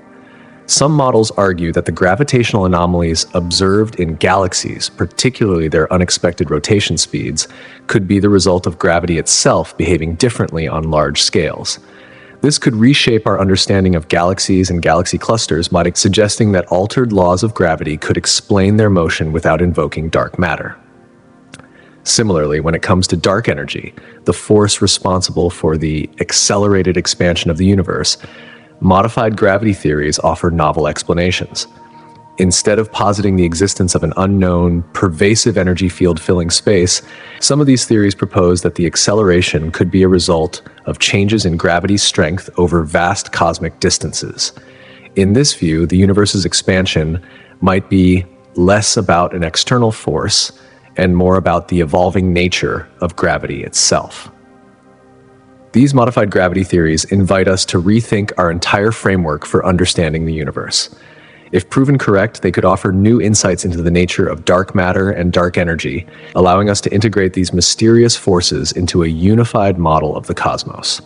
Some models argue that the gravitational anomalies observed in galaxies, particularly their unexpected rotation speeds, could be the result of gravity itself behaving differently on large scales. This could reshape our understanding of galaxies and galaxy clusters, suggesting that altered laws of gravity could explain their motion without invoking dark matter. Similarly, when it comes to dark energy, the force responsible for the accelerated expansion of the universe, modified gravity theories offer novel explanations. Instead of positing the existence of an unknown, pervasive energy field filling space, some of these theories propose that the acceleration could be a result of changes in gravity's strength over vast cosmic distances. In this view, the universe's expansion might be less about an external force and more about the evolving nature of gravity itself. These modified gravity theories invite us to rethink our entire framework for understanding the universe. If proven correct, they could offer new insights into the nature of dark matter and dark energy, allowing us to integrate these mysterious forces into a unified model of the cosmos.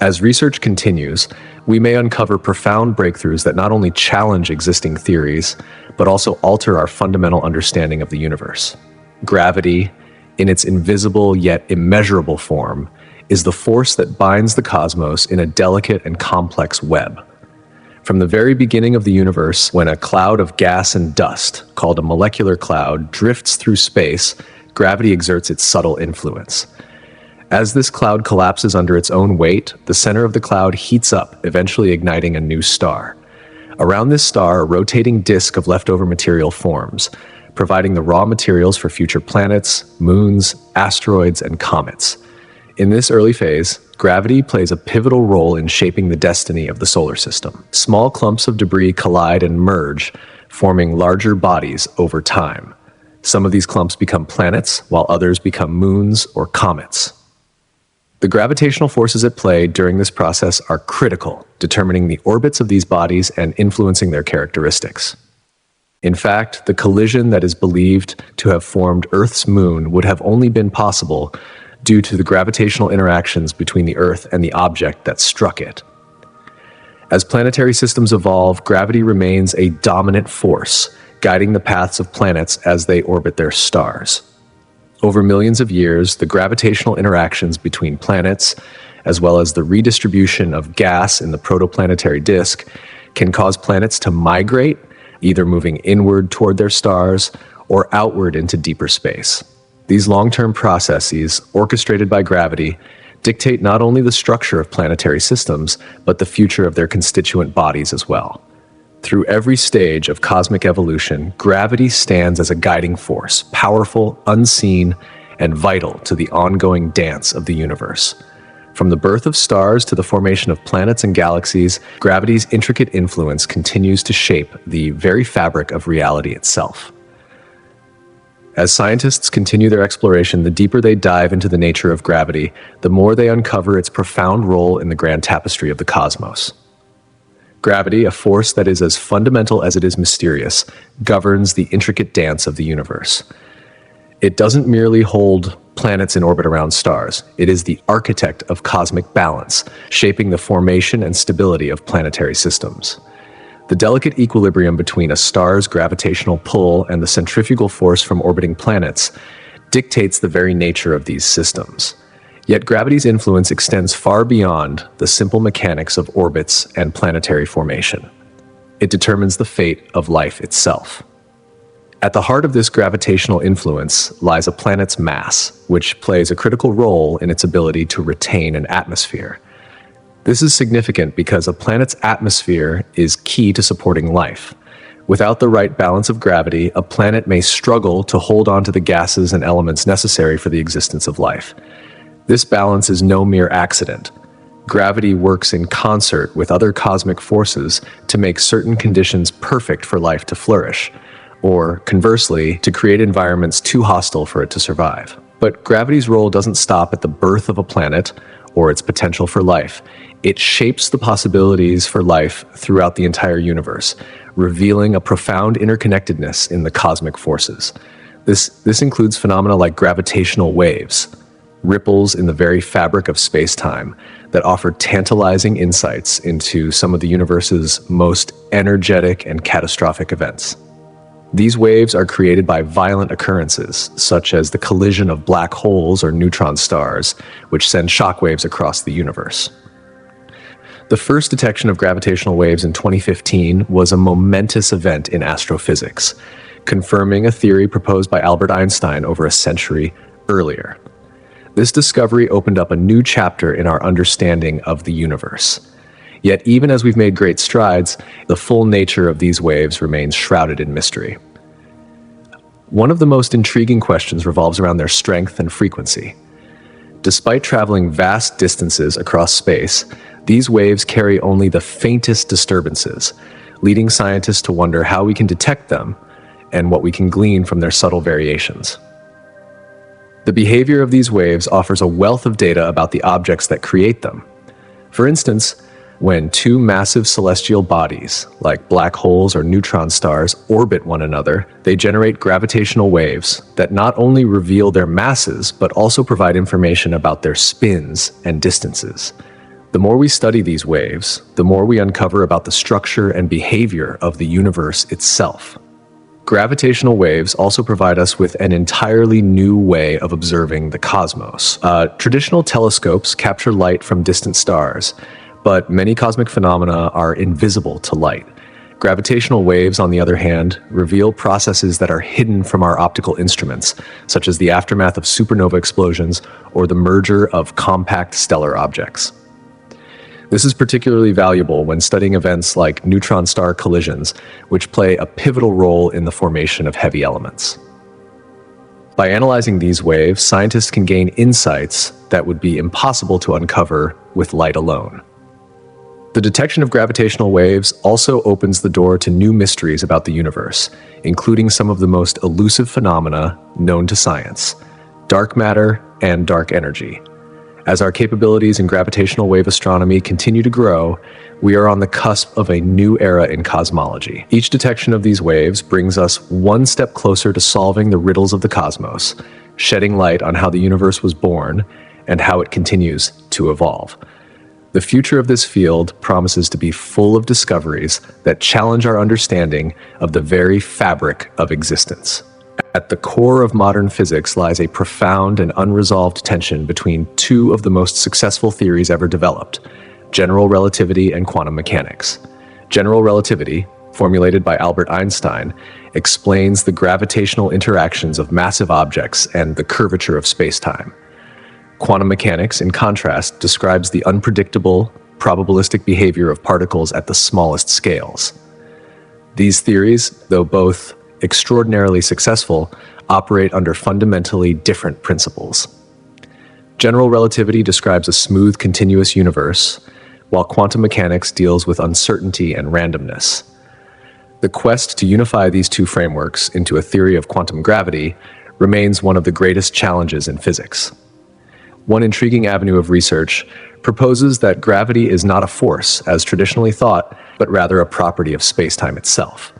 As research continues, we may uncover profound breakthroughs that not only challenge existing theories, but also alter our fundamental understanding of the universe. Gravity, in its invisible yet immeasurable form, is the force that binds the cosmos in a delicate and complex web. From the very beginning of the universe, when a cloud of gas and dust, called a molecular cloud, drifts through space, gravity exerts its subtle influence. As this cloud collapses under its own weight, the center of the cloud heats up, eventually igniting a new star. Around this star, a rotating disk of leftover material forms, providing the raw materials for future planets, moons, asteroids, and comets. In this early phase, gravity plays a pivotal role in shaping the destiny of the solar system. Small clumps of debris collide and merge, forming larger bodies over time. Some of these clumps become planets, while others become moons or comets. The gravitational forces at play during this process are critical, determining the orbits of these bodies and influencing their characteristics. In fact, the collision that is believed to have formed Earth's moon would have only been possible due to the gravitational interactions between the Earth and the object that struck it. As planetary systems evolve, gravity remains a dominant force, guiding the paths of planets as they orbit their stars. Over millions of years, the gravitational interactions between planets, as well as the redistribution of gas in the protoplanetary disk, can cause planets to migrate, either moving inward toward their stars or outward into deeper space. These long-term processes, orchestrated by gravity, dictate not only the structure of planetary systems, but the future of their constituent bodies as well. Through every stage of cosmic evolution, gravity stands as a guiding force, powerful, unseen, and vital to the ongoing dance of the universe. From the birth of stars to the formation of planets and galaxies, gravity's intricate influence continues to shape the very fabric of reality itself. As scientists continue their exploration, the deeper they dive into the nature of gravity, the more they uncover its profound role in the grand tapestry of the cosmos. Gravity, a force that is as fundamental as it is mysterious, governs the intricate dance of the universe. It doesn't merely hold planets in orbit around stars. It is the architect of cosmic balance, shaping the formation and stability of planetary systems. The delicate equilibrium between a star's gravitational pull and the centrifugal force from orbiting planets dictates the very nature of these systems. Yet gravity's influence extends far beyond the simple mechanics of orbits and planetary formation. It determines the fate of life itself. At the heart of this gravitational influence lies a planet's mass, which plays a critical role in its ability to retain an atmosphere. This is significant because a planet's atmosphere is key to supporting life. Without the right balance of gravity, a planet may struggle to hold on to the gases and elements necessary for the existence of life. This balance is no mere accident. Gravity works in concert with other cosmic forces to make certain conditions perfect for life to flourish, or conversely, to create environments too hostile for it to survive. But gravity's role doesn't stop at the birth of a planet or its potential for life. It shapes the possibilities for life throughout the entire universe, revealing a profound interconnectedness in the cosmic forces. This includes phenomena like gravitational waves, ripples in the very fabric of space-time that offer tantalizing insights into some of the universe's most energetic and catastrophic events. These waves are created by violent occurrences, such as the collision of black holes or neutron stars, which send shockwaves across the universe. The first detection of gravitational waves in 2015 was a momentous event in astrophysics, confirming a theory proposed by Albert Einstein over a century earlier. This discovery opened up a new chapter in our understanding of the universe. Yet even as we've made great strides, the full nature of these waves remains shrouded in mystery. One of the most intriguing questions revolves around their strength and frequency. Despite traveling vast distances across space, these waves carry only the faintest disturbances, leading scientists to wonder how we can detect them and what we can glean from their subtle variations. The behavior of these waves offers a wealth of data about the objects that create them. For instance, when two massive celestial bodies, like black holes or neutron stars, orbit one another, they generate gravitational waves that not only reveal their masses, but also provide information about their spins and distances. The more we study these waves, the more we uncover about the structure and behavior of the universe itself. Gravitational waves also provide us with an entirely new way of observing the cosmos. Traditional telescopes capture light from distant stars, but many cosmic phenomena are invisible to light. Gravitational waves, on the other hand, reveal processes that are hidden from our optical instruments, such as the aftermath of supernova explosions or the merger of compact stellar objects. This is particularly valuable when studying events like neutron star collisions, which play a pivotal role in the formation of heavy elements. By analyzing these waves, scientists can gain insights that would be impossible to uncover with light alone. The detection of gravitational waves also opens the door to new mysteries about the universe, including some of the most elusive phenomena known to science: dark matter and dark energy. As our capabilities in gravitational wave astronomy continue to grow, we are on the cusp of a new era in cosmology. Each detection of these waves brings us one step closer to solving the riddles of the cosmos, shedding light on how the universe was born and how it continues to evolve. The future of this field promises to be full of discoveries that challenge our understanding of the very fabric of existence. At the core of modern physics lies a profound and unresolved tension between two of the most successful theories ever developed: general relativity and quantum mechanics. General relativity, formulated by Albert Einstein, explains the gravitational interactions of massive objects and the curvature of space-time. Quantum mechanics, in contrast, describes the unpredictable, probabilistic behavior of particles at the smallest scales. These theories, though both extraordinarily successful, operate under fundamentally different principles. General relativity describes a smooth, continuous universe, while quantum mechanics deals with uncertainty and randomness. The quest to unify these two frameworks into a theory of quantum gravity remains one of the greatest challenges in physics. One intriguing avenue of research proposes that gravity is not a force, as traditionally thought, but rather a property of spacetime itself.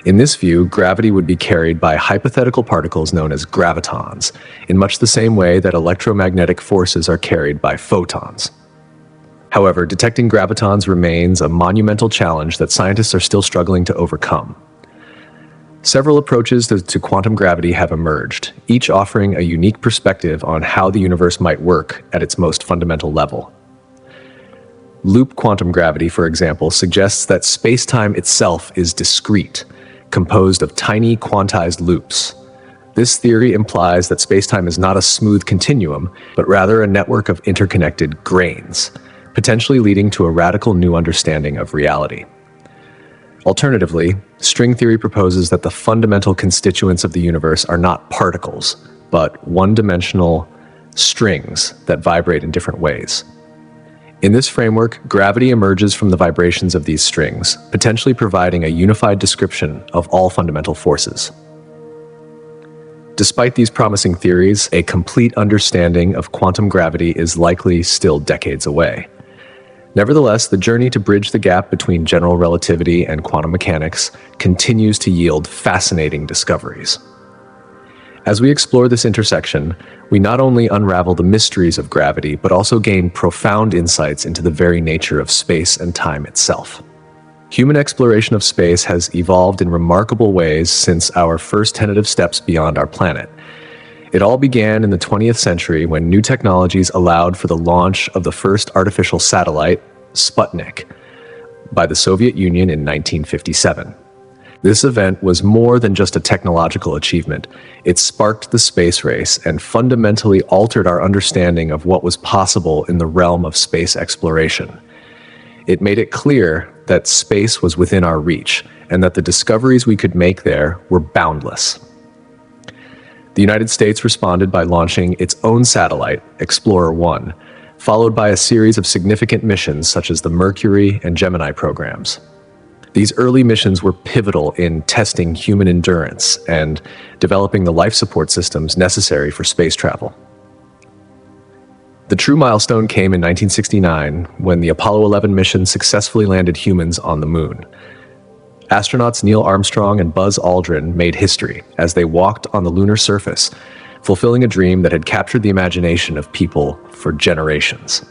In this view, gravity would be carried by hypothetical particles known as gravitons, in much the same way that electromagnetic forces are carried by photons. However, detecting gravitons remains a monumental challenge that scientists are still struggling to overcome. Several approaches to quantum gravity have emerged, each offering a unique perspective on how the universe might work at its most fundamental level. Loop quantum gravity, for example, suggests that space-time itself is discrete, composed of tiny quantized loops. This theory implies that space-time is not a smooth continuum, but rather a network of interconnected grains, potentially leading to a radical new understanding of reality. Alternatively, string theory proposes that the fundamental constituents of the universe are not particles, but one-dimensional strings that vibrate in different ways. In this framework, gravity emerges from the vibrations of these strings, potentially providing a unified description of all fundamental forces. Despite these promising theories, a complete understanding of quantum gravity is likely still decades away. Nevertheless, the journey to bridge the gap between general relativity and quantum mechanics continues to yield fascinating discoveries. As we explore this intersection, we not only unravel the mysteries of gravity, but also gain profound insights into the very nature of space and time itself. Human exploration of space has evolved in remarkable ways since our first tentative steps beyond our planet. It all began in the 20th century when new technologies allowed for the launch of the first artificial satellite, Sputnik, by the Soviet Union in 1957. This event was more than just a technological achievement. It sparked the space race and fundamentally altered our understanding of what was possible in the realm of space exploration. It made it clear that space was within our reach and that the discoveries we could make there were boundless. The United States responded by launching its own satellite, Explorer 1, followed by a series of significant missions such as the Mercury and Gemini programs. These early missions were pivotal in testing human endurance and developing the life support systems necessary for space travel. The true milestone came in 1969 when the Apollo 11 mission successfully landed humans on the moon. Astronauts Neil Armstrong and Buzz Aldrin made history as they walked on the lunar surface, fulfilling a dream that had captured the imagination of people for generations.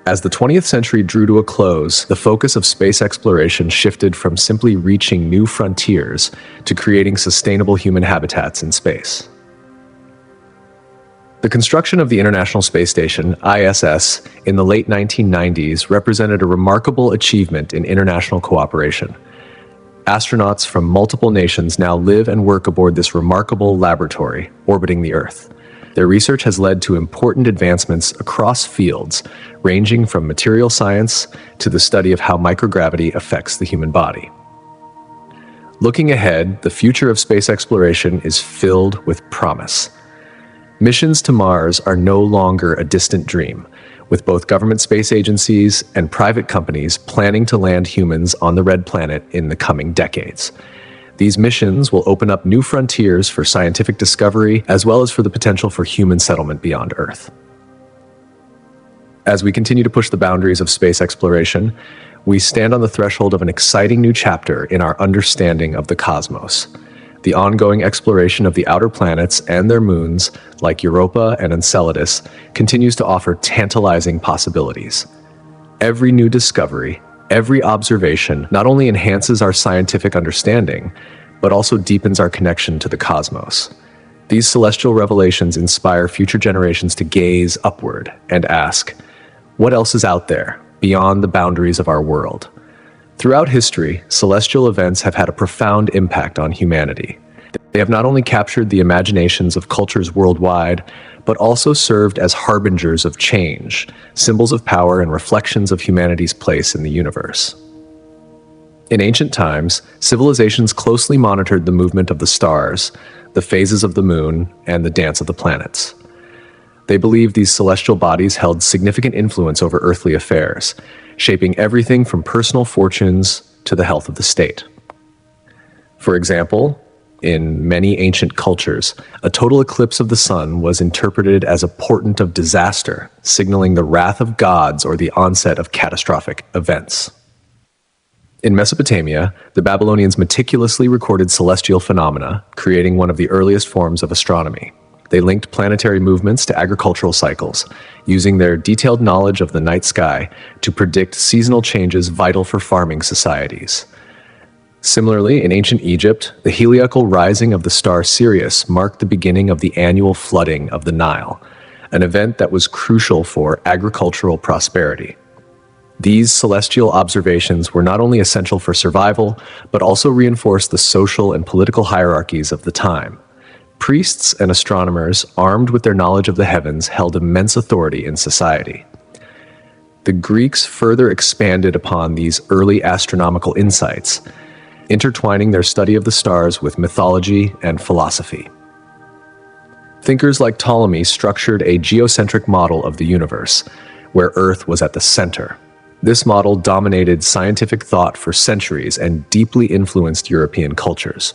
As the 20th century drew to a close, the focus of space exploration shifted from simply reaching new frontiers to creating sustainable human habitats in space. The construction of the International Space Station, ISS, in the late 1990s represented a remarkable achievement in international cooperation. Astronauts from multiple nations now live and work aboard this remarkable laboratory orbiting the Earth. Their research has led to important advancements across fields, ranging from material science to the study of how microgravity affects the human body. Looking ahead, the future of space exploration is filled with promise. Missions to Mars are no longer a distant dream, with both government space agencies and private companies planning to land humans on the Red Planet in the coming decades. These missions will open up new frontiers for scientific discovery, as well as for the potential for human settlement beyond Earth. As we continue to push the boundaries of space exploration, we stand on the threshold of an exciting new chapter in our understanding of the cosmos. The ongoing exploration of the outer planets and their moons, like Europa and Enceladus, continues to offer tantalizing possibilities. Every new discovery, every observation not only enhances our scientific understanding, but also deepens our connection to the cosmos. These celestial revelations inspire future generations to gaze upward and ask, what else is out there beyond the boundaries of our world? Throughout history, celestial events have had a profound impact on humanity. They have not only captured the imaginations of cultures worldwide, but also served as harbingers of change, symbols of power and reflections of humanity's place in the universe. In ancient times, civilizations closely monitored the movement of the stars, the phases of the moon, and the dance of the planets. They believed these celestial bodies held significant influence over earthly affairs, shaping everything from personal fortunes to the health of the state. For example, in many ancient cultures, a total eclipse of the sun was interpreted as a portent of disaster, signaling the wrath of gods or the onset of catastrophic events. In Mesopotamia, the Babylonians meticulously recorded celestial phenomena, creating one of the earliest forms of astronomy. They linked planetary movements to agricultural cycles, using their detailed knowledge of the night sky to predict seasonal changes vital for farming societies. Similarly, in ancient Egypt, the heliacal rising of the star Sirius marked the beginning of the annual flooding of the Nile, an event that was crucial for agricultural prosperity. These celestial observations were not only essential for survival, but also reinforced the social and political hierarchies of the time. Priests and astronomers, armed with their knowledge of the heavens, held immense authority in society. The Greeks further expanded upon these early astronomical insights, intertwining their study of the stars with mythology and philosophy. Thinkers like Ptolemy structured a geocentric model of the universe, where Earth was at the center. This model dominated scientific thought for centuries and deeply influenced European cultures.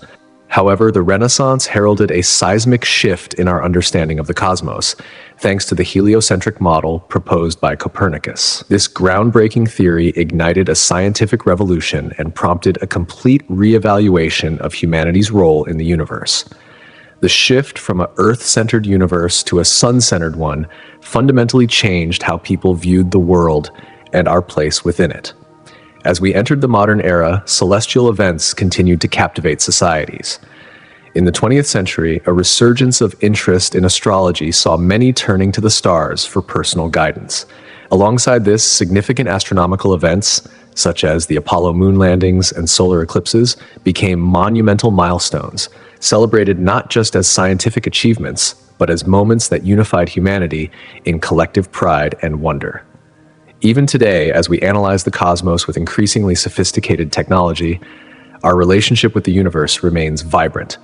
However, the Renaissance heralded a seismic shift in our understanding of the cosmos, thanks to the heliocentric model proposed by Copernicus. This groundbreaking theory ignited a scientific revolution and prompted a complete reevaluation of humanity's role in the universe. The shift from an Earth-centered universe to a sun-centered one fundamentally changed how people viewed the world and our place within it. As we entered the modern era, celestial events continued to captivate societies. In the 20th century, a resurgence of interest in astrology saw many turning to the stars for personal guidance. Alongside this, significant astronomical events, such as the Apollo moon landings and solar eclipses, became monumental milestones, celebrated not just as scientific achievements, but as moments that unified humanity in collective pride and wonder. Even today, as we analyze the cosmos with increasingly sophisticated technology, our relationship with the universe remains vibrant.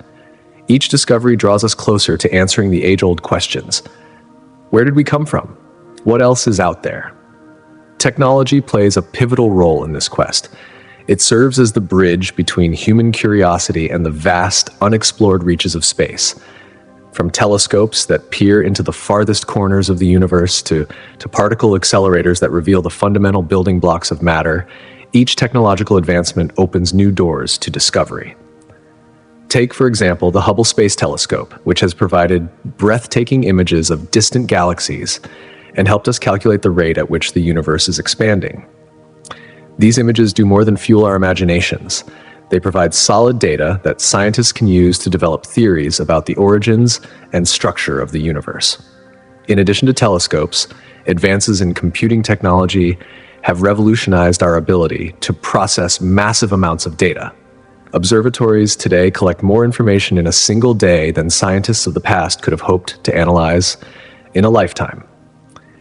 Each discovery draws us closer to answering the age-old questions. Where did we come from? What else is out there? Technology plays a pivotal role in this quest. It serves as the bridge between human curiosity and the vast, unexplored reaches of space. From telescopes that peer into the farthest corners of the universe to particle accelerators that reveal the fundamental building blocks of matter, each technological advancement opens new doors to discovery. Take, for example, the Hubble Space Telescope, which has provided breathtaking images of distant galaxies and helped us calculate the rate at which the universe is expanding. These images do more than fuel our imaginations. They provide solid data that scientists can use to develop theories about the origins and structure of the universe. In addition to telescopes, advances in computing technology have revolutionized our ability to process massive amounts of data. Observatories today collect more information in a single day than scientists of the past could have hoped to analyze in a lifetime.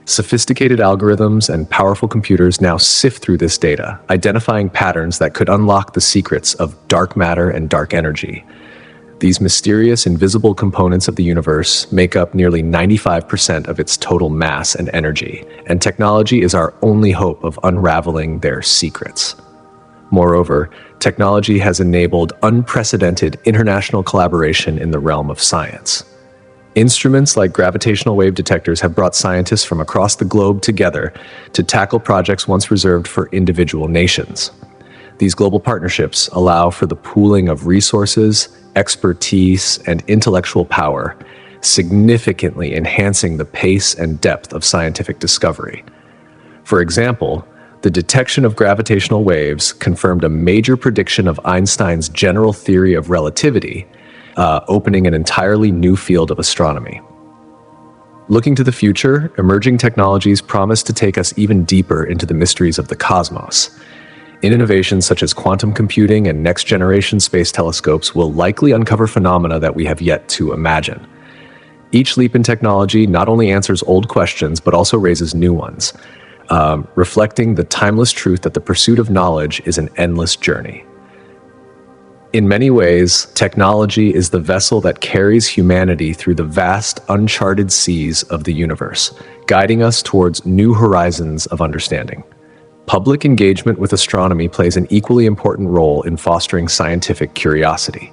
Sophisticated algorithms and powerful computers now sift through this data, identifying patterns that could unlock the secrets of dark matter and dark energy. These mysterious, invisible components of the universe make up nearly 95% of its total mass and energy, and technology is our only hope of unraveling their secrets. Moreover, technology has enabled unprecedented international collaboration in the realm of science. Instruments like gravitational wave detectors have brought scientists from across the globe together to tackle projects once reserved for individual nations. These global partnerships allow for the pooling of resources, expertise, and intellectual power, significantly enhancing the pace and depth of scientific discovery. For example, the detection of gravitational waves confirmed a major prediction of Einstein's general theory of relativity, opening an entirely new field of astronomy. Looking to the future, emerging technologies promise to take us even deeper into the mysteries of the cosmos. Innovations such as quantum computing and next-generation space telescopes will likely uncover phenomena that we have yet to imagine. Each leap in technology not only answers old questions, but also raises new ones, reflecting the timeless truth that the pursuit of knowledge is an endless journey. In many ways, technology is the vessel that carries humanity through the vast, uncharted seas of the universe, guiding us towards new horizons of understanding. Public engagement with astronomy plays an equally important role in fostering scientific curiosity.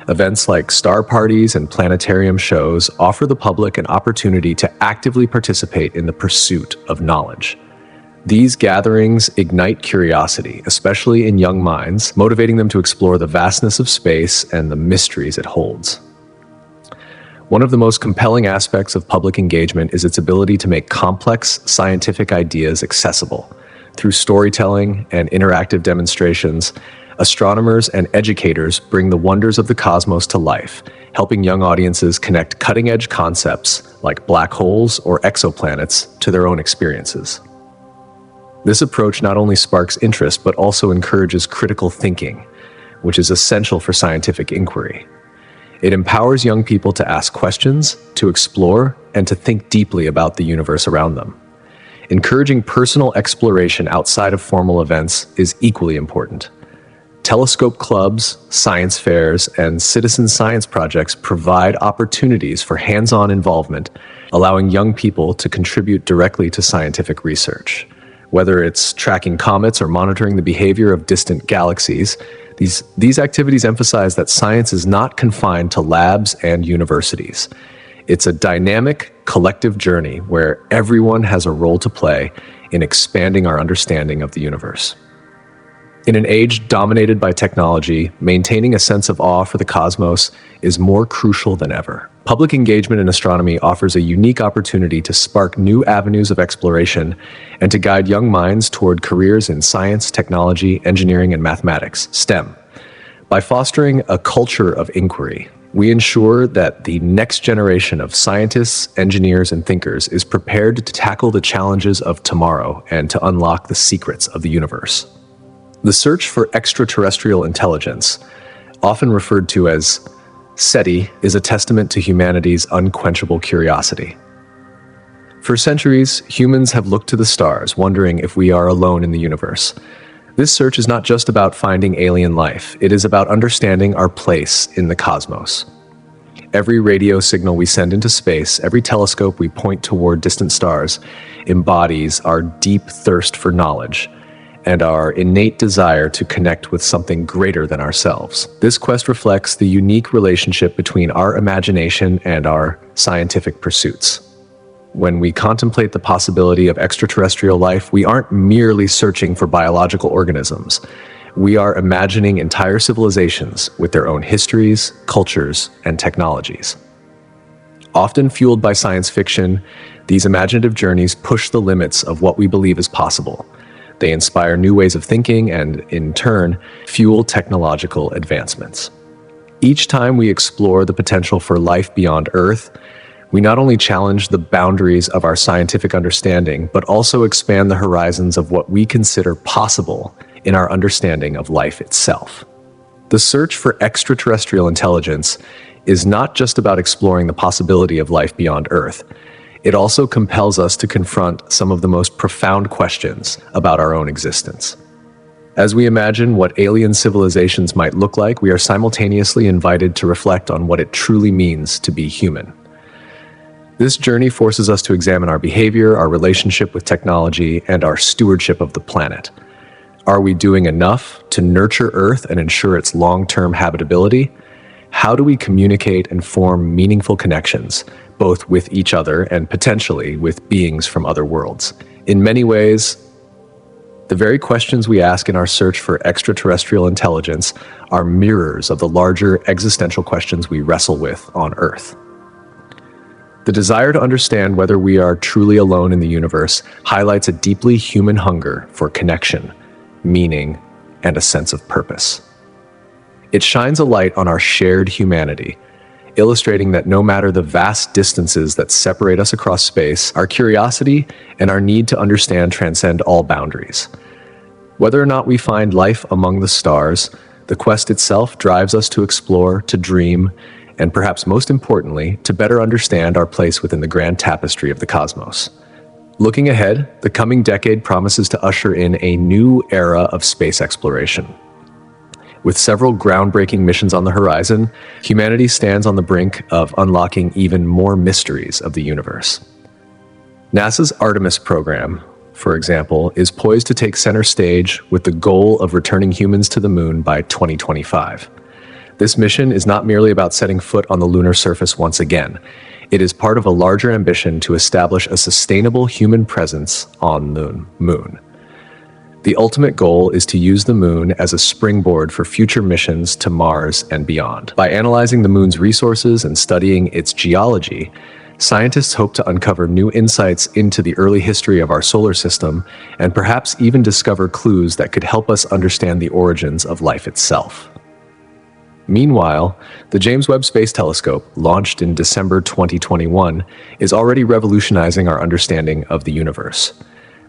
Events like star parties and planetarium shows offer the public an opportunity to actively participate in the pursuit of knowledge. These gatherings ignite curiosity, especially in young minds, motivating them to explore the vastness of space and the mysteries it holds. One of the most compelling aspects of public engagement is its ability to make complex scientific ideas accessible. Through storytelling and interactive demonstrations, astronomers and educators bring the wonders of the cosmos to life, helping young audiences connect cutting-edge concepts like black holes or exoplanets to their own experiences. This approach not only sparks interest, but also encourages critical thinking, which is essential for scientific inquiry. It empowers young people to ask questions, to explore, and to think deeply about the universe around them. Encouraging personal exploration outside of formal events is equally important. Telescope clubs, science fairs, and citizen science projects provide opportunities for hands-on involvement, allowing young people to contribute directly to scientific research. Whether it's tracking comets or monitoring the behavior of distant galaxies, these activities emphasize that science is not confined to labs and universities. It's a dynamic, collective journey where everyone has a role to play in expanding our understanding of the universe. In an age dominated by technology, maintaining a sense of awe for the cosmos is more crucial than ever. Public engagement in astronomy offers a unique opportunity to spark new avenues of exploration and to guide young minds toward careers in science, technology, engineering, and mathematics, STEM. By fostering a culture of inquiry, we ensure that the next generation of scientists, engineers, and thinkers is prepared to tackle the challenges of tomorrow and to unlock the secrets of the universe. The search for extraterrestrial intelligence, often referred to as SETI, is a testament to humanity's unquenchable curiosity. For centuries, humans have looked to the stars, wondering if we are alone in the universe. This search is not just about finding alien life, it is about understanding our place in the cosmos. Every radio signal we send into space, every telescope we point toward distant stars, embodies our deep thirst for knowledge and our innate desire to connect with something greater than ourselves. This quest reflects the unique relationship between our imagination and our scientific pursuits. When we contemplate the possibility of extraterrestrial life, we aren't merely searching for biological organisms. We are imagining entire civilizations with their own histories, cultures, and technologies. Often fueled by science fiction, these imaginative journeys push the limits of what we believe is possible. They inspire new ways of thinking and, in turn, fuel technological advancements. Each time we explore the potential for life beyond Earth, we not only challenge the boundaries of our scientific understanding, but also expand the horizons of what we consider possible in our understanding of life itself. The search for extraterrestrial intelligence is not just about exploring the possibility of life beyond Earth. it also compels us to confront some of the most profound questions about our own existence. As we imagine what alien civilizations might look like, we are simultaneously invited to reflect on what it truly means to be human. This journey forces us to examine our behavior, our relationship with technology, and our stewardship of the planet. Are we doing enough to nurture Earth and ensure its long-term habitability? How do we communicate and form meaningful connections, both with each other and potentially with beings from other worlds? In many ways, the very questions we ask in our search for extraterrestrial intelligence are mirrors of the larger existential questions we wrestle with on Earth. The desire to understand whether we are truly alone in the universe highlights a deeply human hunger for connection, meaning, and a sense of purpose. It shines a light on our shared humanity, illustrating that no matter the vast distances that separate us across space, our curiosity and our need to understand transcend all boundaries. Whether or not we find life among the stars, the quest itself drives us to explore, to dream, and perhaps most importantly, to better understand our place within the grand tapestry of the cosmos. Looking ahead, the coming decade promises to usher in a new era of space exploration. With several groundbreaking missions on the horizon, humanity stands on the brink of unlocking even more mysteries of the universe. NASA's Artemis program, for example, is poised to take center stage with the goal of returning humans to the moon by 2025. This mission is not merely about setting foot on the lunar surface once again. It is part of a larger ambition to establish a sustainable human presence on the moon. The ultimate goal is to use the moon as a springboard for future missions to Mars and beyond. By analyzing the moon's resources and studying its geology, scientists hope to uncover new insights into the early history of our solar system and perhaps even discover clues that could help us understand the origins of life itself. Meanwhile, the James Webb Space Telescope, launched in December 2021, is already revolutionizing our understanding of the universe.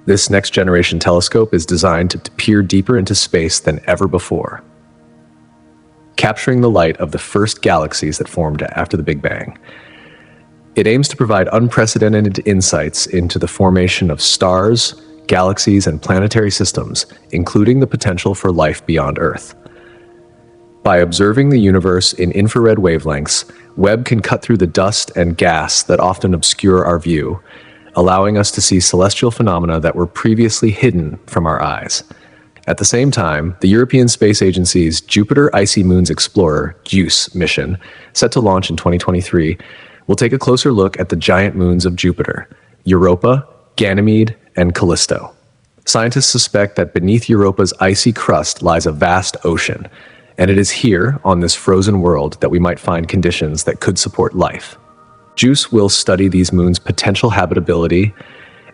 This next-generation telescope is designed to peer deeper into space than ever before, capturing the light of the first galaxies that formed after the Big Bang. It aims to provide unprecedented insights into the formation of stars, galaxies, and planetary systems, including the potential for life beyond Earth. By observing the universe in infrared wavelengths, Webb can cut through the dust and gas that often obscure our view, allowing us to see celestial phenomena that were previously hidden from our eyes. At the same time, the European Space Agency's Jupiter Icy Moons Explorer (JUICE) mission, set to launch in 2023, will take a closer look at the giant moons of Jupiter, Europa, Ganymede, and Callisto. Scientists suspect that beneath Europa's icy crust lies a vast ocean, and it is here, on this frozen world, that we might find conditions that could support life. JUICE will study these moons' potential habitability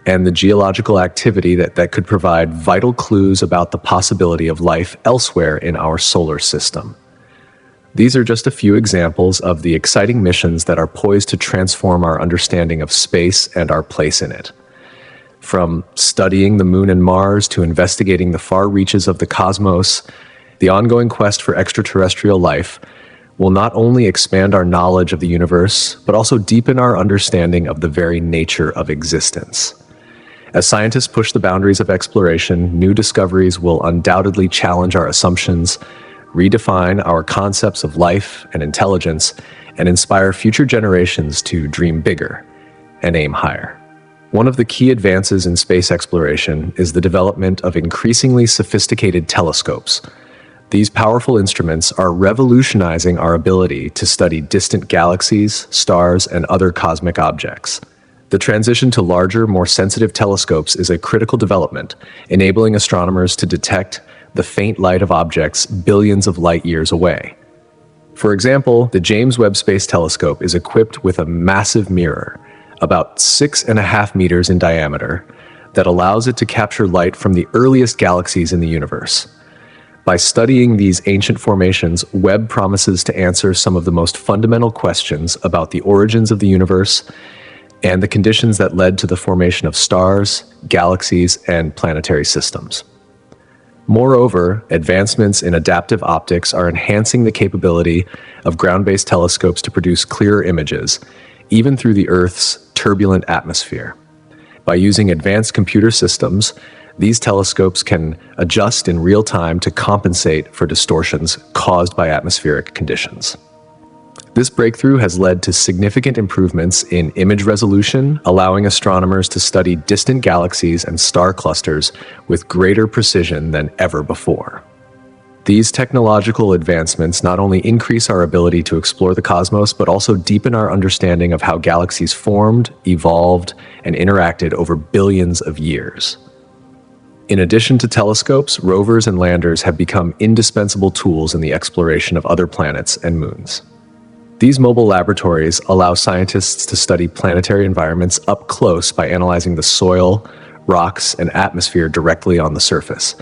and the geological activity that could provide vital clues about the possibility of life elsewhere in our solar system. These are just a few examples of the exciting missions that are poised to transform our understanding of space and our place in it. From studying the moon and Mars to investigating the far reaches of the cosmos, the ongoing quest for extraterrestrial life will not only expand our knowledge of the universe, but also deepen our understanding of the very nature of existence. As scientists push the boundaries of exploration, new discoveries will undoubtedly challenge our assumptions, redefine our concepts of life and intelligence, and inspire future generations to dream bigger and aim higher. One of the key advances in space exploration is the development of increasingly sophisticated telescopes. These powerful instruments are revolutionizing our ability to study distant galaxies, stars, and other cosmic objects. The transition to larger, more sensitive telescopes is a critical development, enabling astronomers to detect the faint light of objects billions of light years away. For example, the James Webb Space Telescope is equipped with a massive mirror, about 6.5 meters in diameter, that allows it to capture light from the earliest galaxies in the universe. By studying these ancient formations, Webb promises to answer some of the most fundamental questions about the origins of the universe and the conditions that led to the formation of stars, galaxies, and planetary systems. Moreover, advancements in adaptive optics are enhancing the capability of ground-based telescopes to produce clearer images, even through the Earth's turbulent atmosphere. By using advanced computer systems, these telescopes can adjust in real time to compensate for distortions caused by atmospheric conditions. This breakthrough has led to significant improvements in image resolution, allowing astronomers to study distant galaxies and star clusters with greater precision than ever before. These technological advancements not only increase our ability to explore the cosmos, but also deepen our understanding of how galaxies formed, evolved, and interacted over billions of years. In addition to telescopes, rovers and landers have become indispensable tools in the exploration of other planets and moons. These mobile laboratories allow scientists to study planetary environments up close by analyzing the soil, rocks, and atmosphere directly on the surface.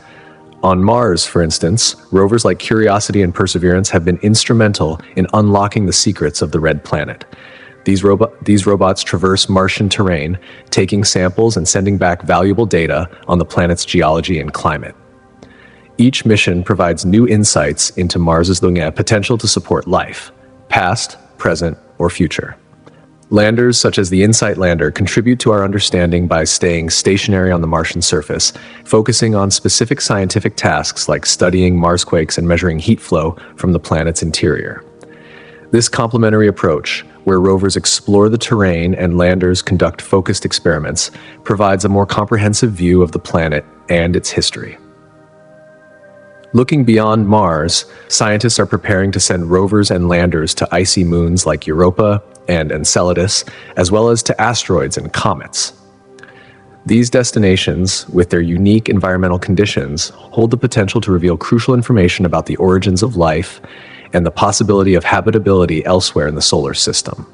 On Mars, for instance, rovers like Curiosity and Perseverance have been instrumental in unlocking the secrets of the Red Planet. These robots traverse Martian terrain, taking samples and sending back valuable data on the planet's geology and climate. Each mission provides new insights into Mars's potential to support life, past, present, or future. Landers such as the InSight lander contribute to our understanding by staying stationary on the Martian surface, focusing on specific scientific tasks like studying Marsquakes and measuring heat flow from the planet's interior. This complementary approach, where rovers explore the terrain and landers conduct focused experiments, provides a more comprehensive view of the planet and its history. Looking beyond Mars, scientists are preparing to send rovers and landers to icy moons like Europa and Enceladus, as well as to asteroids and comets. These destinations, with their unique environmental conditions, hold the potential to reveal crucial information about the origins of life and the possibility of habitability elsewhere in the solar system.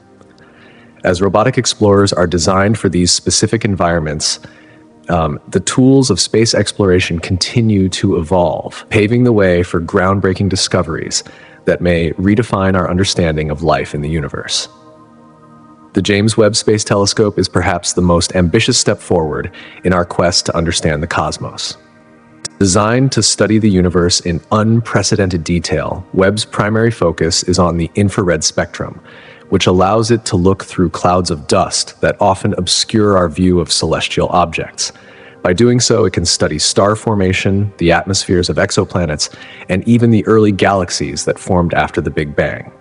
As robotic explorers are designed for these specific environments, the tools of space exploration continue to evolve, paving the way for groundbreaking discoveries that may redefine our understanding of life in the universe. The James Webb Space Telescope is perhaps the most ambitious step forward in our quest to understand the cosmos. Designed to study the universe in unprecedented detail, Webb's primary focus is on the infrared spectrum, which allows it to look through clouds of dust that often obscure our view of celestial objects. By doing so, it can study star formation, the atmospheres of exoplanets, and even the early galaxies that formed after the Big Bang.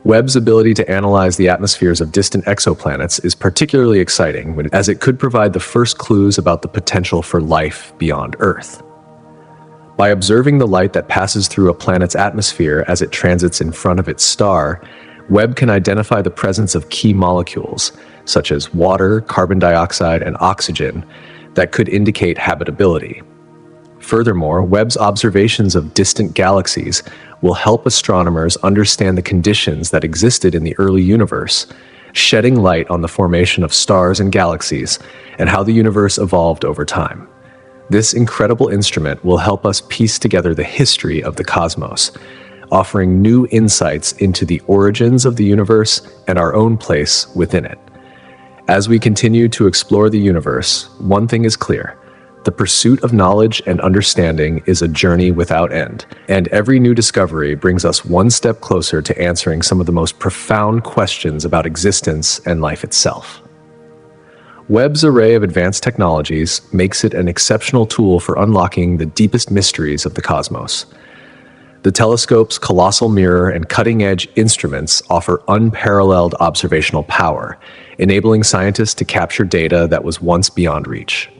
Webb's ability to analyze the atmospheres of distant exoplanets is particularly exciting, as it could provide the first clues about the potential for life beyond Earth. By observing the light that passes through a planet's atmosphere as it transits in front of its star, Webb can identify the presence of key molecules, such as water, carbon dioxide, and oxygen, that could indicate habitability. Furthermore, Webb's observations of distant galaxies will help astronomers understand the conditions that existed in the early universe, shedding light on the formation of stars and galaxies and how the universe evolved over time. This incredible instrument will help us piece together the history of the cosmos, offering new insights into the origins of the universe and our own place within it. As we continue to explore the universe, one thing is clear: the pursuit of knowledge and understanding is a journey without end, and every new discovery brings us one step closer to answering some of the most profound questions about existence and life itself. Webb's array of advanced technologies makes it an exceptional tool for unlocking the deepest mysteries of the cosmos. The telescope's colossal mirror and cutting-edge instruments offer unparalleled observational power, enabling scientists to capture data that was once beyond reach.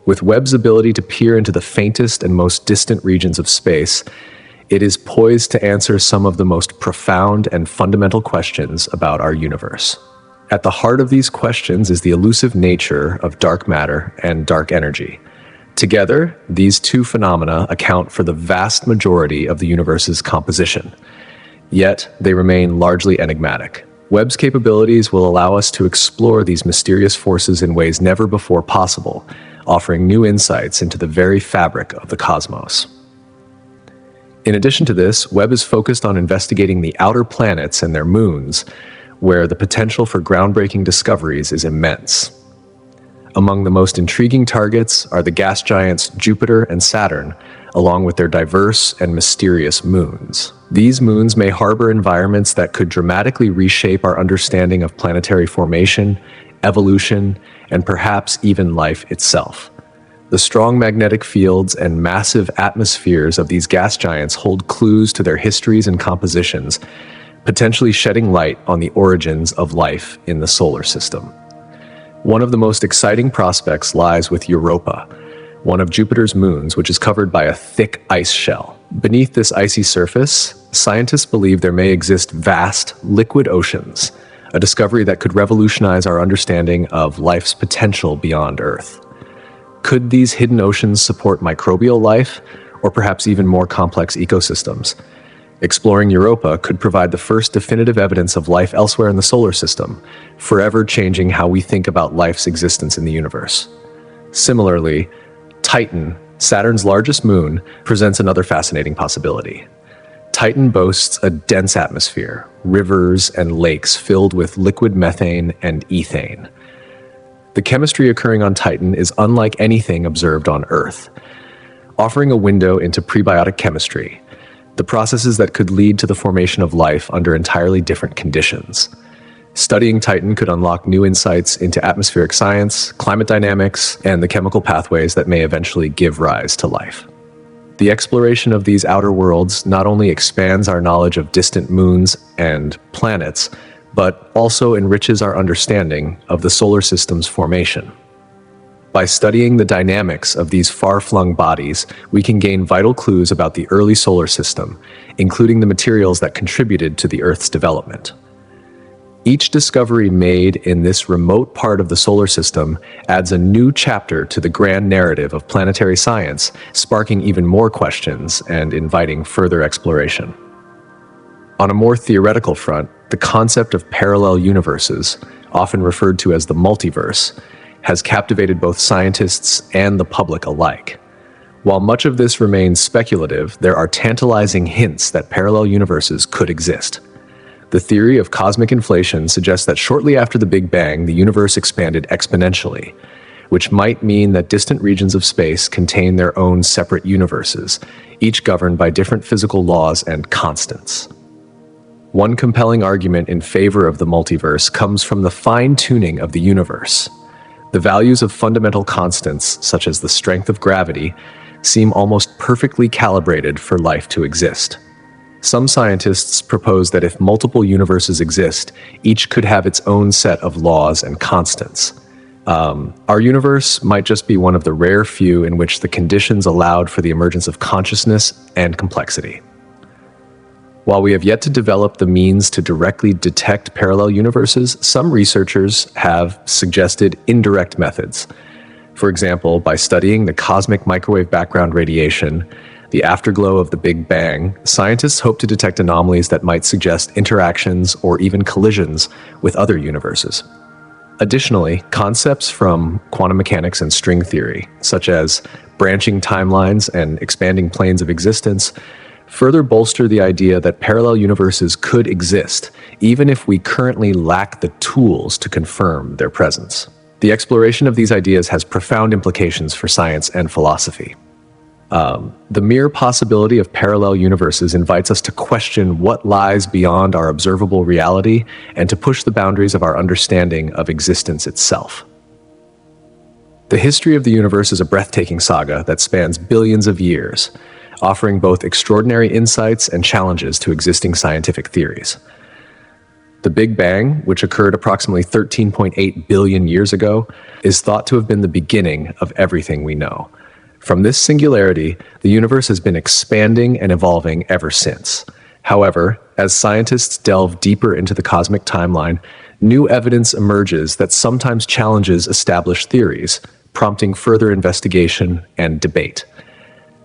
With Webb's ability to peer into the faintest and most distant regions of space, it is poised to answer some of the most profound and fundamental questions about our universe. At the heart of these questions is the elusive nature of dark matter and dark energy. Together, these two phenomena account for the vast majority of the universe's composition. Yet, they remain largely enigmatic. Webb's capabilities will allow us to explore these mysterious forces in ways never before possible, offering new insights into the very fabric of the cosmos. In addition to this, Webb is focused on investigating the outer planets and their moons, where the potential for groundbreaking discoveries is immense. Among the most intriguing targets are the gas giants Jupiter and Saturn, along with their diverse and mysterious moons. These moons may harbor environments that could dramatically reshape our understanding of planetary formation, evolution, and perhaps even life itself. The strong magnetic fields and massive atmospheres of these gas giants hold clues to their histories and compositions, potentially shedding light on the origins of life in the solar system. One of the most exciting prospects lies with Europa, one of Jupiter's moons, which is covered by a thick ice shell. Beneath this icy surface, scientists believe there may exist vast, liquid oceans, a discovery that could revolutionize our understanding of life's potential beyond Earth. Could these hidden oceans support microbial life, or perhaps even more complex ecosystems? Exploring Europa could provide the first definitive evidence of life elsewhere in the solar system, forever changing how we think about life's existence in the universe. Similarly, Titan, Saturn's largest moon, presents another fascinating possibility. Titan boasts a dense atmosphere, rivers and lakes filled with liquid methane and ethane. The chemistry occurring on Titan is unlike anything observed on Earth, offering a window into prebiotic chemistry, the processes that could lead to the formation of life under entirely different conditions. Studying Titan could unlock new insights into atmospheric science, climate dynamics, and the chemical pathways that may eventually give rise to life. The exploration of these outer worlds not only expands our knowledge of distant moons and planets, but also enriches our understanding of the solar system's formation. By studying the dynamics of these far-flung bodies, we can gain vital clues about the early solar system, including the materials that contributed to the Earth's development. Each discovery made in this remote part of the solar system adds a new chapter to the grand narrative of planetary science, sparking even more questions and inviting further exploration. On a more theoretical front, the concept of parallel universes, often referred to as the multiverse, has captivated both scientists and the public alike. While much of this remains speculative, there are tantalizing hints that parallel universes could exist. The theory of cosmic inflation suggests that shortly after the Big Bang, the universe expanded exponentially, which might mean that distant regions of space contain their own separate universes, each governed by different physical laws and constants. One compelling argument in favor of the multiverse comes from the fine-tuning of the universe. The values of fundamental constants, such as the strength of gravity, seem almost perfectly calibrated for life to exist. Some scientists propose that if multiple universes exist, each could have its own set of laws and constants. Our universe might just be one of the rare few in which the conditions allowed for the emergence of consciousness and complexity. While we have yet to develop the means to directly detect parallel universes, some researchers have suggested indirect methods. For example, by studying the cosmic microwave background radiation, the afterglow of the Big Bang, scientists hope to detect anomalies that might suggest interactions or even collisions with other universes. Additionally, concepts from quantum mechanics and string theory, such as branching timelines and expanding planes of existence, further bolster the idea that parallel universes could exist, even if we currently lack the tools to confirm their presence. The exploration of these ideas has profound implications for science and philosophy. The mere possibility of parallel universes invites us to question what lies beyond our observable reality and to push the boundaries of our understanding of existence itself. The history of the universe is a breathtaking saga that spans billions of years, offering both extraordinary insights and challenges to existing scientific theories. The Big Bang, which occurred approximately 13.8 billion years ago, is thought to have been the beginning of everything we know. From this singularity, the universe has been expanding and evolving ever since. However, as scientists delve deeper into the cosmic timeline, new evidence emerges that sometimes challenges established theories, prompting further investigation and debate.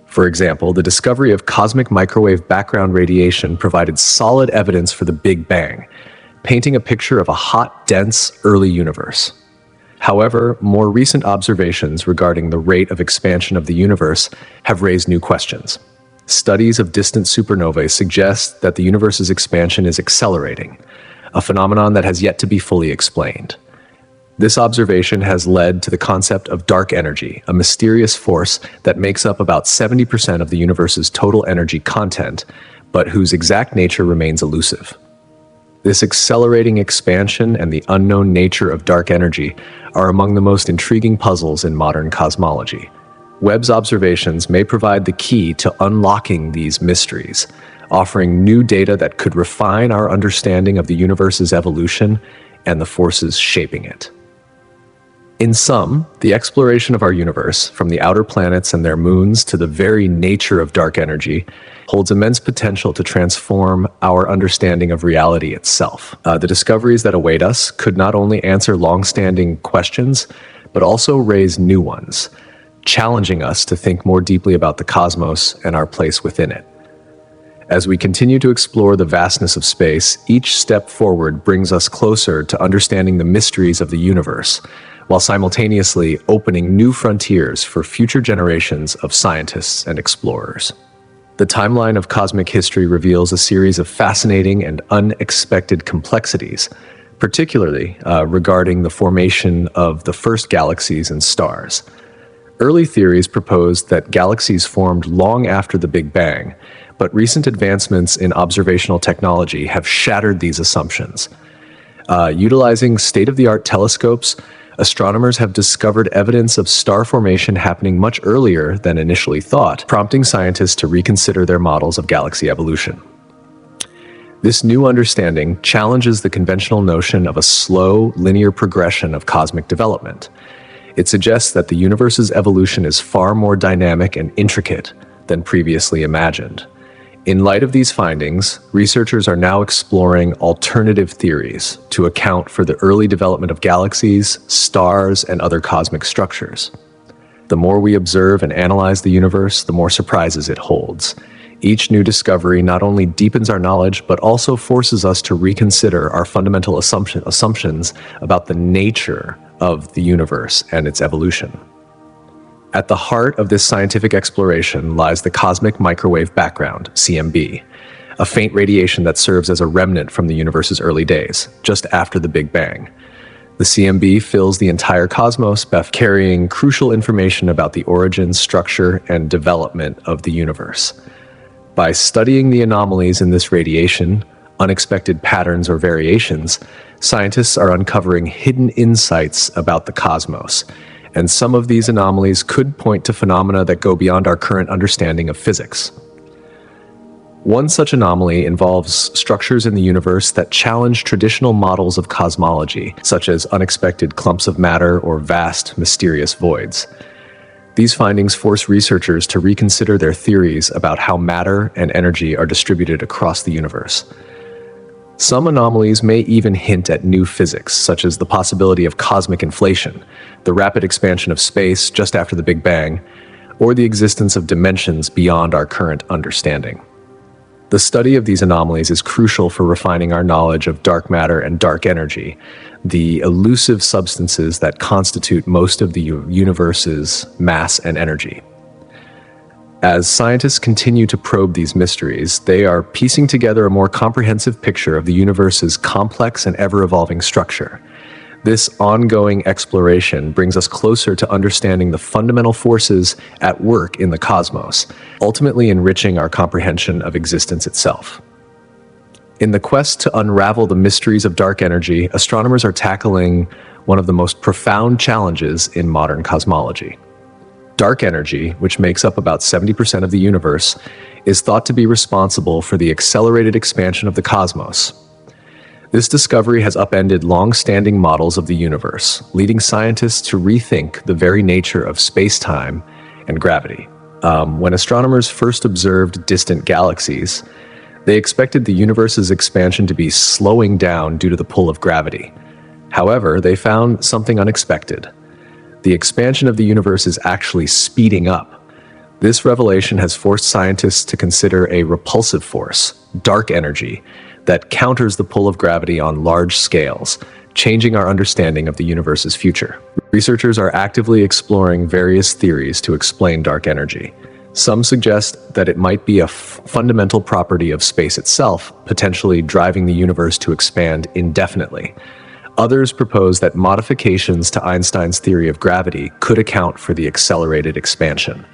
For example, the discovery of cosmic microwave background radiation provided solid evidence for the Big Bang, painting a picture of a hot, dense, early universe. However, more recent observations regarding the rate of expansion of the universe have raised new questions. Studies of distant supernovae suggest that the universe's expansion is accelerating, a phenomenon that has yet to be fully explained. This observation has led to the concept of dark energy, a mysterious force that makes up about 70% of the universe's total energy content, but whose exact nature remains elusive. This accelerating expansion and the unknown nature of dark energy are among the most intriguing puzzles in modern cosmology. Webb's observations may provide the key to unlocking these mysteries, offering new data that could refine our understanding of the universe's evolution and the forces shaping it. In sum, the exploration of our universe, from the outer planets and their moons to the very nature of dark energy, holds immense potential to transform our understanding of reality itself. The discoveries that await us could not only answer long-standing questions, but also raise new ones, challenging us to think more deeply about the cosmos and our place within it. As we continue to explore the vastness of space, each step forward brings us closer to understanding the mysteries of the universe, while simultaneously opening new frontiers for future generations of scientists and explorers. The timeline of cosmic history reveals a series of fascinating and unexpected complexities, particularly regarding the formation of the first galaxies and stars. Early theories proposed that galaxies formed long after the Big Bang, but recent advancements in observational technology have shattered these assumptions. Utilizing state-of-the-art telescopes, astronomers have discovered evidence of star formation happening much earlier than initially thought, prompting scientists to reconsider their models of galaxy evolution. This new understanding challenges the conventional notion of a slow, linear progression of cosmic development. It suggests that the universe's evolution is far more dynamic and intricate than previously imagined. In light of these findings, researchers are now exploring alternative theories to account for the early development of galaxies, stars, and other cosmic structures. The more we observe and analyze the universe, the more surprises it holds. Each new discovery not only deepens our knowledge, but also forces us to reconsider our fundamental assumptions about the nature of the universe and its evolution. At the heart of this scientific exploration lies the cosmic microwave background, CMB, a faint radiation that serves as a remnant from the universe's early days, just after the Big Bang. The CMB fills the entire cosmos, carrying crucial information about the origin, structure, and development of the universe. By studying the anomalies in this radiation, unexpected patterns or variations, scientists are uncovering hidden insights about the cosmos, and some of these anomalies could point to phenomena that go beyond our current understanding of physics. One such anomaly involves structures in the universe that challenge traditional models of cosmology, such as unexpected clumps of matter or vast, mysterious voids. These findings force researchers to reconsider their theories about how matter and energy are distributed across the universe. Some anomalies may even hint at new physics, such as the possibility of cosmic inflation, the rapid expansion of space just after the Big Bang, or the existence of dimensions beyond our current understanding. The study of these anomalies is crucial for refining our knowledge of dark matter and dark energy, the elusive substances that constitute most of the universe's mass and energy. As scientists continue to probe these mysteries, they are piecing together a more comprehensive picture of the universe's complex and ever-evolving structure. This ongoing exploration brings us closer to understanding the fundamental forces at work in the cosmos, ultimately enriching our comprehension of existence itself. In the quest to unravel the mysteries of dark energy, astronomers are tackling one of the most profound challenges in modern cosmology. Dark energy, which makes up about 70% of the universe, is thought to be responsible for the accelerated expansion of the cosmos. This discovery has upended long-standing models of the universe, leading scientists to rethink the very nature of space-time and gravity. When astronomers first observed distant galaxies, they expected the universe's expansion to be slowing down due to the pull of gravity. However, they found something unexpected. The expansion of the universe is actually speeding up. This revelation has forced scientists to consider a repulsive force, dark energy, that counters the pull of gravity on large scales, changing our understanding of the universe's future. Researchers are actively exploring various theories to explain dark energy. Some suggest that it might be a fundamental property of space itself, potentially driving the universe to expand indefinitely. Others propose that modifications to Einstein's theory of gravity could account for the accelerated expansion.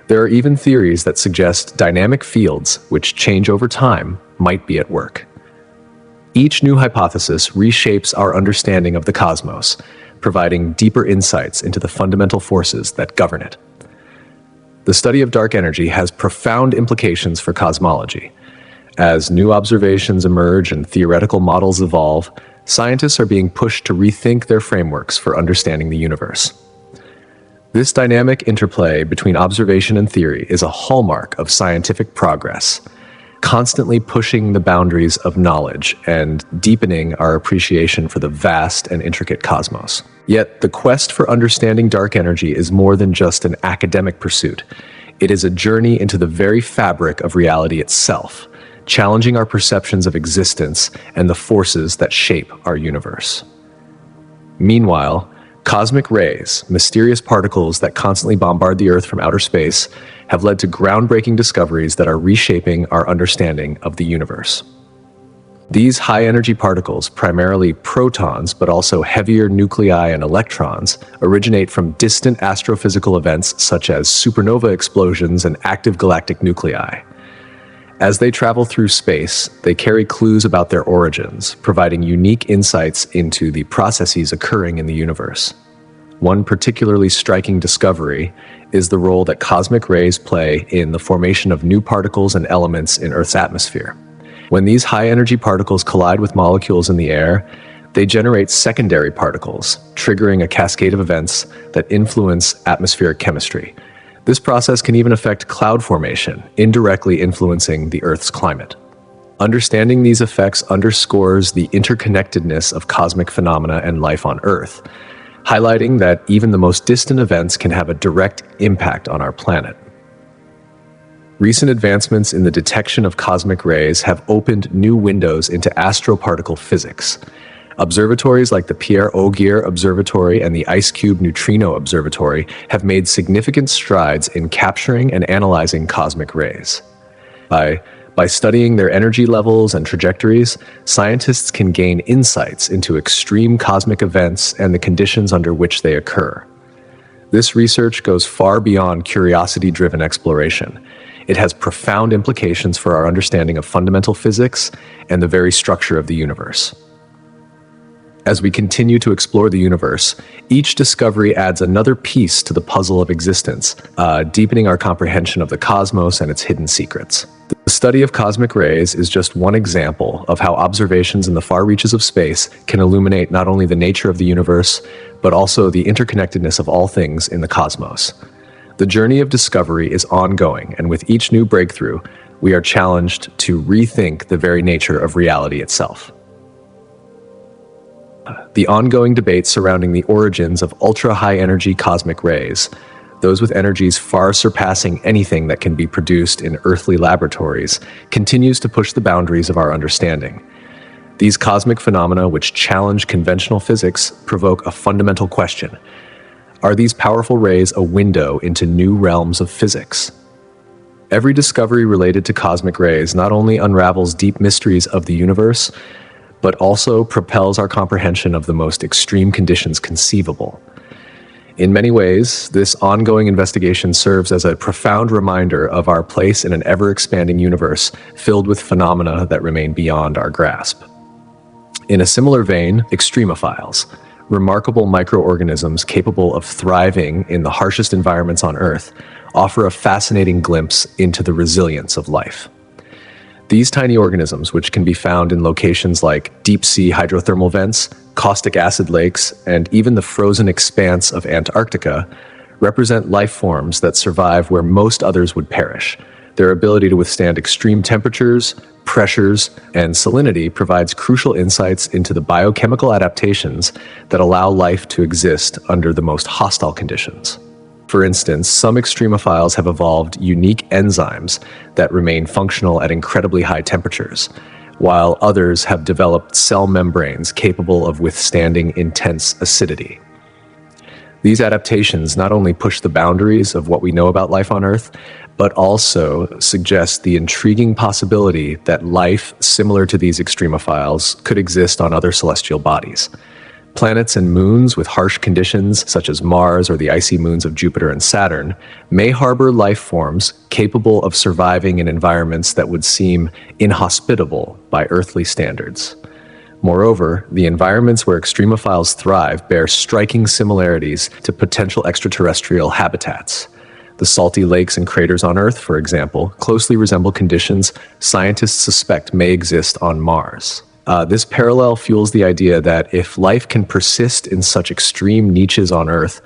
There are even theories that suggest dynamic fields, which change over time, might be at work. Each new hypothesis reshapes our understanding of the cosmos, providing deeper insights into the fundamental forces that govern it. The study of dark energy has profound implications for cosmology. As new observations emerge and theoretical models evolve, scientists are being pushed to rethink their frameworks for understanding the universe. This dynamic interplay between observation and theory is a hallmark of scientific progress, constantly pushing the boundaries of knowledge and deepening our appreciation for the vast and intricate cosmos. Yet, the quest for understanding dark energy is more than just an academic pursuit. It is a journey into the very fabric of reality itself, challenging our perceptions of existence and the forces that shape our universe. Meanwhile, cosmic rays, mysterious particles that constantly bombard the Earth from outer space, have led to groundbreaking discoveries that are reshaping our understanding of the universe. These high-energy particles, primarily protons but also heavier nuclei and electrons, originate from distant astrophysical events such as supernova explosions and active galactic nuclei. As they travel through space, they carry clues about their origins, providing unique insights into the processes occurring in the universe. One particularly striking discovery is the role that cosmic rays play in the formation of new particles and elements in Earth's atmosphere. When these high-energy particles collide with molecules in the air, they generate secondary particles, triggering a cascade of events that influence atmospheric chemistry. This process can even affect cloud formation, indirectly influencing the Earth's climate. Understanding these effects underscores the interconnectedness of cosmic phenomena and life on Earth, highlighting that even the most distant events can have a direct impact on our planet. Recent advancements in the detection of cosmic rays have opened new windows into astroparticle physics. Observatories like the Pierre Auger Observatory and the IceCube Neutrino Observatory have made significant strides in capturing and analyzing cosmic rays. By studying their energy levels and trajectories, scientists can gain insights into extreme cosmic events and the conditions under which they occur. This research goes far beyond curiosity-driven exploration. It has profound implications for our understanding of fundamental physics and the very structure of the universe. As we continue to explore the universe, each discovery adds another piece to the puzzle of existence, deepening our comprehension of the cosmos and its hidden secrets. The study of cosmic rays is just one example of how observations in the far reaches of space can illuminate not only the nature of the universe, but also the interconnectedness of all things in the cosmos. The journey of discovery is ongoing, and with each new breakthrough, we are challenged to rethink the very nature of reality itself. The ongoing debate surrounding the origins of ultra-high-energy cosmic rays, those with energies far surpassing anything that can be produced in earthly laboratories, continues to push the boundaries of our understanding. These cosmic phenomena, which challenge conventional physics, provoke a fundamental question. Are these powerful rays a window into new realms of physics? Every discovery related to cosmic rays not only unravels deep mysteries of the universe, but also propels our comprehension of the most extreme conditions conceivable. In many ways, this ongoing investigation serves as a profound reminder of our place in an ever-expanding universe filled with phenomena that remain beyond our grasp. In a similar vein, extremophiles, remarkable microorganisms capable of thriving in the harshest environments on Earth, offer a fascinating glimpse into the resilience of life. These tiny organisms, which can be found in locations like deep-sea hydrothermal vents, caustic acid lakes, and even the frozen expanse of Antarctica, represent life forms that survive where most others would perish. Their ability to withstand extreme temperatures, pressures, and salinity provides crucial insights into the biochemical adaptations that allow life to exist under the most hostile conditions. For instance, some extremophiles have evolved unique enzymes that remain functional at incredibly high temperatures, while others have developed cell membranes capable of withstanding intense acidity. These adaptations not only push the boundaries of what we know about life on Earth, but also suggest the intriguing possibility that life similar to these extremophiles could exist on other celestial bodies. Planets and moons with harsh conditions, such as Mars or the icy moons of Jupiter and Saturn, may harbor life forms capable of surviving in environments that would seem inhospitable by earthly standards. Moreover, the environments where extremophiles thrive bear striking similarities to potential extraterrestrial habitats. The salty lakes and craters on Earth, for example, closely resemble conditions scientists suspect may exist on Mars. This parallel fuels the idea that if life can persist in such extreme niches on Earth,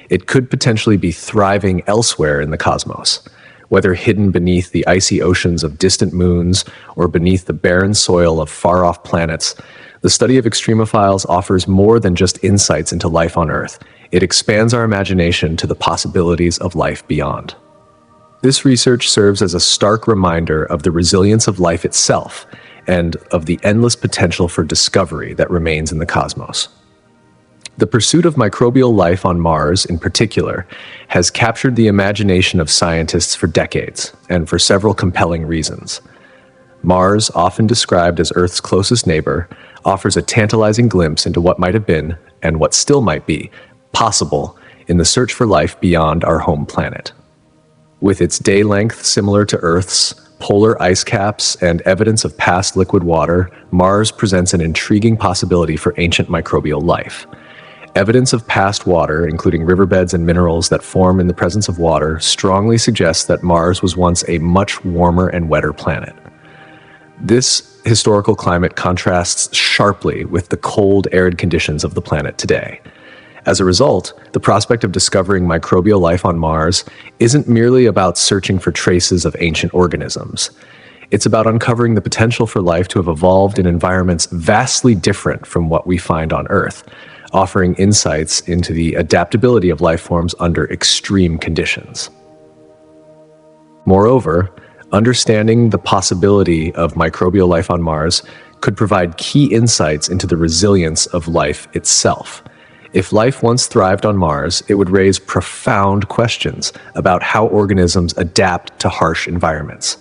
it could potentially be thriving elsewhere in the cosmos. Whether hidden beneath the icy oceans of distant moons or beneath the barren soil of far-off planets, the study of extremophiles offers more than just insights into life on Earth. It expands our imagination to the possibilities of life beyond. This research serves as a stark reminder of the resilience of life itself and of the endless potential for discovery that remains in the cosmos. The pursuit of microbial life on Mars, in particular, has captured the imagination of scientists for decades, and for several compelling reasons. Mars, often described as Earth's closest neighbor, offers a tantalizing glimpse into what might have been, and what still might be, possible in the search for life beyond our home planet. With its day length similar to Earth's, polar ice caps, and evidence of past liquid water, Mars presents an intriguing possibility for ancient microbial life. Evidence of past water, including riverbeds and minerals that form in the presence of water, strongly suggests that Mars was once a much warmer and wetter planet. This historical climate contrasts sharply with the cold, arid conditions of the planet today. As a result, the prospect of discovering microbial life on Mars isn't merely about searching for traces of ancient organisms. It's about uncovering the potential for life to have evolved in environments vastly different from what we find on Earth, offering insights into the adaptability of life forms under extreme conditions. Moreover, understanding the possibility of microbial life on Mars could provide key insights into the resilience of life itself. If life once thrived on Mars, it would raise profound questions about how organisms adapt to harsh environments.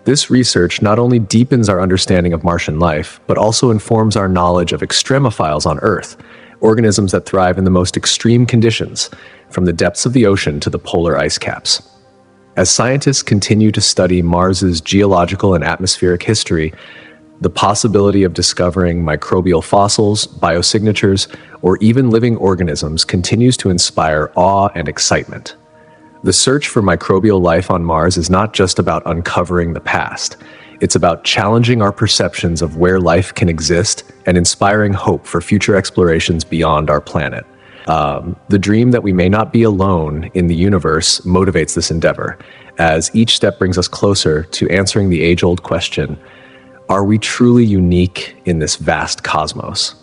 This research not only deepens our understanding of Martian life, but also informs our knowledge of extremophiles on Earth, organisms that thrive in the most extreme conditions, from the depths of the ocean to the polar ice caps. As scientists continue to study Mars's geological and atmospheric history, the possibility of discovering microbial fossils, biosignatures, or even living organisms continues to inspire awe and excitement. The search for microbial life on Mars is not just about uncovering the past. It's about challenging our perceptions of where life can exist and inspiring hope for future explorations beyond our planet. The dream that we may not be alone in the universe motivates this endeavor, as each step brings us closer to answering the age-old question, are we truly unique in this vast cosmos?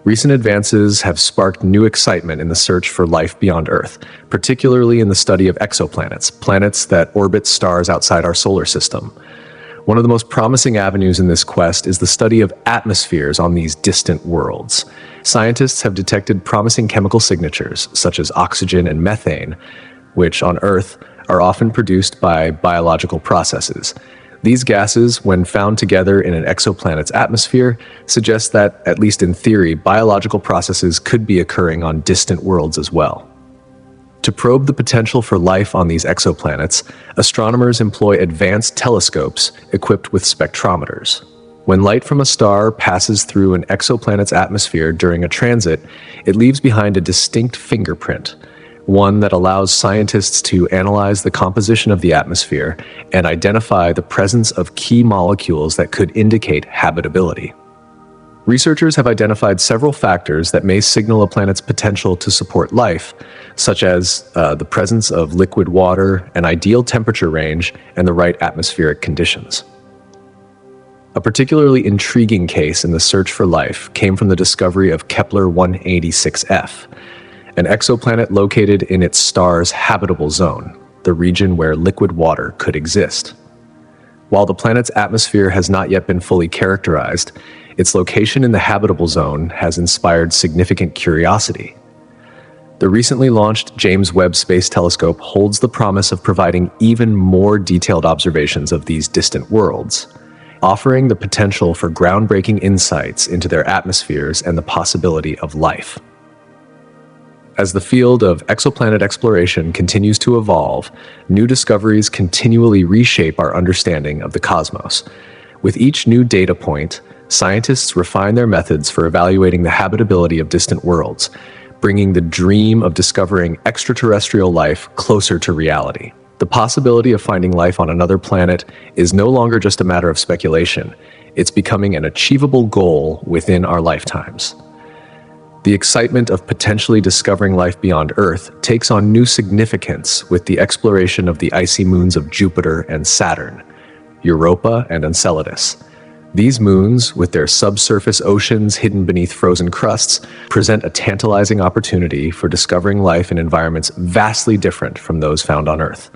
Recent advances have sparked new excitement in the search for life beyond Earth, particularly in the study of exoplanets, planets that orbit stars outside our solar system. One of the most promising avenues in this quest is the study of atmospheres on these distant worlds. Scientists have detected promising chemical signatures, such as oxygen and methane, which on Earth are often produced by biological processes. These gases, when found together in an exoplanet's atmosphere, suggest that, at least in theory, biological processes could be occurring on distant worlds as well. To probe the potential for life on these exoplanets, astronomers employ advanced telescopes equipped with spectrometers. When light from a star passes through an exoplanet's atmosphere during a transit, it leaves behind a distinct fingerprint, one that allows scientists to analyze the composition of the atmosphere and identify the presence of key molecules that could indicate habitability. Researchers have identified several factors that may signal a planet's potential to support life, such as the presence of liquid water, an ideal temperature range, and the right atmospheric conditions. A particularly intriguing case in the search for life came from the discovery of Kepler 186f, an exoplanet located in its star's habitable zone, the region where liquid water could exist. While the planet's atmosphere has not yet been fully characterized, its location in the habitable zone has inspired significant curiosity. The recently launched James Webb Space Telescope holds the promise of providing even more detailed observations of these distant worlds. offering the potential for groundbreaking insights into their atmospheres and the possibility of life. As the field of exoplanet exploration continues to evolve, new discoveries continually reshape our understanding of the cosmos. With each new data point, scientists refine their methods for evaluating the habitability of distant worlds, bringing the dream of discovering extraterrestrial life closer to reality. The possibility of finding life on another planet is no longer just a matter of speculation. It's becoming an achievable goal within our lifetimes. The excitement of potentially discovering life beyond Earth takes on new significance with the exploration of the icy moons of Jupiter and Saturn, Europa and Enceladus. These moons, with their subsurface oceans hidden beneath frozen crusts, present a tantalizing opportunity for discovering life in environments vastly different from those found on Earth.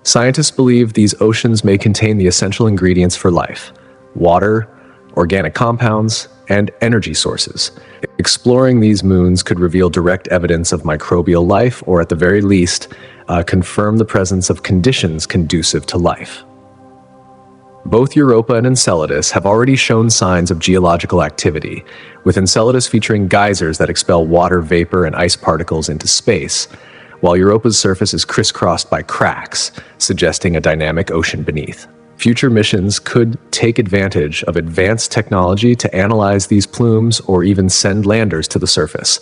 Scientists believe these oceans may contain the essential ingredients for life: water, organic compounds, and energy sources. Exploring these moons could reveal direct evidence of microbial life, or at the very least, confirm the presence of conditions conducive to life. Both Europa and Enceladus have already shown signs of geological activity, with Enceladus featuring geysers that expel water vapor and ice particles into space, while Europa's surface is crisscrossed by cracks, suggesting a dynamic ocean beneath. Future missions could take advantage of advanced technology to analyze these plumes or even send landers to the surface.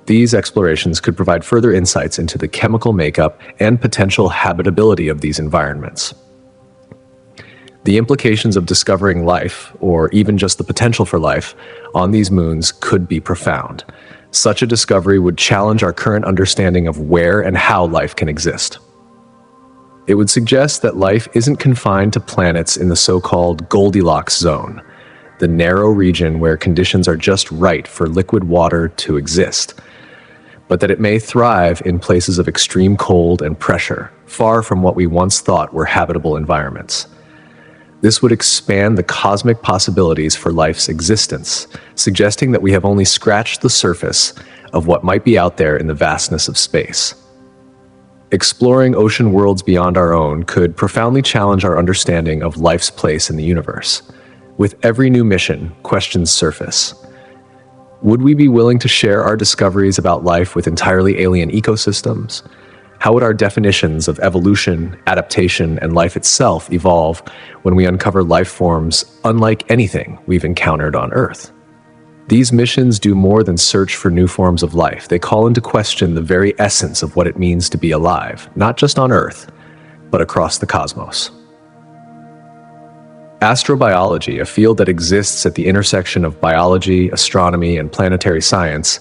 These explorations could provide further insights into the chemical makeup and potential habitability of these environments. The implications of discovering life, or even just the potential for life, on these moons could be profound. Such a discovery would challenge our current understanding of where and how life can exist. It would suggest that life isn't confined to planets in the so-called Goldilocks zone, the narrow region where conditions are just right for liquid water to exist, but that it may thrive in places of extreme cold and pressure, far from what we once thought were habitable environments. This would expand the cosmic possibilities for life's existence, suggesting that we have only scratched the surface of what might be out there in the vastness of space. Exploring ocean worlds beyond our own could profoundly challenge our understanding of life's place in the universe. With every new mission, questions surface. Would we be willing to share our discoveries about life with entirely alien ecosystems? How would our definitions of evolution, adaptation, and life itself evolve when we uncover life forms unlike anything we've encountered on Earth? These missions do more than search for new forms of life. They call into question the very essence of what it means to be alive, not just on Earth, but across the cosmos. Astrobiology, a field that exists at the intersection of biology, astronomy, and planetary science,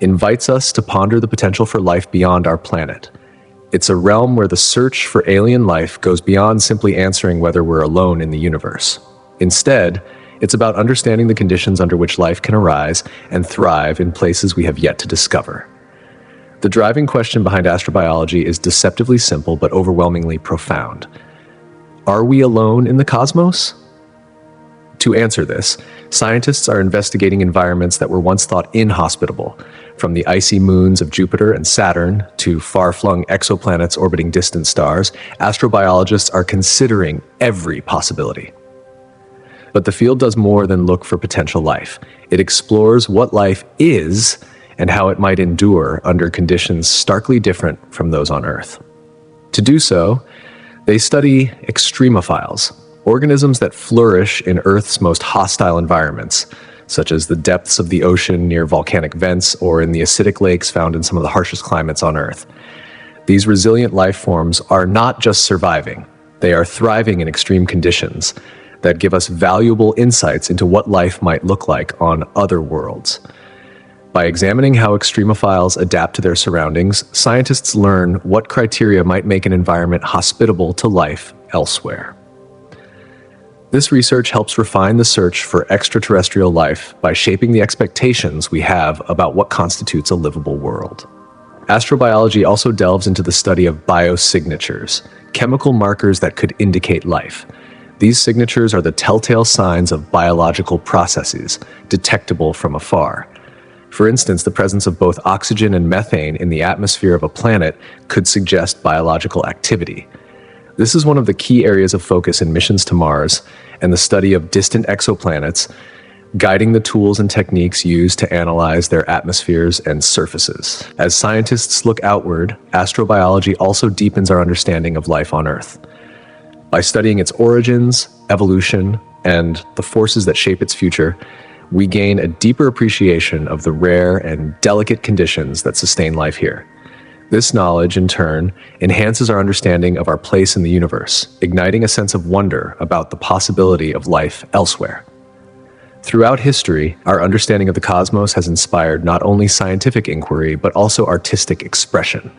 invites us to ponder the potential for life beyond our planet. It's a realm where the search for alien life goes beyond simply answering whether we're alone in the universe. Instead, it's about understanding the conditions under which life can arise and thrive in places we have yet to discover. The driving question behind astrobiology is deceptively simple but overwhelmingly profound. Are we alone in the cosmos? To answer this, scientists are investigating environments that were once thought inhospitable, from the icy moons of Jupiter and Saturn to far-flung exoplanets orbiting distant stars. Astrobiologists are considering every possibility. But the field does more than look for potential life. It explores what life is and how it might endure under conditions starkly different from those on Earth. To do so, they study extremophiles, organisms that flourish in Earth's most hostile environments, such as the depths of the ocean near volcanic vents or in the acidic lakes found in some of the harshest climates on Earth. These resilient life forms are not just surviving, they are thriving in extreme conditions that give us valuable insights into what life might look like on other worlds. By examining how extremophiles adapt to their surroundings, scientists learn what criteria might make an environment hospitable to life elsewhere. This research helps refine the search for extraterrestrial life by shaping the expectations we have about what constitutes a livable world. Astrobiology also delves into the study of biosignatures, chemical markers that could indicate life. These signatures are the telltale signs of biological processes, detectable from afar. For instance, the presence of both oxygen and methane in the atmosphere of a planet could suggest biological activity. This is one of the key areas of focus in missions to Mars and the study of distant exoplanets, guiding the tools and techniques used to analyze their atmospheres and surfaces. As scientists look outward, astrobiology also deepens our understanding of life on Earth. By studying its origins, evolution, and the forces that shape its future, we gain a deeper appreciation of the rare and delicate conditions that sustain life here. This knowledge, in turn, enhances our understanding of our place in the universe, igniting a sense of wonder about the possibility of life elsewhere. Throughout history, our understanding of the cosmos has inspired not only scientific inquiry, but also artistic expression.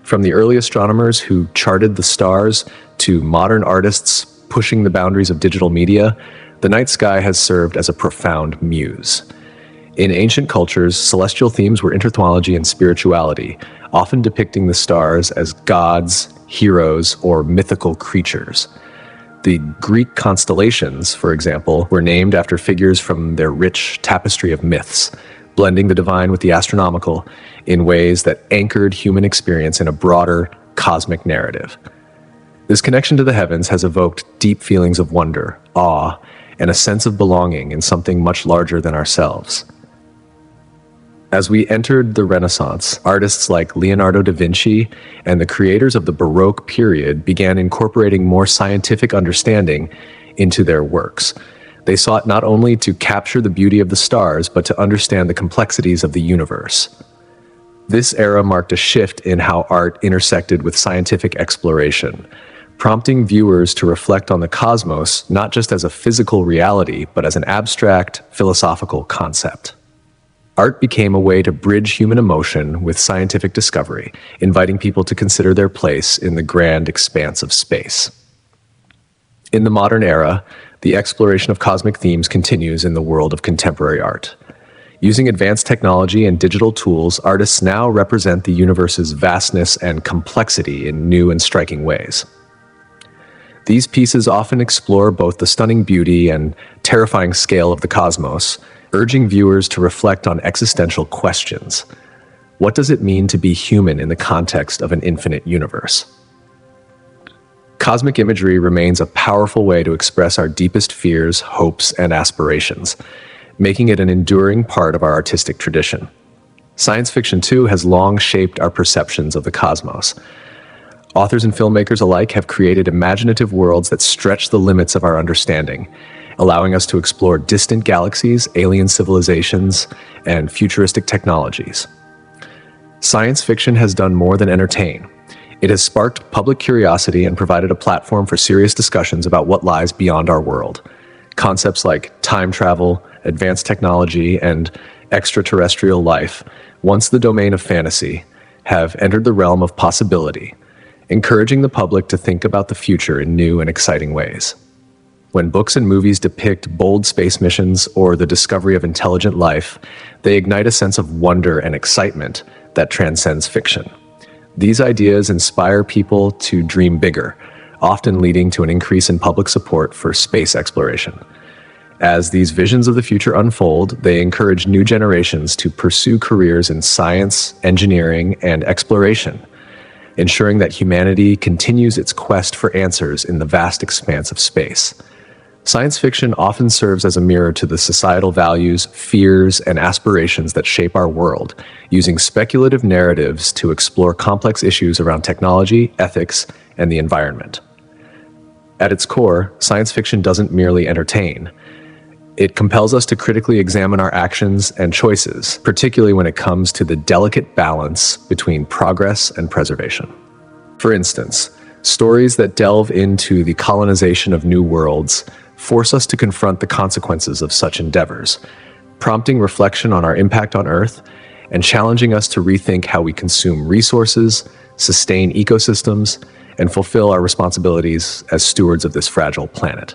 From the early astronomers who charted the stars to modern artists pushing the boundaries of digital media, the night sky has served as a profound muse. In ancient cultures, celestial themes were interthology and spirituality, often depicting the stars as gods, heroes, or mythical creatures. The Greek constellations, for example, were named after figures from their rich tapestry of myths, blending the divine with the astronomical in ways that anchored human experience in a broader cosmic narrative. This connection to the heavens has evoked deep feelings of wonder, awe, and a sense of belonging in something much larger than ourselves. As we entered the Renaissance, artists like Leonardo da Vinci and the creators of the Baroque period began incorporating more scientific understanding into their works. They sought not only to capture the beauty of the stars, but to understand the complexities of the universe. This era marked a shift in how art intersected with scientific exploration, prompting viewers to reflect on the cosmos not just as a physical reality, but as an abstract, philosophical concept. Art became a way to bridge human emotion with scientific discovery, inviting people to consider their place in the grand expanse of space. In the modern era, the exploration of cosmic themes continues in the world of contemporary art. Using advanced technology and digital tools, artists now represent the universe's vastness and complexity in new and striking ways. These pieces often explore both the stunning beauty and terrifying scale of the cosmos, urging viewers to reflect on existential questions. What does it mean to be human in the context of an infinite universe? Cosmic imagery remains a powerful way to express our deepest fears, hopes, and aspirations, making it an enduring part of our artistic tradition. Science fiction, too, has long shaped our perceptions of the cosmos. Authors and filmmakers alike have created imaginative worlds that stretch the limits of our understanding, allowing us to explore distant galaxies, alien civilizations, and futuristic technologies. Science fiction has done more than entertain. It has sparked public curiosity and provided a platform for serious discussions about what lies beyond our world. Concepts like time travel, advanced technology, and extraterrestrial life, once the domain of fantasy, have entered the realm of possibility, encouraging the public to think about the future in new and exciting ways. When books and movies depict bold space missions or the discovery of intelligent life, they ignite a sense of wonder and excitement that transcends fiction. These ideas inspire people to dream bigger, often leading to an increase in public support for space exploration. As these visions of the future unfold, they encourage new generations to pursue careers in science, engineering, and exploration, ensuring that humanity continues its quest for answers in the vast expanse of space. Science fiction often serves as a mirror to the societal values, fears, and aspirations that shape our world, using speculative narratives to explore complex issues around technology, ethics, and the environment. At its core, science fiction doesn't merely entertain. It compels us to critically examine our actions and choices, particularly when it comes to the delicate balance between progress and preservation. For instance, stories that delve into the colonization of new worlds force us to confront the consequences of such endeavors, prompting reflection on our impact on Earth and challenging us to rethink how we consume resources, sustain ecosystems, and fulfill our responsibilities as stewards of this fragile planet.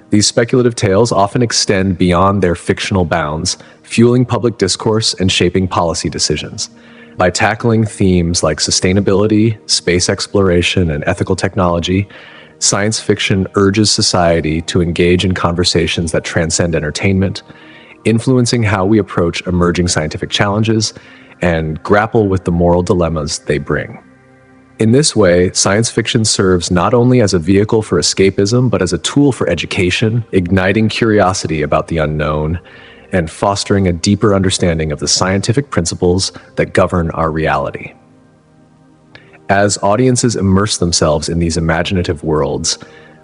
These speculative tales often extend beyond their fictional bounds, fueling public discourse and shaping policy decisions. By tackling themes like sustainability, space exploration, and ethical technology, science fiction urges society to engage in conversations that transcend entertainment, influencing how we approach emerging scientific challenges and grapple with the moral dilemmas they bring. In this way, science fiction serves not only as a vehicle for escapism, but as a tool for education, igniting curiosity about the unknown, and fostering a deeper understanding of the scientific principles that govern our reality. As audiences immerse themselves in these imaginative worlds,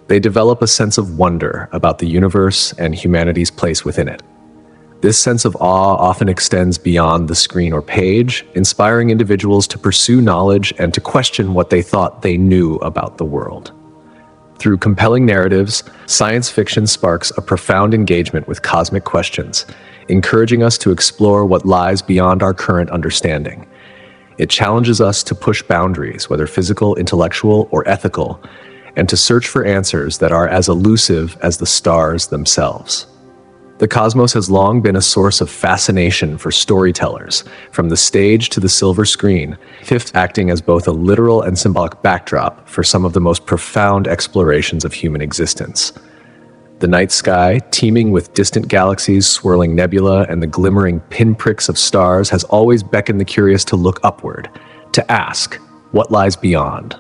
they develop a sense of wonder about the universe and humanity's place within it. This sense of awe often extends beyond the screen or page, inspiring individuals to pursue knowledge and to question what they thought they knew about the world. Through compelling narratives, science fiction sparks a profound engagement with cosmic questions, encouraging us to explore what lies beyond our current understanding. It challenges us to push boundaries, whether physical, intellectual, or ethical, and to search for answers that are as elusive as the stars themselves. The cosmos has long been a source of fascination for storytellers, from the stage to the silver screen, fifth acting as both a literal and symbolic backdrop for some of the most profound explorations of human existence. The night sky, teeming with distant galaxies, swirling nebula, and the glimmering pinpricks of stars, has always beckoned the curious to look upward, to ask, what lies beyond?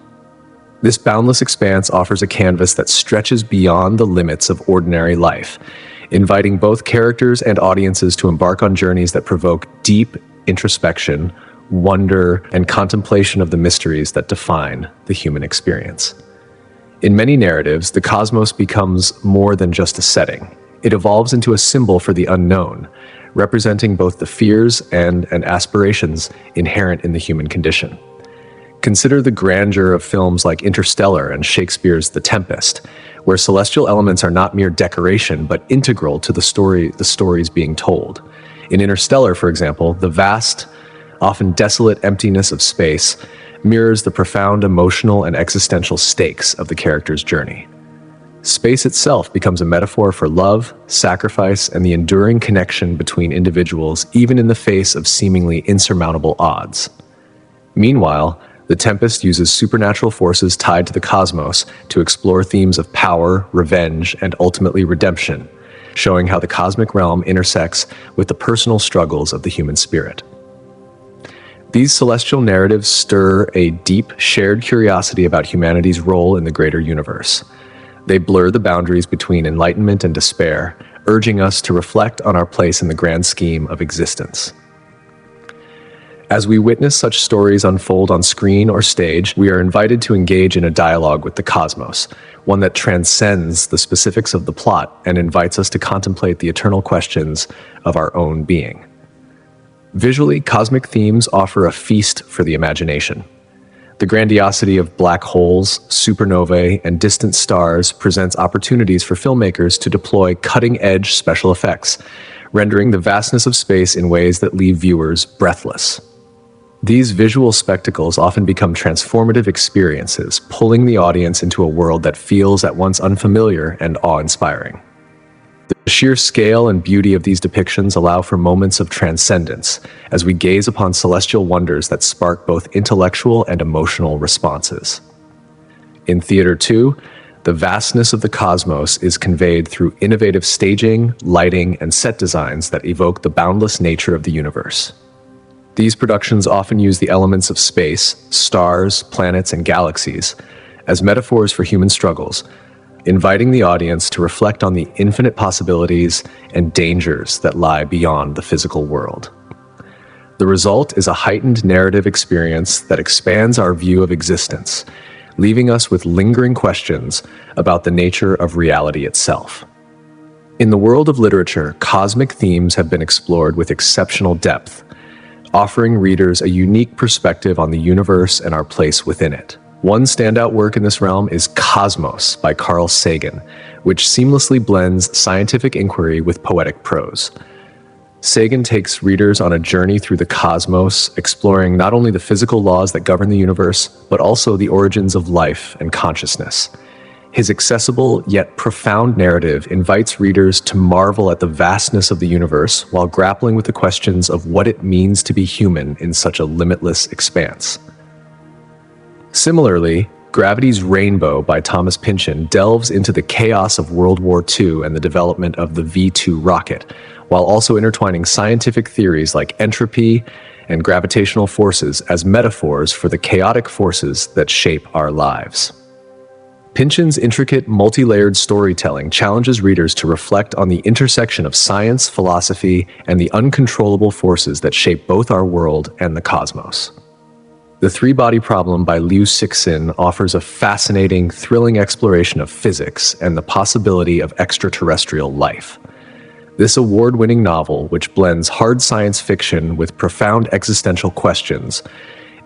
This boundless expanse offers a canvas that stretches beyond the limits of ordinary life, inviting both characters and audiences to embark on journeys that provoke deep introspection, wonder, and contemplation of the mysteries that define the human experience. In many narratives, the cosmos becomes more than just a setting. It evolves into a symbol for the unknown, representing both the fears and aspirations inherent in the human condition. Consider the grandeur of films like Interstellar and Shakespeare's The Tempest, where celestial elements are not mere decoration, but integral to the stories being told. In Interstellar, for example, the vast, often desolate emptiness of space mirrors the profound emotional and existential stakes of the character's journey. Space itself becomes a metaphor for love, sacrifice, and the enduring connection between individuals, even in the face of seemingly insurmountable odds. Meanwhile, The Tempest uses supernatural forces tied to the cosmos to explore themes of power, revenge, and ultimately redemption, showing how the cosmic realm intersects with the personal struggles of the human spirit. These celestial narratives stir a deep, shared curiosity about humanity's role in the greater universe. They blur the boundaries between enlightenment and despair, urging us to reflect on our place in the grand scheme of existence. As we witness such stories unfold on screen or stage, we are invited to engage in a dialogue with the cosmos, one that transcends the specifics of the plot and invites us to contemplate the eternal questions of our own being. Visually, cosmic themes offer a feast for the imagination. The grandiosity of black holes, supernovae, and distant stars presents opportunities for filmmakers to deploy cutting-edge special effects, rendering the vastness of space in ways that leave viewers breathless. These visual spectacles often become transformative experiences, pulling the audience into a world that feels at once unfamiliar and awe-inspiring. The sheer scale and beauty of these depictions allow for moments of transcendence as we gaze upon celestial wonders that spark both intellectual and emotional responses. In theater too, the vastness of the cosmos is conveyed through innovative staging, lighting, and set designs that evoke the boundless nature of the universe. These productions often use the elements of space, stars, planets, and galaxies as metaphors for human struggles, inviting the audience to reflect on the infinite possibilities and dangers that lie beyond the physical world. The result is a heightened narrative experience that expands our view of existence, leaving us with lingering questions about the nature of reality itself. In the world of literature, cosmic themes have been explored with exceptional depth, offering readers a unique perspective on the universe and our place within it. One standout work in this realm is Cosmos by Carl Sagan, which seamlessly blends scientific inquiry with poetic prose. Sagan takes readers on a journey through the cosmos, exploring not only the physical laws that govern the universe, but also the origins of life and consciousness. His accessible yet profound narrative invites readers to marvel at the vastness of the universe while grappling with the questions of what it means to be human in such a limitless expanse. Similarly, Gravity's Rainbow by Thomas Pynchon delves into the chaos of World War II and the development of the V-2 rocket, while also intertwining scientific theories like entropy and gravitational forces as metaphors for the chaotic forces that shape our lives. Pynchon's intricate, multi-layered storytelling challenges readers to reflect on the intersection of science, philosophy, and the uncontrollable forces that shape both our world and the cosmos. The Three-Body Problem by Liu Cixin offers a fascinating, thrilling exploration of physics and the possibility of extraterrestrial life. This award-winning novel, which blends hard science fiction with profound existential questions,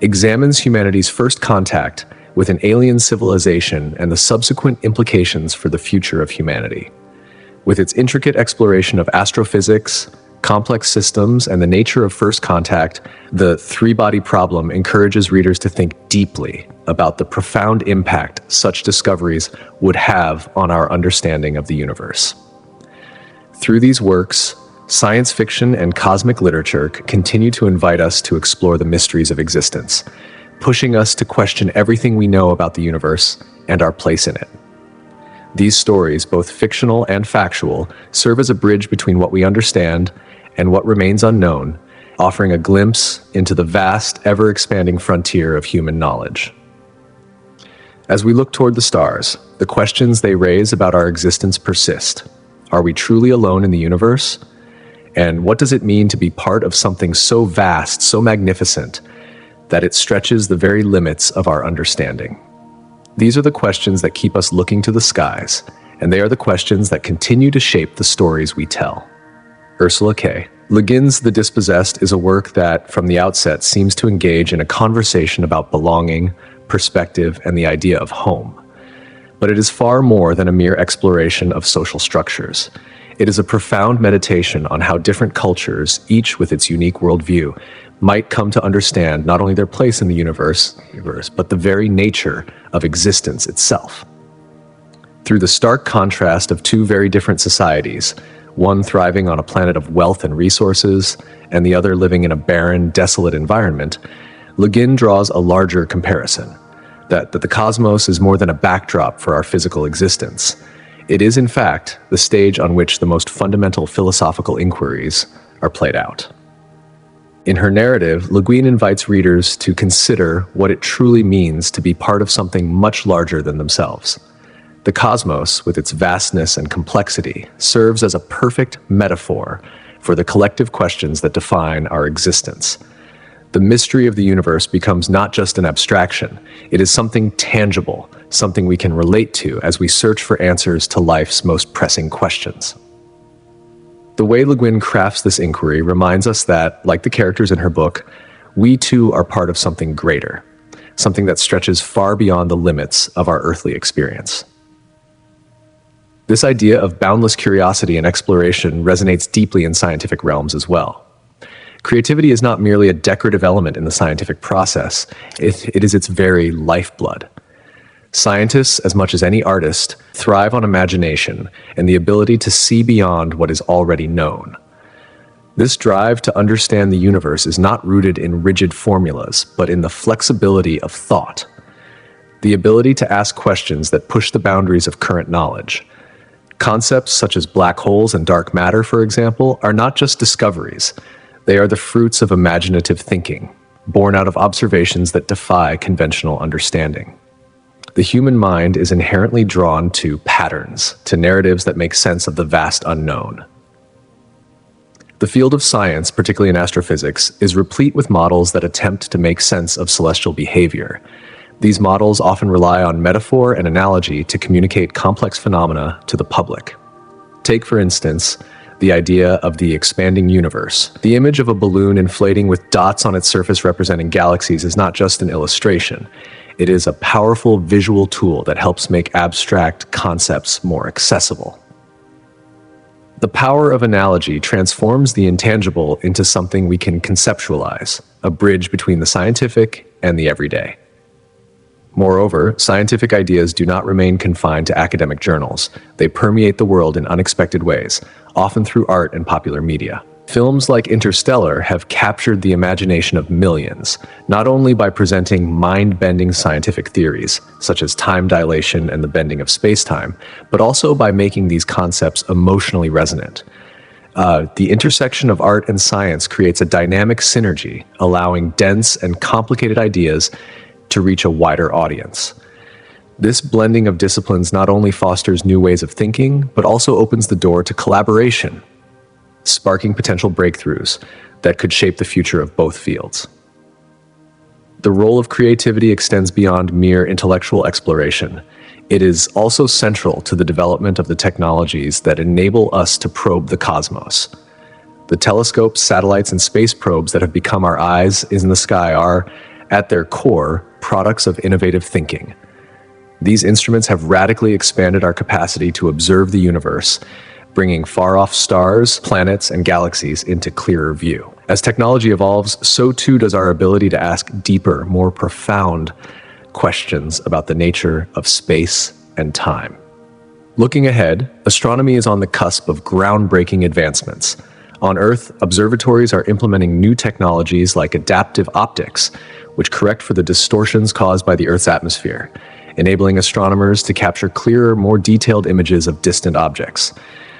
examines humanity's first contact with an alien civilization and the subsequent implications for the future of humanity. With its intricate exploration of astrophysics, complex systems, and the nature of first contact, the Three-Body Problem encourages readers to think deeply about the profound impact such discoveries would have on our understanding of the universe. Through these works, science fiction and cosmic literature continue to invite us to explore the mysteries of existence, pushing us to question everything we know about the universe and our place in it. These stories, both fictional and factual, serve as a bridge between what we understand and what remains unknown, offering a glimpse into the vast, ever-expanding frontier of human knowledge. As we look toward the stars, the questions they raise about our existence persist. Are we truly alone in the universe? And what does it mean to be part of something so vast, so magnificent, that it stretches the very limits of our understanding? These are the questions that keep us looking to the skies, and they are the questions that continue to shape the stories we tell. Ursula K. Le Guin's The Dispossessed is a work that, from the outset, seems to engage in a conversation about belonging, perspective, and the idea of home. But it is far more than a mere exploration of social structures. It is a profound meditation on how different cultures, each with its unique worldview, might come to understand not only their place in the universe, but the very nature of existence itself. Through the stark contrast of two very different societies, one thriving on a planet of wealth and resources, and the other living in a barren, desolate environment, Le Guin draws a larger comparison, that the cosmos is more than a backdrop for our physical existence. It is, in fact, the stage on which the most fundamental philosophical inquiries are played out. In her narrative, Le Guin invites readers to consider what it truly means to be part of something much larger than themselves. The cosmos, with its vastness and complexity, serves as a perfect metaphor for the collective questions that define our existence. The mystery of the universe becomes not just an abstraction, it is something tangible, something we can relate to as we search for answers to life's most pressing questions. The way Le Guin crafts this inquiry reminds us that, like the characters in her book, we too are part of something greater, something that stretches far beyond the limits of our earthly experience. This idea of boundless curiosity and exploration resonates deeply in scientific realms as well. Creativity is not merely a decorative element in the scientific process, it is its very lifeblood. Scientists, as much as any artist, thrive on imagination and the ability to see beyond what is already known. This drive to understand the universe is not rooted in rigid formulas, but in the flexibility of thought. The ability to ask questions that push the boundaries of current knowledge. Concepts such as black holes and dark matter, for example, are not just discoveries. They are the fruits of imaginative thinking, born out of observations that defy conventional understanding. The human mind is inherently drawn to patterns, to narratives that make sense of the vast unknown. The field of science, particularly in astrophysics, is replete with models that attempt to make sense of celestial behavior. These models often rely on metaphor and analogy to communicate complex phenomena to the public. Take, for instance, the idea of the expanding universe. The image of a balloon inflating with dots on its surface representing galaxies is not just an illustration. It is a powerful visual tool that helps make abstract concepts more accessible. The power of analogy transforms the intangible into something we can conceptualize, a bridge between the scientific and the everyday. Moreover, scientific ideas do not remain confined to academic journals. They permeate the world in unexpected ways, often through art and popular media. Films like Interstellar have captured the imagination of millions, not only by presenting mind-bending scientific theories, such as time dilation and the bending of space-time, but also by making these concepts emotionally resonant. The intersection of art and science creates a dynamic synergy, allowing dense and complicated ideas to reach a wider audience. This blending of disciplines not only fosters new ways of thinking, but also opens the door to collaboration, sparking potential breakthroughs that could shape the future of both fields. The role of creativity extends beyond mere intellectual exploration. It is also central to the development of the technologies that enable us to probe the cosmos. The telescopes, satellites, and space probes that have become our eyes in the sky are, at their core, products of innovative thinking. These instruments have radically expanded our capacity to observe the universe, bringing far-off stars, planets, and galaxies into clearer view. As technology evolves, so too does our ability to ask deeper, more profound questions about the nature of space and time. Looking ahead, astronomy is on the cusp of groundbreaking advancements. On Earth, observatories are implementing new technologies like adaptive optics, which correct for the distortions caused by the Earth's atmosphere, enabling astronomers to capture clearer, more detailed images of distant objects.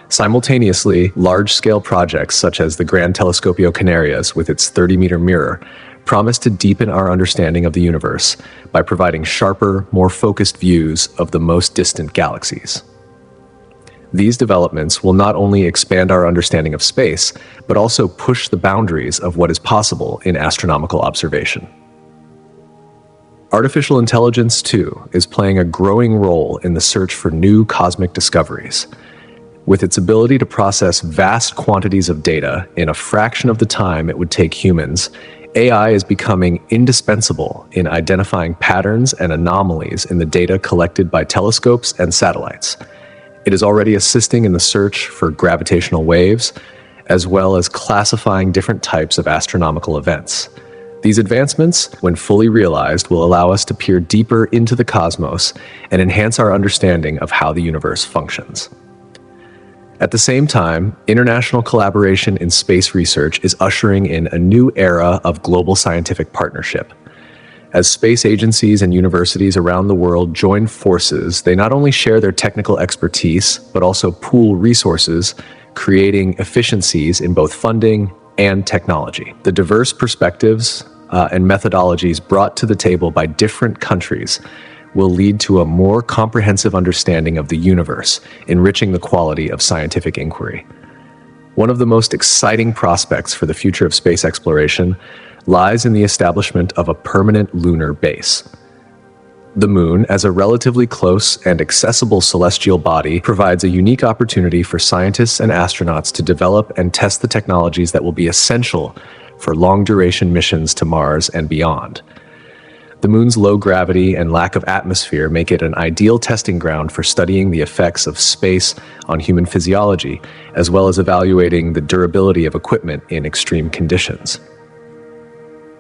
Simultaneously, large-scale projects such as the Gran Telescopio Canarias with its 30-meter mirror promise to deepen our understanding of the universe by providing sharper, more focused views of the most distant galaxies. These developments will not only expand our understanding of space, but also push the boundaries of what is possible in astronomical observation. Artificial intelligence, too, is playing a growing role in the search for new cosmic discoveries. With its ability to process vast quantities of data in a fraction of the time it would take humans, AI is becoming indispensable in identifying patterns and anomalies in the data collected by telescopes and satellites. It is already assisting in the search for gravitational waves, as well as classifying different types of astronomical events. These advancements, when fully realized, will allow us to peer deeper into the cosmos and enhance our understanding of how the universe functions. At the same time, international collaboration in space research is ushering in a new era of global scientific partnership. As space agencies and universities around the world join forces, they not only share their technical expertise, but also pool resources, creating efficiencies in both funding and technology. The diverse perspectives and methodologies brought to the table by different countries will lead to a more comprehensive understanding of the universe, enriching the quality of scientific inquiry. One of the most exciting prospects for the future of space exploration lies in the establishment of a permanent lunar base. The Moon, as a relatively close and accessible celestial body, provides a unique opportunity for scientists and astronauts to develop and test the technologies that will be essential for long-duration missions to Mars and beyond. The Moon's low gravity and lack of atmosphere make it an ideal testing ground for studying the effects of space on human physiology, as well as evaluating the durability of equipment in extreme conditions.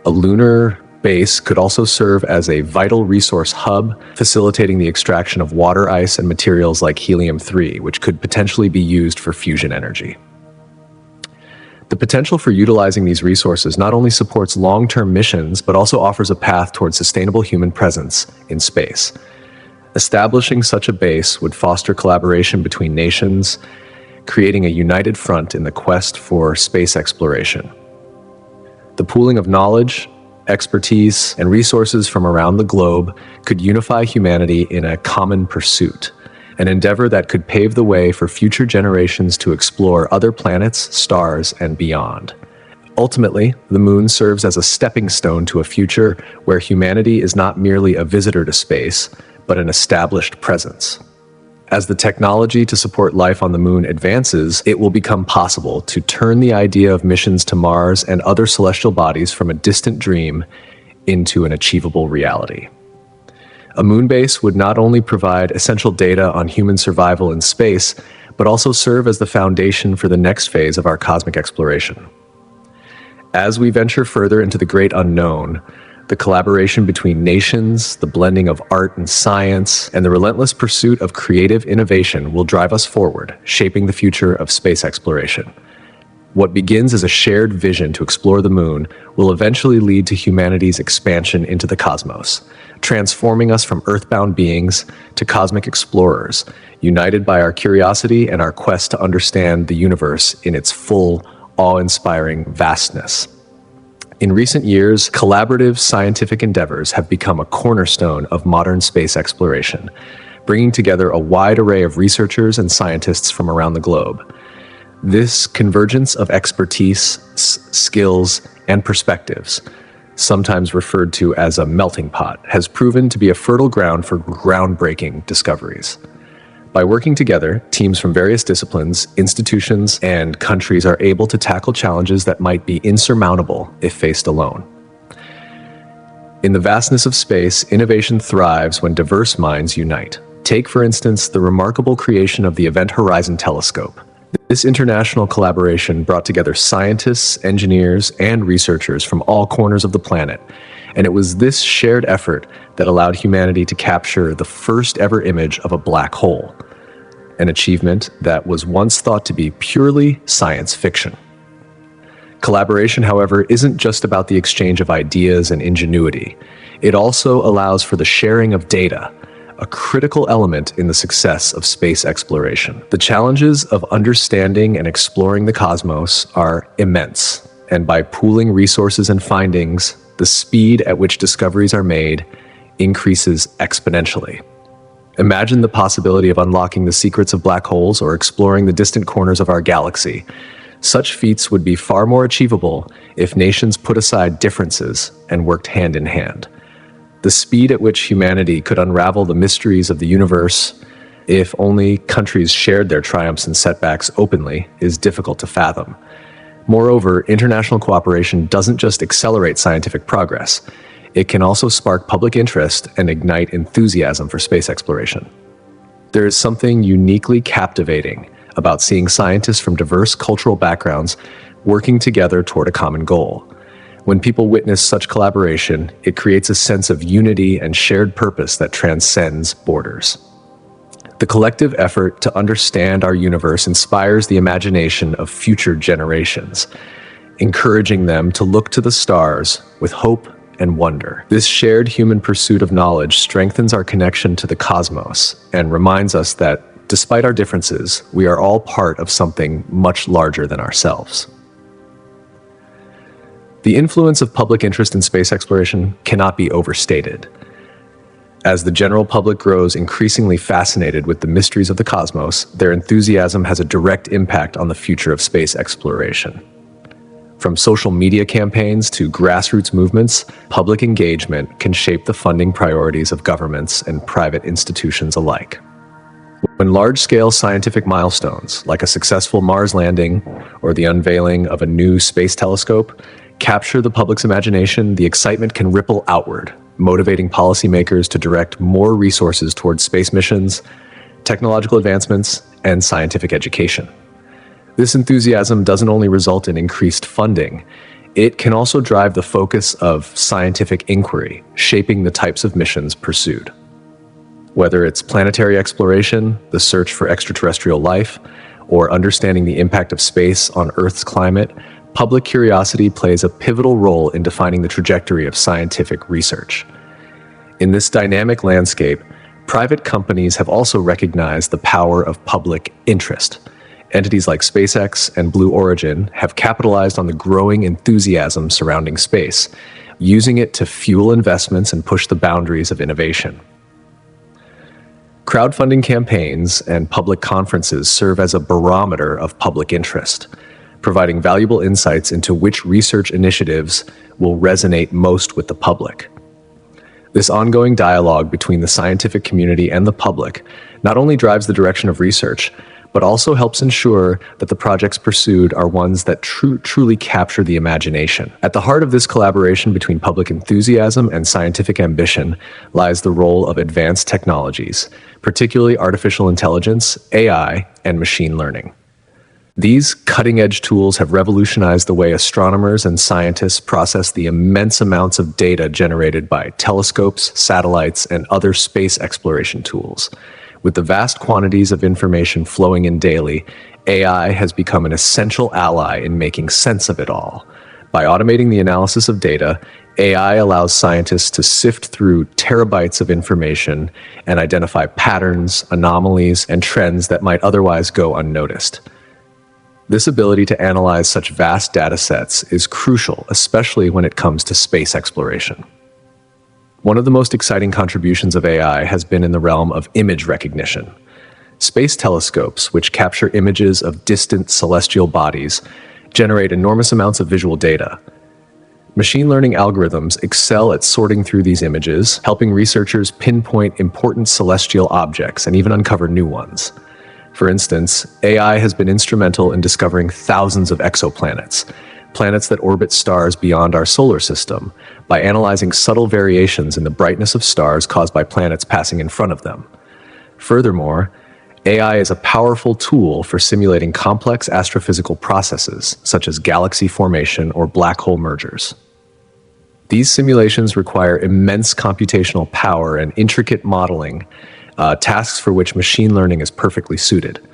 A lunar base could also serve as a vital resource hub, facilitating the extraction of water ice and materials like helium-3, which could potentially be used for fusion energy. The potential for utilizing these resources not only supports long-term missions, but also offers a path towards sustainable human presence in space. Establishing such a base would foster collaboration between nations, creating a united front in the quest for space exploration. The pooling of knowledge, expertise, and resources from around the globe could unify humanity in a common pursuit, an endeavor that could pave the way for future generations to explore other planets, stars, and beyond. Ultimately, the Moon serves as a stepping stone to a future where humanity is not merely a visitor to space, but an established presence. As the technology to support life on the Moon advances, it will become possible to turn the idea of missions to Mars and other celestial bodies from a distant dream into an achievable reality. A moon base would not only provide essential data on human survival in space, but also serve as the foundation for the next phase of our cosmic exploration. As we venture further into the great unknown, the collaboration between nations, the blending of art and science, and the relentless pursuit of creative innovation will drive us forward, shaping the future of space exploration. What begins as a shared vision to explore the moon will eventually lead to humanity's expansion into the cosmos, transforming us from earthbound beings to cosmic explorers, united by our curiosity and our quest to understand the universe in its full, awe-inspiring vastness. In recent years, collaborative scientific endeavors have become a cornerstone of modern space exploration, bringing together a wide array of researchers and scientists from around the globe. This convergence of expertise, skills, and perspectives, sometimes referred to as a melting pot, has proven to be a fertile ground for groundbreaking discoveries. By working together, teams from various disciplines, institutions, and countries are able to tackle challenges that might be insurmountable if faced alone. In the vastness of space, innovation thrives when diverse minds unite. Take, for instance, the remarkable creation of the Event Horizon Telescope. This international collaboration brought together scientists, engineers, and researchers from all corners of the planet, and it was this shared effort that allowed humanity to capture the first ever image of a black hole, an achievement that was once thought to be purely science fiction. Collaboration, however, isn't just about the exchange of ideas and ingenuity. It also allows for the sharing of data, a critical element in the success of space exploration. The challenges of understanding and exploring the cosmos are immense, and by pooling resources and findings, the speed at which discoveries are made increases exponentially. Imagine the possibility of unlocking the secrets of black holes or exploring the distant corners of our galaxy. Such feats would be far more achievable if nations put aside differences and worked hand in hand. The speed at which humanity could unravel the mysteries of the universe, if only countries shared their triumphs and setbacks openly, is difficult to fathom. Moreover, international cooperation doesn't just accelerate scientific progress. It can also spark public interest and ignite enthusiasm for space exploration. There is something uniquely captivating about seeing scientists from diverse cultural backgrounds working together toward a common goal. When people witness such collaboration, it creates a sense of unity and shared purpose that transcends borders. The collective effort to understand our universe inspires the imagination of future generations, encouraging them to look to the stars with hope and wonder. This shared human pursuit of knowledge strengthens our connection to the cosmos and reminds us that, despite our differences, we are all part of something much larger than ourselves. The influence of public interest in space exploration cannot be overstated. As the general public grows increasingly fascinated with the mysteries of the cosmos, their enthusiasm has a direct impact on the future of space exploration. From social media campaigns to grassroots movements, public engagement can shape the funding priorities of governments and private institutions alike. When large-scale scientific milestones, like a successful Mars landing or the unveiling of a new space telescope, capture the public's imagination, the excitement can ripple outward, motivating policymakers to direct more resources towards space missions, technological advancements, and scientific education. This enthusiasm doesn't only result in increased funding, it can also drive the focus of scientific inquiry, shaping the types of missions pursued. Whether it's planetary exploration, the search for extraterrestrial life, or understanding the impact of space on Earth's climate, public curiosity plays a pivotal role in defining the trajectory of scientific research. In this dynamic landscape, private companies have also recognized the power of public interest. Entities like SpaceX and Blue Origin have capitalized on the growing enthusiasm surrounding space, using it to fuel investments and push the boundaries of innovation. Crowdfunding campaigns and public conferences serve as a barometer of public interest, providing valuable insights into which research initiatives will resonate most with the public. This ongoing dialogue between the scientific community and the public not only drives the direction of research, but also helps ensure that the projects pursued are ones that truly capture the imagination. At the heart of this collaboration between public enthusiasm and scientific ambition lies the role of advanced technologies, particularly artificial intelligence, AI, and machine learning. These cutting-edge tools have revolutionized the way astronomers and scientists process the immense amounts of data generated by telescopes, satellites, and other space exploration tools. With the vast quantities of information flowing in daily, AI has become an essential ally in making sense of it all. By automating the analysis of data, AI allows scientists to sift through terabytes of information and identify patterns, anomalies, and trends that might otherwise go unnoticed. This ability to analyze such vast data sets is crucial, especially when it comes to space exploration. One of the most exciting contributions of AI has been in the realm of image recognition. Space telescopes, which capture images of distant celestial bodies, generate enormous amounts of visual data. Machine learning algorithms excel at sorting through these images, helping researchers pinpoint important celestial objects and even uncover new ones. For instance, AI has been instrumental in discovering thousands of exoplanets, planets that orbit stars beyond our solar system, by analyzing subtle variations in the brightness of stars caused by planets passing in front of them. Furthermore, AI is a powerful tool for simulating complex astrophysical processes, such as galaxy formation or black hole mergers. These simulations require immense computational power and intricate modeling, tasks for which machine learning is perfectly suited.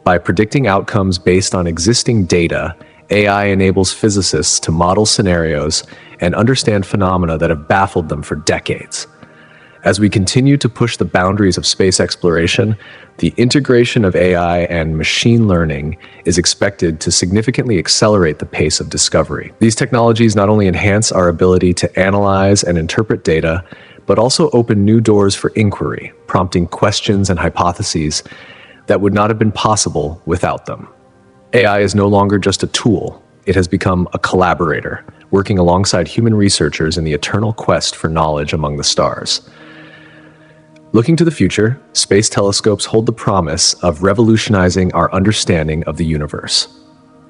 By predicting outcomes based on existing data, AI enables physicists to model scenarios and understand phenomena that have baffled them for decades. As we continue to push the boundaries of space exploration, the integration of AI and machine learning is expected to significantly accelerate the pace of discovery. These technologies not only enhance our ability to analyze and interpret data, but also open new doors for inquiry, prompting questions and hypotheses that would not have been possible without them. AI is no longer just a tool. It has become a collaborator, working alongside human researchers in the eternal quest for knowledge among the stars. Looking to the future, space telescopes hold the promise of revolutionizing our understanding of the universe.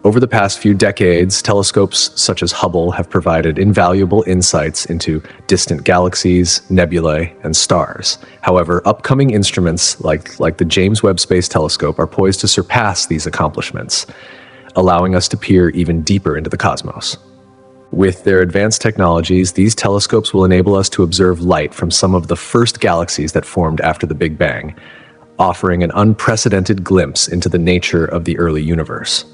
Over the past few decades, telescopes such as Hubble have provided invaluable insights into distant galaxies, nebulae, and stars. However, upcoming instruments like the James Webb Space Telescope are poised to surpass these accomplishments, allowing us to peer even deeper into the cosmos. With their advanced technologies, these telescopes will enable us to observe light from some of the first galaxies that formed after the Big Bang, offering an unprecedented glimpse into the nature of the early universe.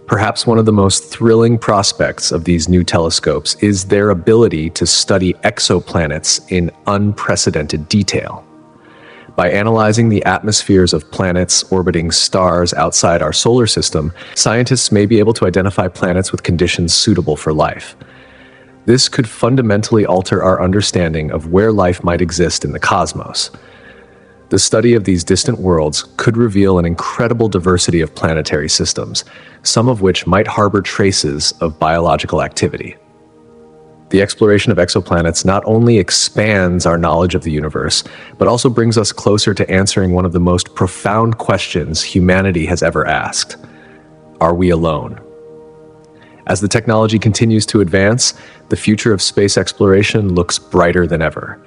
Perhaps one of the most thrilling prospects of these new telescopes is their ability to study exoplanets in unprecedented detail. By analyzing the atmospheres of planets orbiting stars outside our solar system, scientists may be able to identify planets with conditions suitable for life. This could fundamentally alter our understanding of where life might exist in the cosmos. The study of these distant worlds could reveal an incredible diversity of planetary systems, some of which might harbor traces of biological activity. The exploration of exoplanets not only expands our knowledge of the universe, but also brings us closer to answering one of the most profound questions humanity has ever asked. Are we alone? As the technology continues to advance, the future of space exploration looks brighter than ever.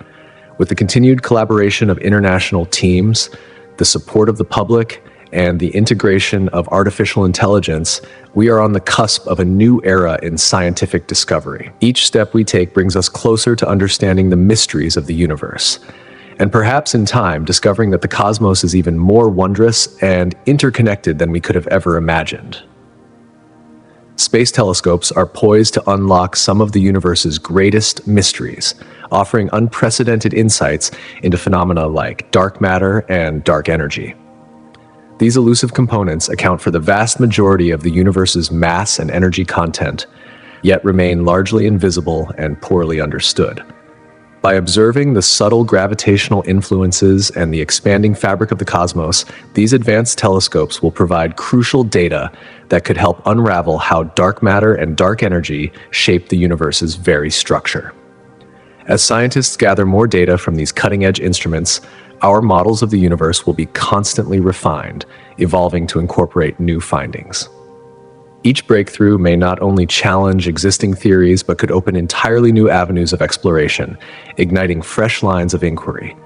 With the continued collaboration of international teams, the support of the public, and the integration of artificial intelligence, we are on the cusp of a new era in scientific discovery. Each step we take brings us closer to understanding the mysteries of the universe, and perhaps in time, discovering that the cosmos is even more wondrous and interconnected than we could have ever imagined. Space telescopes are poised to unlock some of the universe's greatest mysteries, offering unprecedented insights into phenomena like dark matter and dark energy. These elusive components account for the vast majority of the universe's mass and energy content, yet remain largely invisible and poorly understood. By observing the subtle gravitational influences and the expanding fabric of the cosmos, these advanced telescopes will provide crucial data that could help unravel how dark matter and dark energy shape the universe's very structure. As scientists gather more data from these cutting-edge instruments, our models of the universe will be constantly refined, evolving to incorporate new findings. Each breakthrough may not only challenge existing theories, but could open entirely new avenues of exploration, igniting fresh lines of inquiry.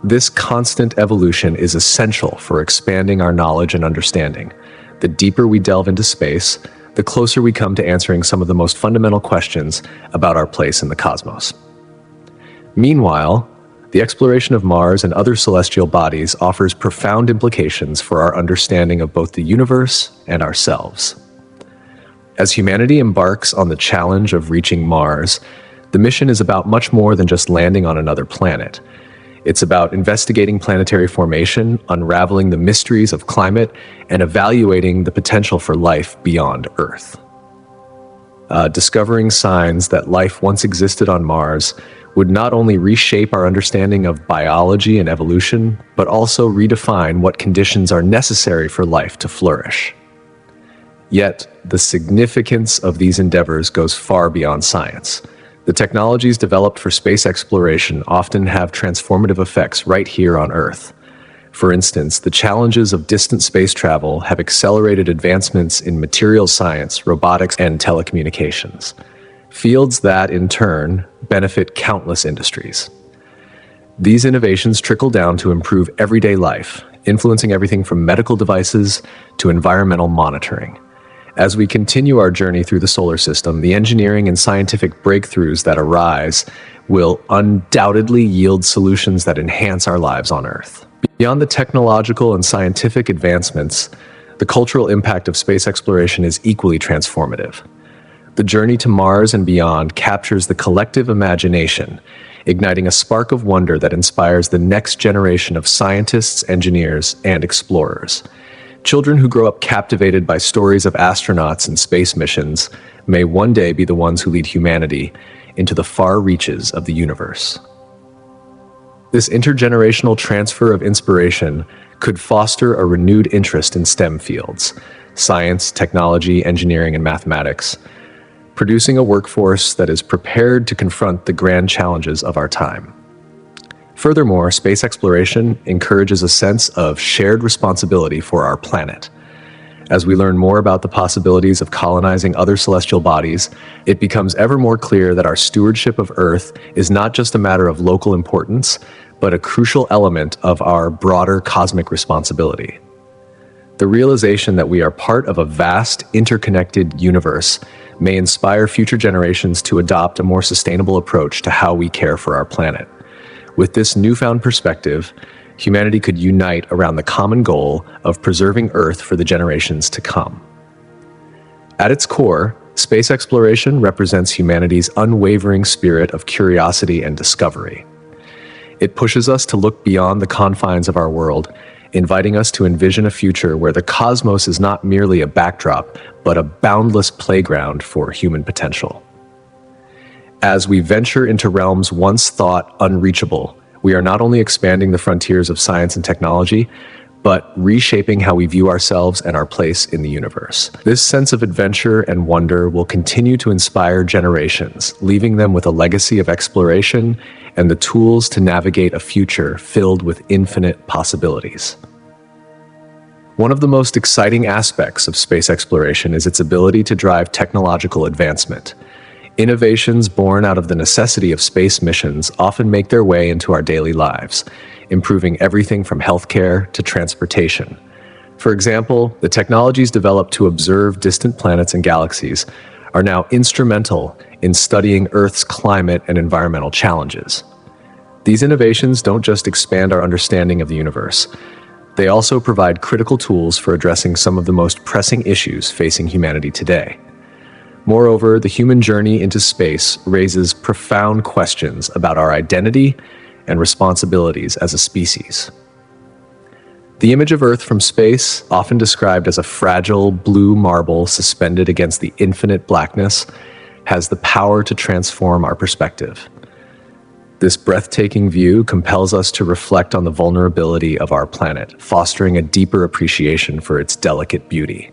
This constant evolution is essential for expanding our knowledge and understanding. The deeper we delve into space, the closer we come to answering some of the most fundamental questions about our place in the cosmos. Meanwhile, The exploration of Mars and other celestial bodies offers profound implications for our understanding of both the universe and ourselves. As humanity embarks on the challenge of reaching Mars, the mission is about much more than just landing on another planet. It's about investigating planetary formation, unraveling the mysteries of climate, and evaluating the potential for life beyond Earth. Discovering signs that life once existed on Mars would not only reshape our understanding of biology and evolution, but also redefine what conditions are necessary for life to flourish. Yet, the significance of these endeavors goes far beyond science. The technologies developed for space exploration often have transformative effects right here on Earth. For instance, the challenges of distant space travel have accelerated advancements in materials science, robotics, and telecommunications, fields that, in turn, benefit countless industries. These innovations trickle down to improve everyday life, influencing everything from medical devices to environmental monitoring. As we continue our journey through the solar system, the engineering and scientific breakthroughs that arise will undoubtedly yield solutions that enhance our lives on Earth. Beyond the technological and scientific advancements, the cultural impact of space exploration is equally transformative. The journey to Mars and beyond captures the collective imagination, igniting a spark of wonder that inspires the next generation of scientists, engineers, and explorers. Children who grow up captivated by stories of astronauts and space missions may one day be the ones who lead humanity into the far reaches of the universe. This intergenerational transfer of inspiration could foster a renewed interest in STEM fields, science, technology, engineering, and mathematics, producing a workforce that is prepared to confront the grand challenges of our time. Furthermore, space exploration encourages a sense of shared responsibility for our planet. As we learn more about the possibilities of colonizing other celestial bodies, it becomes ever more clear that our stewardship of Earth is not just a matter of local importance, but a crucial element of our broader cosmic responsibility. The realization that we are part of a vast, interconnected universe may inspire future generations to adopt a more sustainable approach to how we care for our planet. With this newfound perspective, humanity could unite around the common goal of preserving Earth for the generations to come. At its core, space exploration represents humanity's unwavering spirit of curiosity and discovery. It pushes us to look beyond the confines of our world, inviting us to envision a future where the cosmos is not merely a backdrop, but a boundless playground for human potential. As we venture into realms once thought unreachable, we are not only expanding the frontiers of science and technology, but reshaping how we view ourselves and our place in the universe. This sense of adventure and wonder will continue to inspire generations, leaving them with a legacy of exploration and the tools to navigate a future filled with infinite possibilities. One of the most exciting aspects of space exploration is its ability to drive technological advancement. Innovations born out of the necessity of space missions often make their way into our daily lives, improving everything from healthcare to transportation. For example, the technologies developed to observe distant planets and galaxies are now instrumental in studying Earth's climate and environmental challenges. These innovations don't just expand our understanding of the universe, they also provide critical tools for addressing some of the most pressing issues facing humanity today. Moreover, the human journey into space raises profound questions about our identity and responsibilities as a species. The image of Earth from space, often described as a fragile blue marble suspended against the infinite blackness, has the power to transform our perspective. This breathtaking view compels us to reflect on the vulnerability of our planet, fostering a deeper appreciation for its delicate beauty.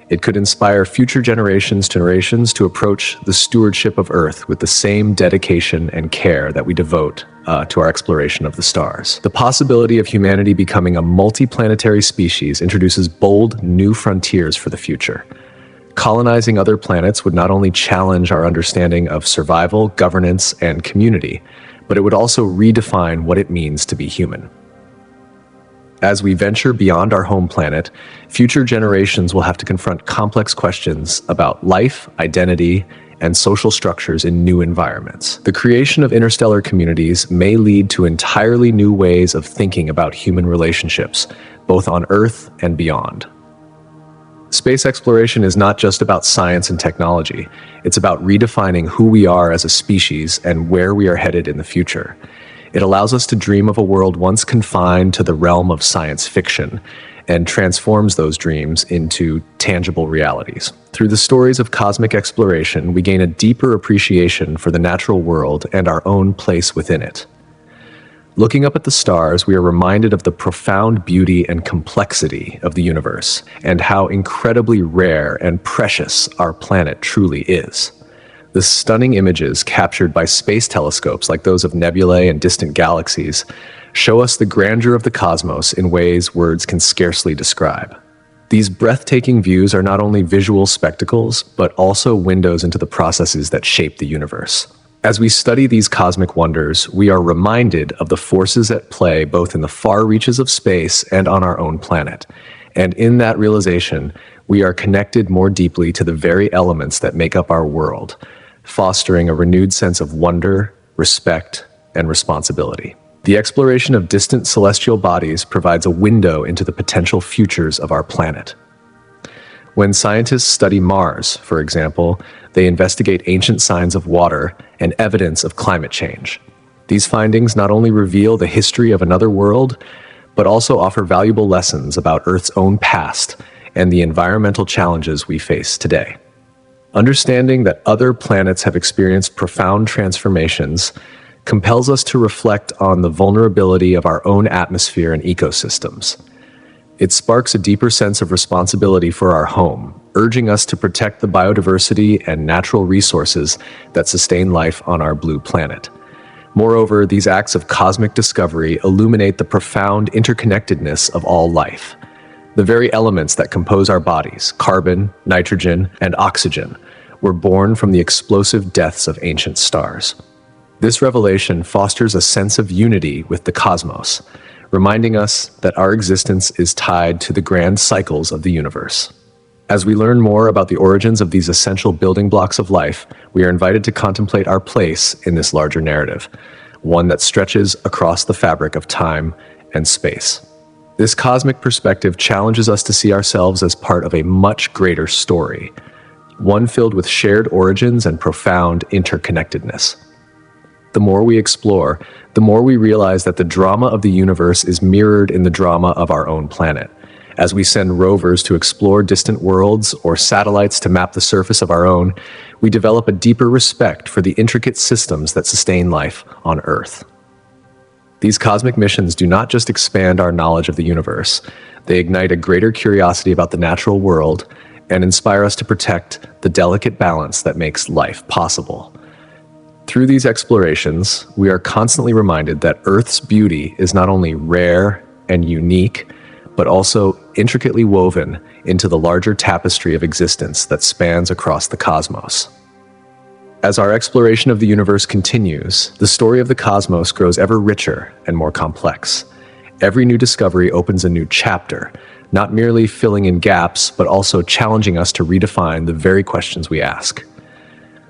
It could inspire future generations to approach the stewardship of Earth with the same dedication and care that we devote to our exploration of the stars. The possibility of humanity becoming a multi-planetary species introduces bold new frontiers for the future. Colonizing other planets would not only challenge our understanding of survival, governance, and community, but it would also redefine what it means to be human. As we venture beyond our home planet, future generations will have to confront complex questions about life, identity, and social structures in new environments. The creation of interstellar communities may lead to entirely new ways of thinking about human relationships, both on Earth and beyond. Space exploration is not just about science and technology. It's about redefining who we are as a species and where we are headed in the future. It allows us to dream of a world once confined to the realm of science fiction and transforms those dreams into tangible realities. Through the stories of cosmic exploration, we gain a deeper appreciation for the natural world and our own place within it. Looking up at the stars, we are reminded of the profound beauty and complexity of the universe, and how incredibly rare and precious our planet truly is. The stunning images captured by space telescopes like those of nebulae and distant galaxies show us the grandeur of the cosmos in ways words can scarcely describe. These breathtaking views are not only visual spectacles, but also windows into the processes that shape the universe. As we study these cosmic wonders, we are reminded of the forces at play both in the far reaches of space and on our own planet. And in that realization, we are connected more deeply to the very elements that make up our world, fostering a renewed sense of wonder, respect, and responsibility. The exploration of distant celestial bodies provides a window into the potential futures of our planet. When scientists study Mars, for example, they investigate ancient signs of water and evidence of climate change. These findings not only reveal the history of another world, but also offer valuable lessons about Earth's own past and the environmental challenges we face today. Understanding that other planets have experienced profound transformations compels us to reflect on the vulnerability of our own atmosphere and ecosystems. It sparks a deeper sense of responsibility for our home, urging us to protect the biodiversity and natural resources that sustain life on our blue planet. Moreover, these acts of cosmic discovery illuminate the profound interconnectedness of all life. The very elements that compose our bodies, carbon, nitrogen, and oxygen, were born from the explosive deaths of ancient stars. This revelation fosters a sense of unity with the cosmos, reminding us that our existence is tied to the grand cycles of the universe. As we learn more about the origins of these essential building blocks of life, we are invited to contemplate our place in this larger narrative, one that stretches across the fabric of time and space. This cosmic perspective challenges us to see ourselves as part of a much greater story, one filled with shared origins and profound interconnectedness. The more we explore, the more we realize that the drama of the universe is mirrored in the drama of our own planet. As we send rovers to explore distant worlds or satellites to map the surface of our own, we develop a deeper respect for the intricate systems that sustain life on Earth. These cosmic missions do not just expand our knowledge of the universe, they ignite a greater curiosity about the natural world and inspire us to protect the delicate balance that makes life possible. Through these explorations, we are constantly reminded that Earth's beauty is not only rare and unique, but also intricately woven into the larger tapestry of existence that spans across the cosmos. As our exploration of the universe continues, the story of the cosmos grows ever richer and more complex. Every new discovery opens a new chapter, not merely filling in gaps, but also challenging us to redefine the very questions we ask.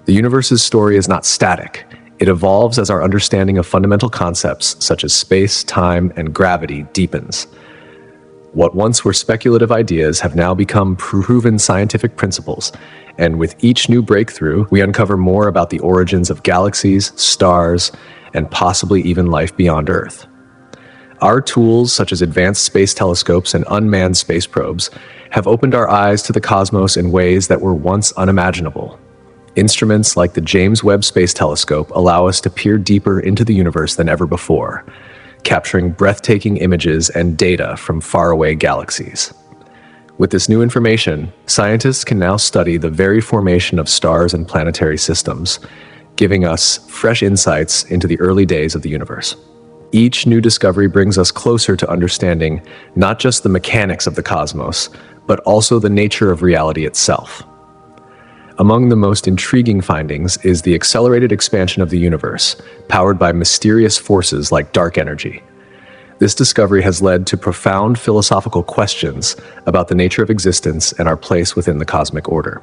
The universe's story is not static. It evolves as our understanding of fundamental concepts such as space, time, and gravity deepens. What once were speculative ideas have now become proven scientific principles, and with each new breakthrough, we uncover more about the origins of galaxies, stars, and possibly even life beyond Earth. Our tools, such as advanced space telescopes and unmanned space probes, have opened our eyes to the cosmos in ways that were once unimaginable. Instruments like the James Webb Space Telescope allow us to peer deeper into the universe than ever before, capturing breathtaking images and data from faraway galaxies. With this new information, scientists can now study the very formation of stars and planetary systems, giving us fresh insights into the early days of the universe. Each new discovery brings us closer to understanding not just the mechanics of the cosmos, but also the nature of reality itself. Among the most intriguing findings is the accelerated expansion of the universe, powered by mysterious forces like dark energy. This discovery has led to profound philosophical questions about the nature of existence and our place within the cosmic order.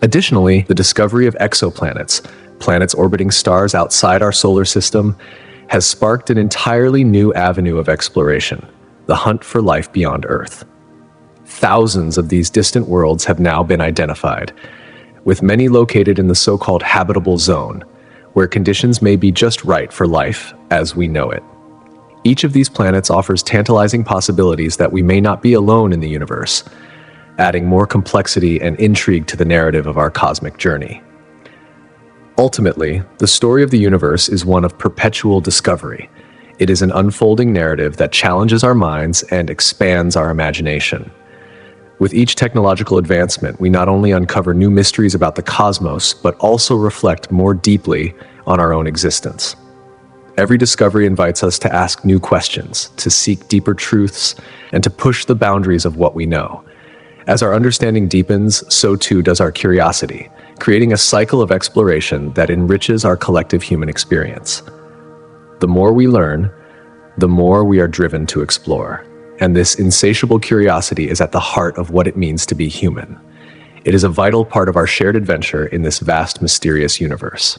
Additionally, the discovery of exoplanets, planets orbiting stars outside our solar system, has sparked an entirely new avenue of exploration, the hunt for life beyond Earth. Thousands of these distant worlds have now been identified, with many located in the so-called habitable zone, where conditions may be just right for life as we know it. Each of these planets offers tantalizing possibilities that we may not be alone in the universe, adding more complexity and intrigue to the narrative of our cosmic journey. Ultimately, the story of the universe is one of perpetual discovery. It is an unfolding narrative that challenges our minds and expands our imagination. With each technological advancement, we not only uncover new mysteries about the cosmos, but also reflect more deeply on our own existence. Every discovery invites us to ask new questions, to seek deeper truths, and to push the boundaries of what we know. As our understanding deepens, so too does our curiosity, creating a cycle of exploration that enriches our collective human experience. The more we learn, the more we are driven to explore. And this insatiable curiosity is at the heart of what it means to be human. It is a vital part of our shared adventure in this vast, mysterious universe.